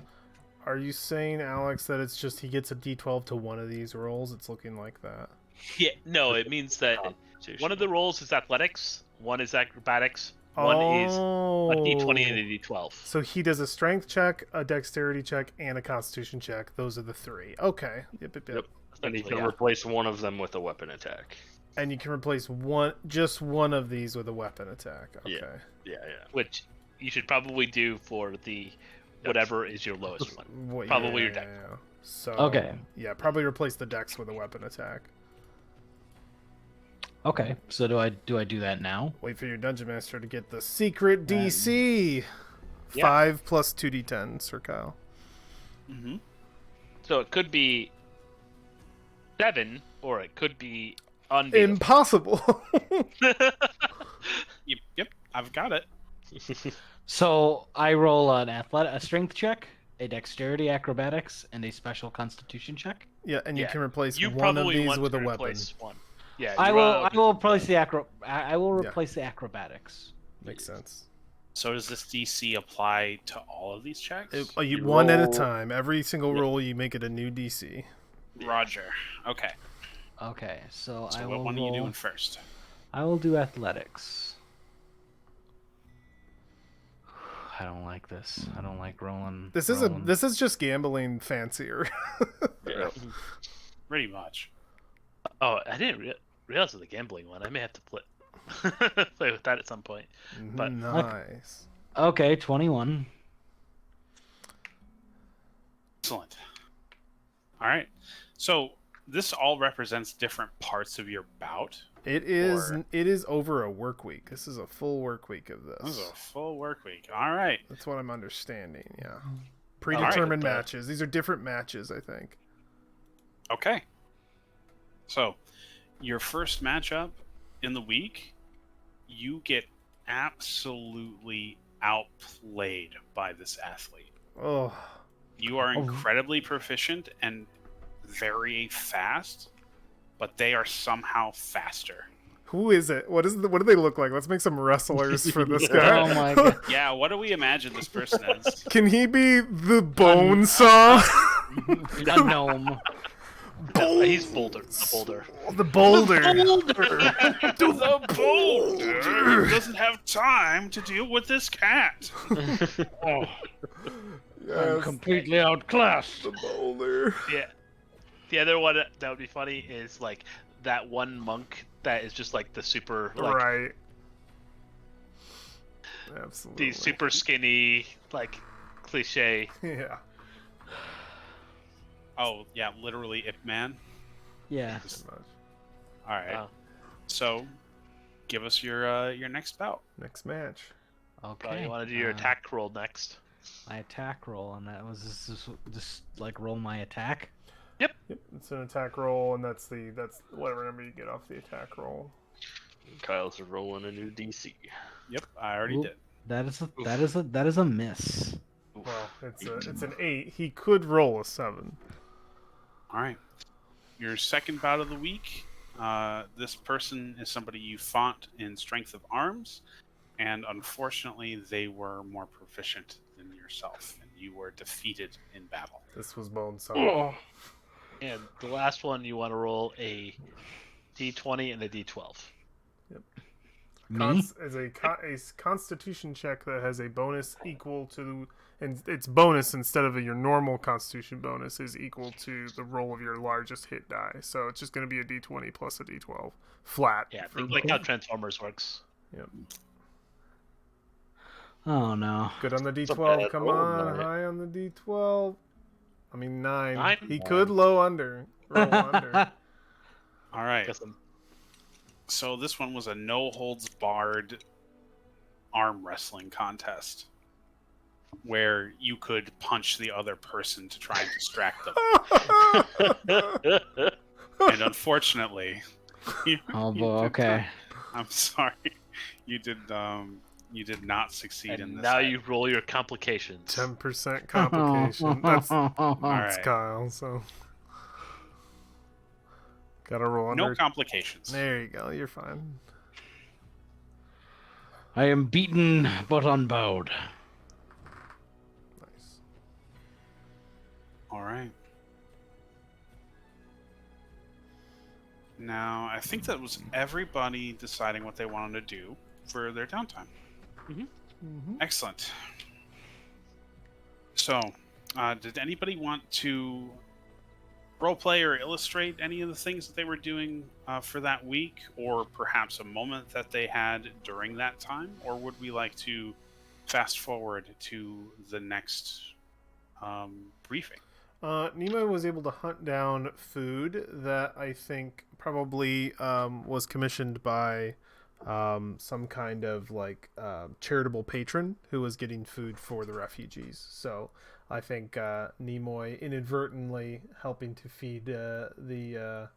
Are you saying, Alex, that it's just he gets a d12 to one of these rolls? It's looking like that. Yeah, no, it means that Constitution. one of the rolls is athletics, one is acrobatics, one is a d20 and a d12. So he does a strength check, a dexterity check, and a constitution check. Those are the 3. Okay. Yep. Yep. And you Essentially, can replace one of them with a weapon attack. And you can replace just one of these with a weapon attack. Okay. Yeah. Yeah, yeah. Which you should probably do for the whatever is your lowest one. Well, Probably your dex. yeah. So Okay. Yeah, probably replace the dex with a weapon attack. Okay, so do I do that now? Wait for your dungeon master to get the secret DC. Yeah. 5 plus 2d10, Sir Kyle. Mm-hmm. So it could be 7, or it could be unbeatable. Impossible. Yep, I've got it. So I roll a strength check, a dexterity acrobatics, and a special constitution check. Yeah, and you Yeah. can replace You one of probably these want with to a weapon. replace one. Yeah, I you will replace the I will Yeah. replace the acrobatics. Makes sense. So does this DC apply to all of these checks? You You one at a roll- time. Every single Yeah. roll, you make it a new DC. Roger. Okay. Okay, so So I what will one are you roll. doing first? I will do athletics. I don't like this. I don't like rolling. This is just gambling fancier. Yeah. Pretty much. Oh, I didn't realize the gambling one. I may have to play with that at some point. But Nice. Okay, 21. Excellent. All right. So this all represents different parts of your bout. It is over a work week. This is a full work week of this. This is a full work week. All right. That's what I'm understanding, yeah. Predetermined All right. matches. These are different matches, I think. Okay. So, your first matchup in the week, you get absolutely outplayed by this athlete. Oh. You are incredibly proficient and very fast, but they are somehow faster. Who is it? What do they look like? Let's make some wrestlers for this guy. Oh my god. Yeah, what do we imagine this person is? Can he be the bone saw? A gnome. he's Boulder. The Boulder. The boulder. The boulder doesn't have time to deal with this cat. I'm Yes, completely outclassed. the boulder. Yeah. The other one that would be funny is like that one monk that is just like the super like Right. Absolutely. the super skinny like cliche. Yeah. Oh, yeah, literally Ip Man. Yeah. Pretty much. All right. Wow. So, give us your next bout. Next match. Okay. You want to do your attack roll next? My attack roll, and that was just like roll my attack. Yep, it's an attack roll, and that's whatever number you get off the attack roll. Kyle's rolling a new DC. Yep, I already Oop. did. That is a miss. Well, it's an 8. He could roll a 7. All right. Your second bout of the week. This person is somebody you fought in strength of arms, and unfortunately, they were more proficient than yourself, and you were defeated in battle. This was bone saw. Oh. And the last one, you want to roll a d20 and a d12. Me? Is a constitution check that has a bonus equal to, and its bonus instead of your normal constitution bonus is equal to the roll of your largest hit die. So it's just going to be a d20 plus a d12 flat. Yeah, for like both. how Transformers works. Yep. Oh no. Good on the a d12. bad Come roll, on, Mario. high on the d12. I mean 9. 9? He could low under. Roll under. All right. Guess I'm- So this one was a no-holds-barred arm wrestling contest where you could punch the other person to try and distract them. And unfortunately, Oh you boy. did Okay. not- I'm sorry. You did not succeed in And this. now item. you roll your complications. 10% complication. That's All right. Kyle, so. Gotta roll under. No complications. There you go. You're fine. I am beaten but unbowed. Nice. All right. Now, I think that was everybody deciding what they wanted to do for their downtime. Excellent. So, did anybody want to roleplay or illustrate any of the things that they were doing for that week, or perhaps a moment that they had during that time? Or would we like to fast forward to the next briefing? Nimoy was able to hunt down food that I think probably was commissioned by some kind of like charitable patron who was getting food for the refugees. So I think Nimoy inadvertently helping to feed the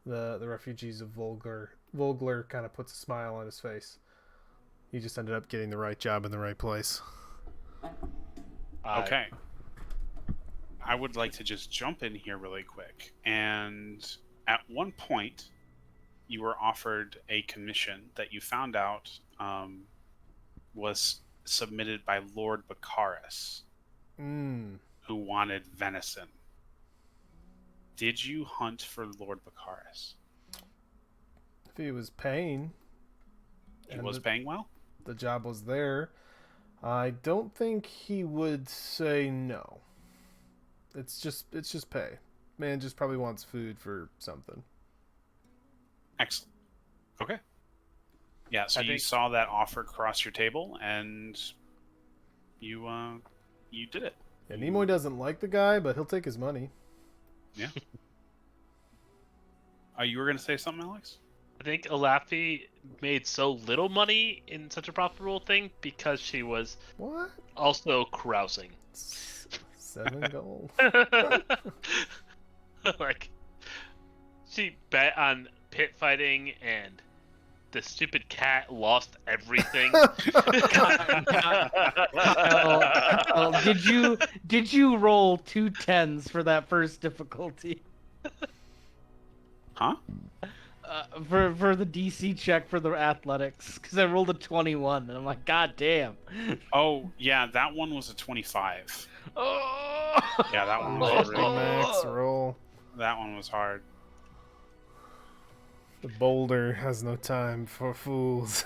refugees of Volgar. Volgar kind of puts a smile on his face. He just ended up getting the right job in the right place. Okay. I would like to just jump in here really quick. And at one point, you were offered a commission that you found out was submitted by Lord Baccharis, who wanted venison. Did you hunt for Lord Baccharis? If he was paying, He and was paying well? the job was there. I don't think he would say no. It's just pay. Man just probably wants food for something. Excellent. Okay. Yeah, so I you think- saw that offer cross your table, and you did it. Yeah, Nimoy doesn't like the guy, but he'll take his money. Yeah. You were gonna say something, Alex? I think Alafi made so little money in such a profitable thing because she was What? also carousing. 7 gold. Like, she bet on pit fighting and the stupid cat lost everything. Kyle, did you roll 2 10s for that first difficulty? Huh? For the DC check for the athletics, because I rolled a 21, and I'm like, God damn. Oh, yeah, that one was a 25. Oh. Yeah, that one Max, was really. Max roll. That one was hard. The boulder has no time for fools.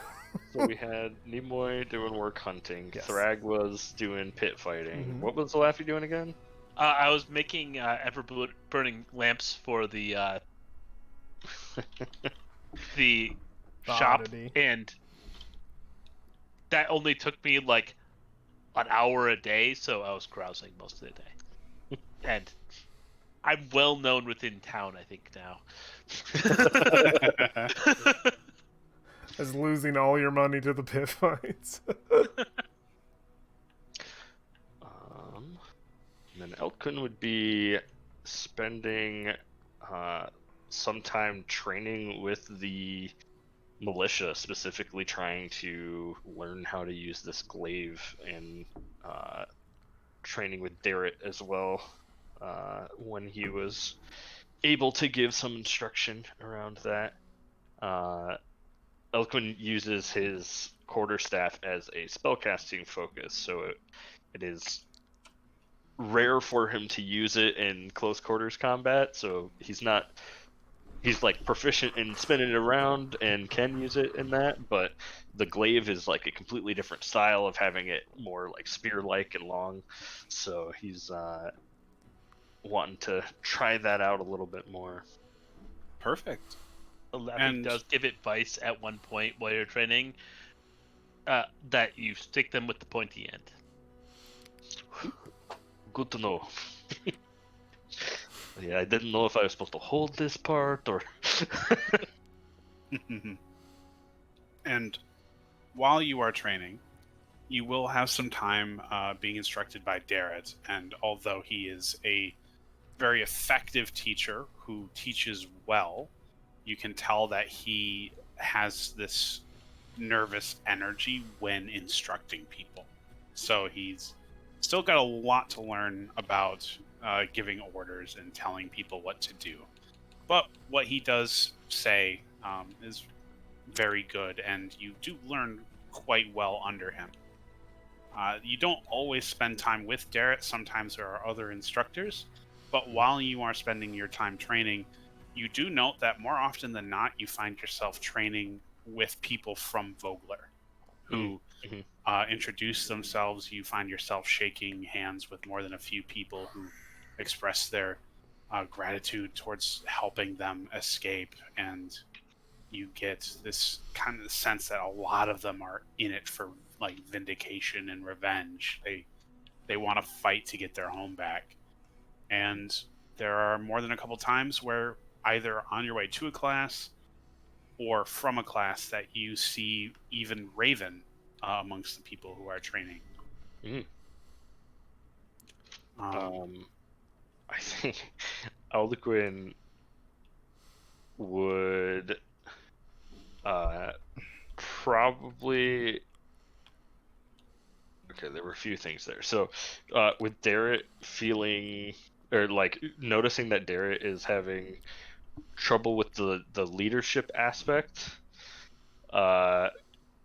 So we had Nimoy doing work hunting. Yes. Thrag was doing pit fighting. Mhm. What was the Laffy doing again? I was making ever-burning lamps for the shop, Oddity. and that only took me like an hour a day, so I was carousing most of the day. And I'm well known within town, I think, now. As losing all your money to the pit fights. And then Elkun would be spending some time training with the militia, specifically trying to learn how to use this glaive, and training with Darrett as well when he was able to give some instruction around that. Elkun uses his quarterstaff as a spellcasting focus, so it is rare for him to use it in close quarters combat, so he's like proficient in spinning it around and can use it in that, but the glaive is like a completely different style of having it more like spear-like and long, so he's wanting to try that out a little bit more. Perfect. Alafi And- does give advice at one point while you're training that you stick them with the pointy end. Good to know. Yeah, I didn't know if I was supposed to hold this part or. And while you are training, you will have some time being instructed by Darrett, and although he is a very effective teacher who teaches well, you can tell that he has this nervous energy when instructing people. So he's still got a lot to learn about giving orders and telling people what to do. But what he does say is very good, and you do learn quite well under him. You don't always spend time with Darrett. Sometimes there are other instructors. But while you are spending your time training, you do note that more often than not, you find yourself training with people from Vogler who introduce themselves. You find yourself shaking hands with more than a few people who express their gratitude towards helping them escape, and you get this kind of sense that a lot of them are in it for like vindication and revenge. They want to fight to get their home back. And there are more than a couple times where either on your way to a class or from a class that you see even Raven amongst the people who are training. I think Aldequin would probably. Okay, there were a few things there. So, with Darrett feeling, or like noticing that Darrett is having trouble with the leadership aspect,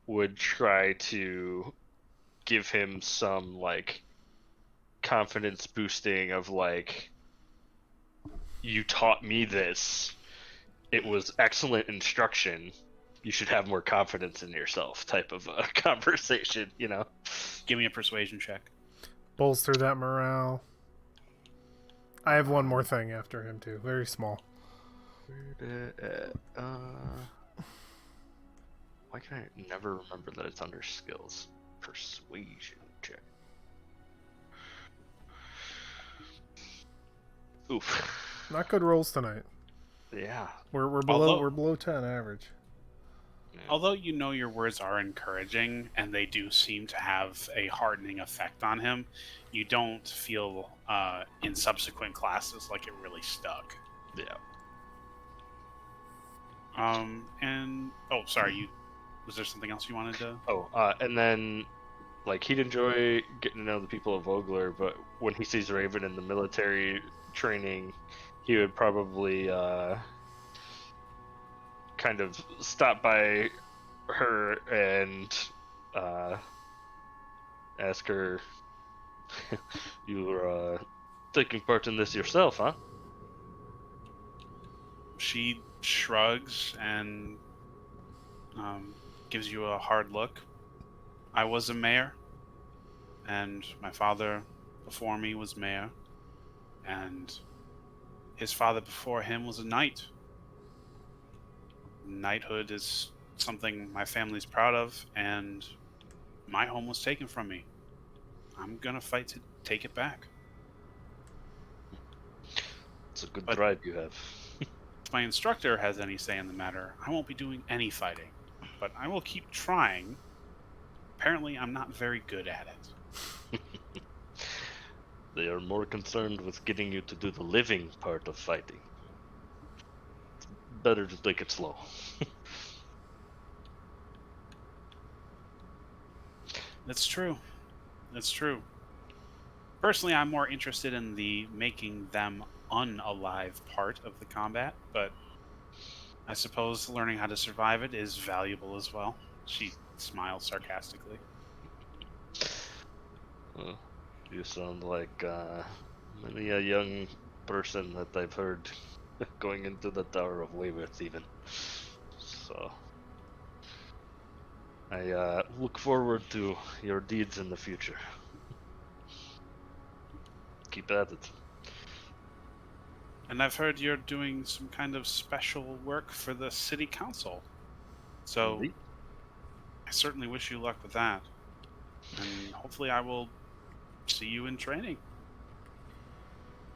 would try to give him some like confidence boosting of like, you taught me this. It was excellent instruction. you should have more confidence in yourself type of conversation, you know. Give me a persuasion check. Bolster that morale. I have one more thing after him too. Very small. Why can I never remember that it's under skills? Persuasion check. Oof. Not good rolls tonight. Yeah. We're Although- below 10 average. Although you know your words are encouraging and they do seem to have a hardening effect on him, you don't feel in subsequent classes like it really stuck. Yeah. And oh, sorry, was there something else you wanted to? Oh, and then like he'd enjoy getting to know the people of Vogler, but when he sees Raven in the military training, he would probably kind of stop by her and ask her, "You're taking part in this yourself, huh?" She shrugs and gives you a hard look. I was a mayor, and my father before me was mayor, and his father before him was a knight. Knighthood is something my family's proud of, and my home was taken from me. I'm gonna fight to take it back. It's a good But- drive you have. If my instructor has any say in the matter, I won't be doing any fighting, but I will keep trying. Apparently, I'm not very good at it. They are more concerned with getting you to do the living part of fighting. It's better to take it slow. That's true. That's true. Personally, I'm more interested in the making them unalive part of the combat, but I suppose learning how to survive it is valuable as well. She smiles sarcastically. You sound like many a young person that I've heard going into the Tower of Weymouth even. So I look forward to your deeds in the future. Keep at it. And I've heard you're doing some kind of special work for the city council. So Indeed. I certainly wish you luck with that. And hopefully I will see you in training.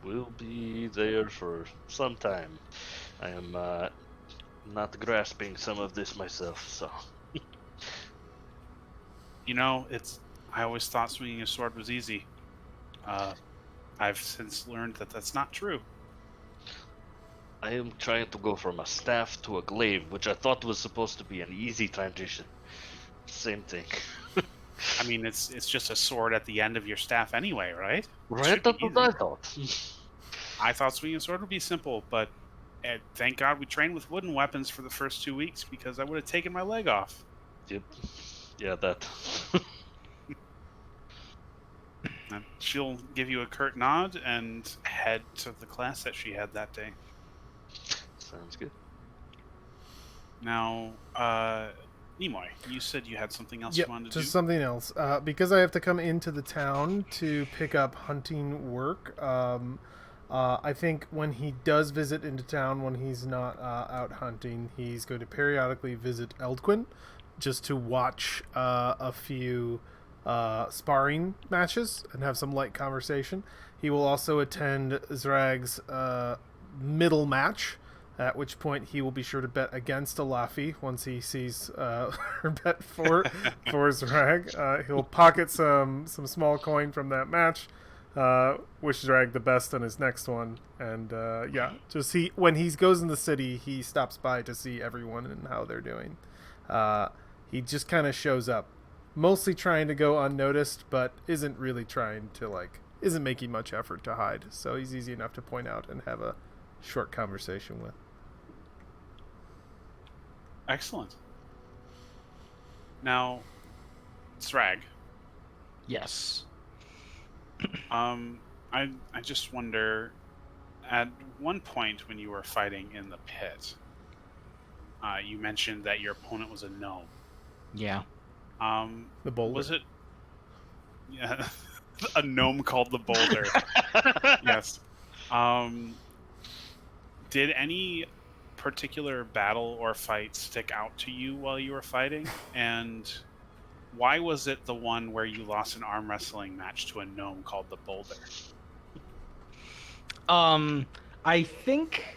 We'll be there for some time. I am not grasping some of this myself, so. You know, I always thought swinging a sword was easy. I've since learned that that's not true. I am trying to go from a staff to a glaive, which I thought was supposed to be an easy transition. Same thing. I mean, it's just a sword at the end of your staff anyway, right? Right? Should be That's what I easy. thought. I thought swinging a sword would be simple, but thank God we trained with wooden weapons for the first 2 weeks because I would have taken my leg off. Yep. Yeah, that. And she'll give you a curt nod and head to the class that she had that day. Sounds good. Now, Nimoy, you said you had something else Yep, you wanted to just do? something else. Because I have to come into the town to pick up hunting work. I think when he does visit into town, when he's not out hunting, he's going to periodically visit Eldquin, just to watch a few sparring matches and have some light conversation. He will also attend Zrag's middle match, at which point he will be sure to bet against Alafi once he sees her bet for Zrag. He'll pocket some small coin from that match. Wish Zrag the best on his next one, and yeah, just when he goes in the city, he stops by to see everyone and how they're doing. He just kind of shows up, mostly trying to go unnoticed, but isn't really trying to isn't making much effort to hide. So he's easy enough to point out and have a short conversation with. Excellent. Now, Srag, Yes. I just wonder, at one point when you were fighting in the pit, you mentioned that your opponent was a gnome. Yeah. The boulder. Was it? Yeah, a gnome called the Boulder. Yes. Did any particular battle or fight stick out to you while you were fighting? And why was it the one where you lost an arm wrestling match to a gnome called the Boulder? I think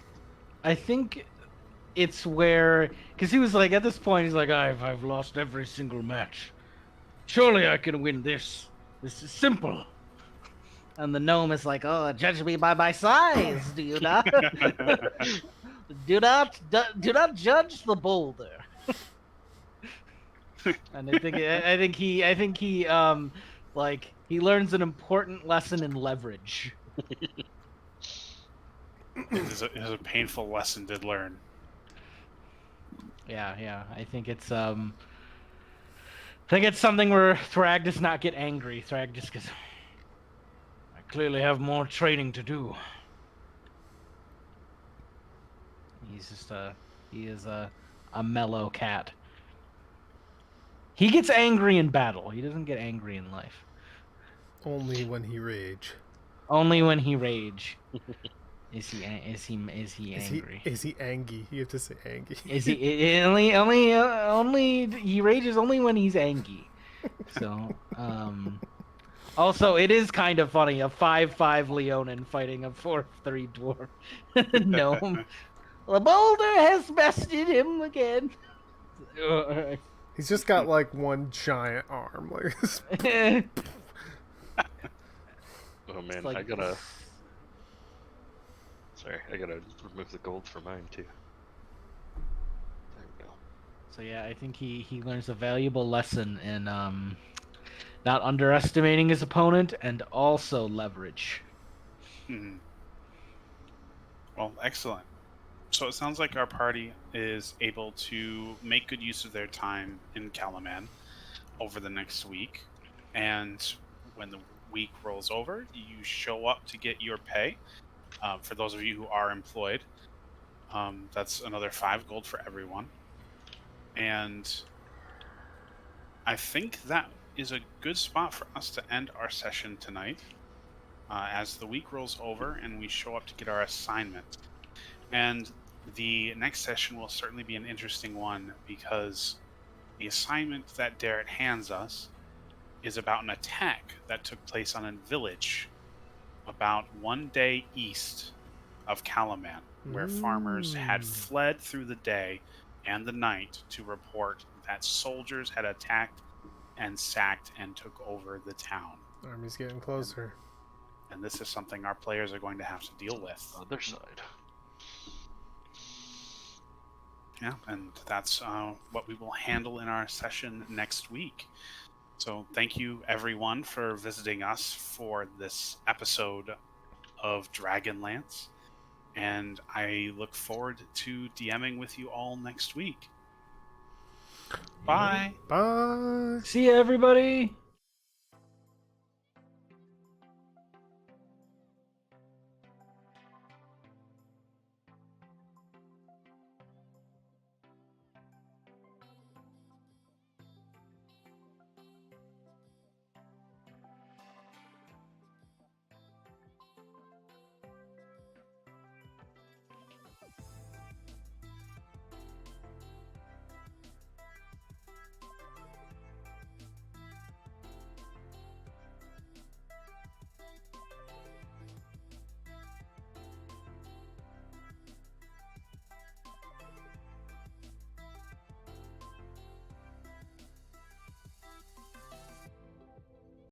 it's where, because he was like, at this point, he's like, I've lost every single match. Surely I can win this. This is simple. And the gnome is like, oh, judge me by my size, do you not? do not judge the boulder. And I think he like he learns an important lesson in leverage. It is a painful lesson to learn. Yeah. I think it's something where Thrag does not get angry. Thrag just goes, I clearly have more training to do. He's just he is a mellow cat. He gets angry in battle. He doesn't get angry in life. Only when he rage. Only when he rage. Is he angry? Is he angry? You have to say angry. Is he only he rages only when he's angry. So also it is kind of funny, a 5/5 Leonin fighting a 4/3 dwarf. Gnome. The boulder has bested him again. He's just got like one giant arm, like this. Oh man, like, I gotta remove the gold for mine too. There we go. So yeah, I think he learns a valuable lesson in not underestimating his opponent and also leverage. Hmm. Well, excellent. So it sounds like our party is able to make good use of their time in Calaman over the next week. And when the week rolls over, you show up to get your pay. For those of you who are employed, that's another 5 gold for everyone. And I think that is a good spot for us to end our session tonight. As the week rolls over and we show up to get our assignment. And the next session will certainly be an interesting one because the assignment that Darrett hands us is about an attack that took place on a village about 1 day east of Calaman, where farmers had fled through the day and the night to report that soldiers had attacked and sacked and took over the town. Army's getting closer. And this is something our players are going to have to deal with. Other side. Yeah, and that's what we will handle in our session next week. So thank you, everyone, for visiting us for this episode of Dragonlance. And I look forward to DMing with you all next week. Bye. Bye. See ya, everybody.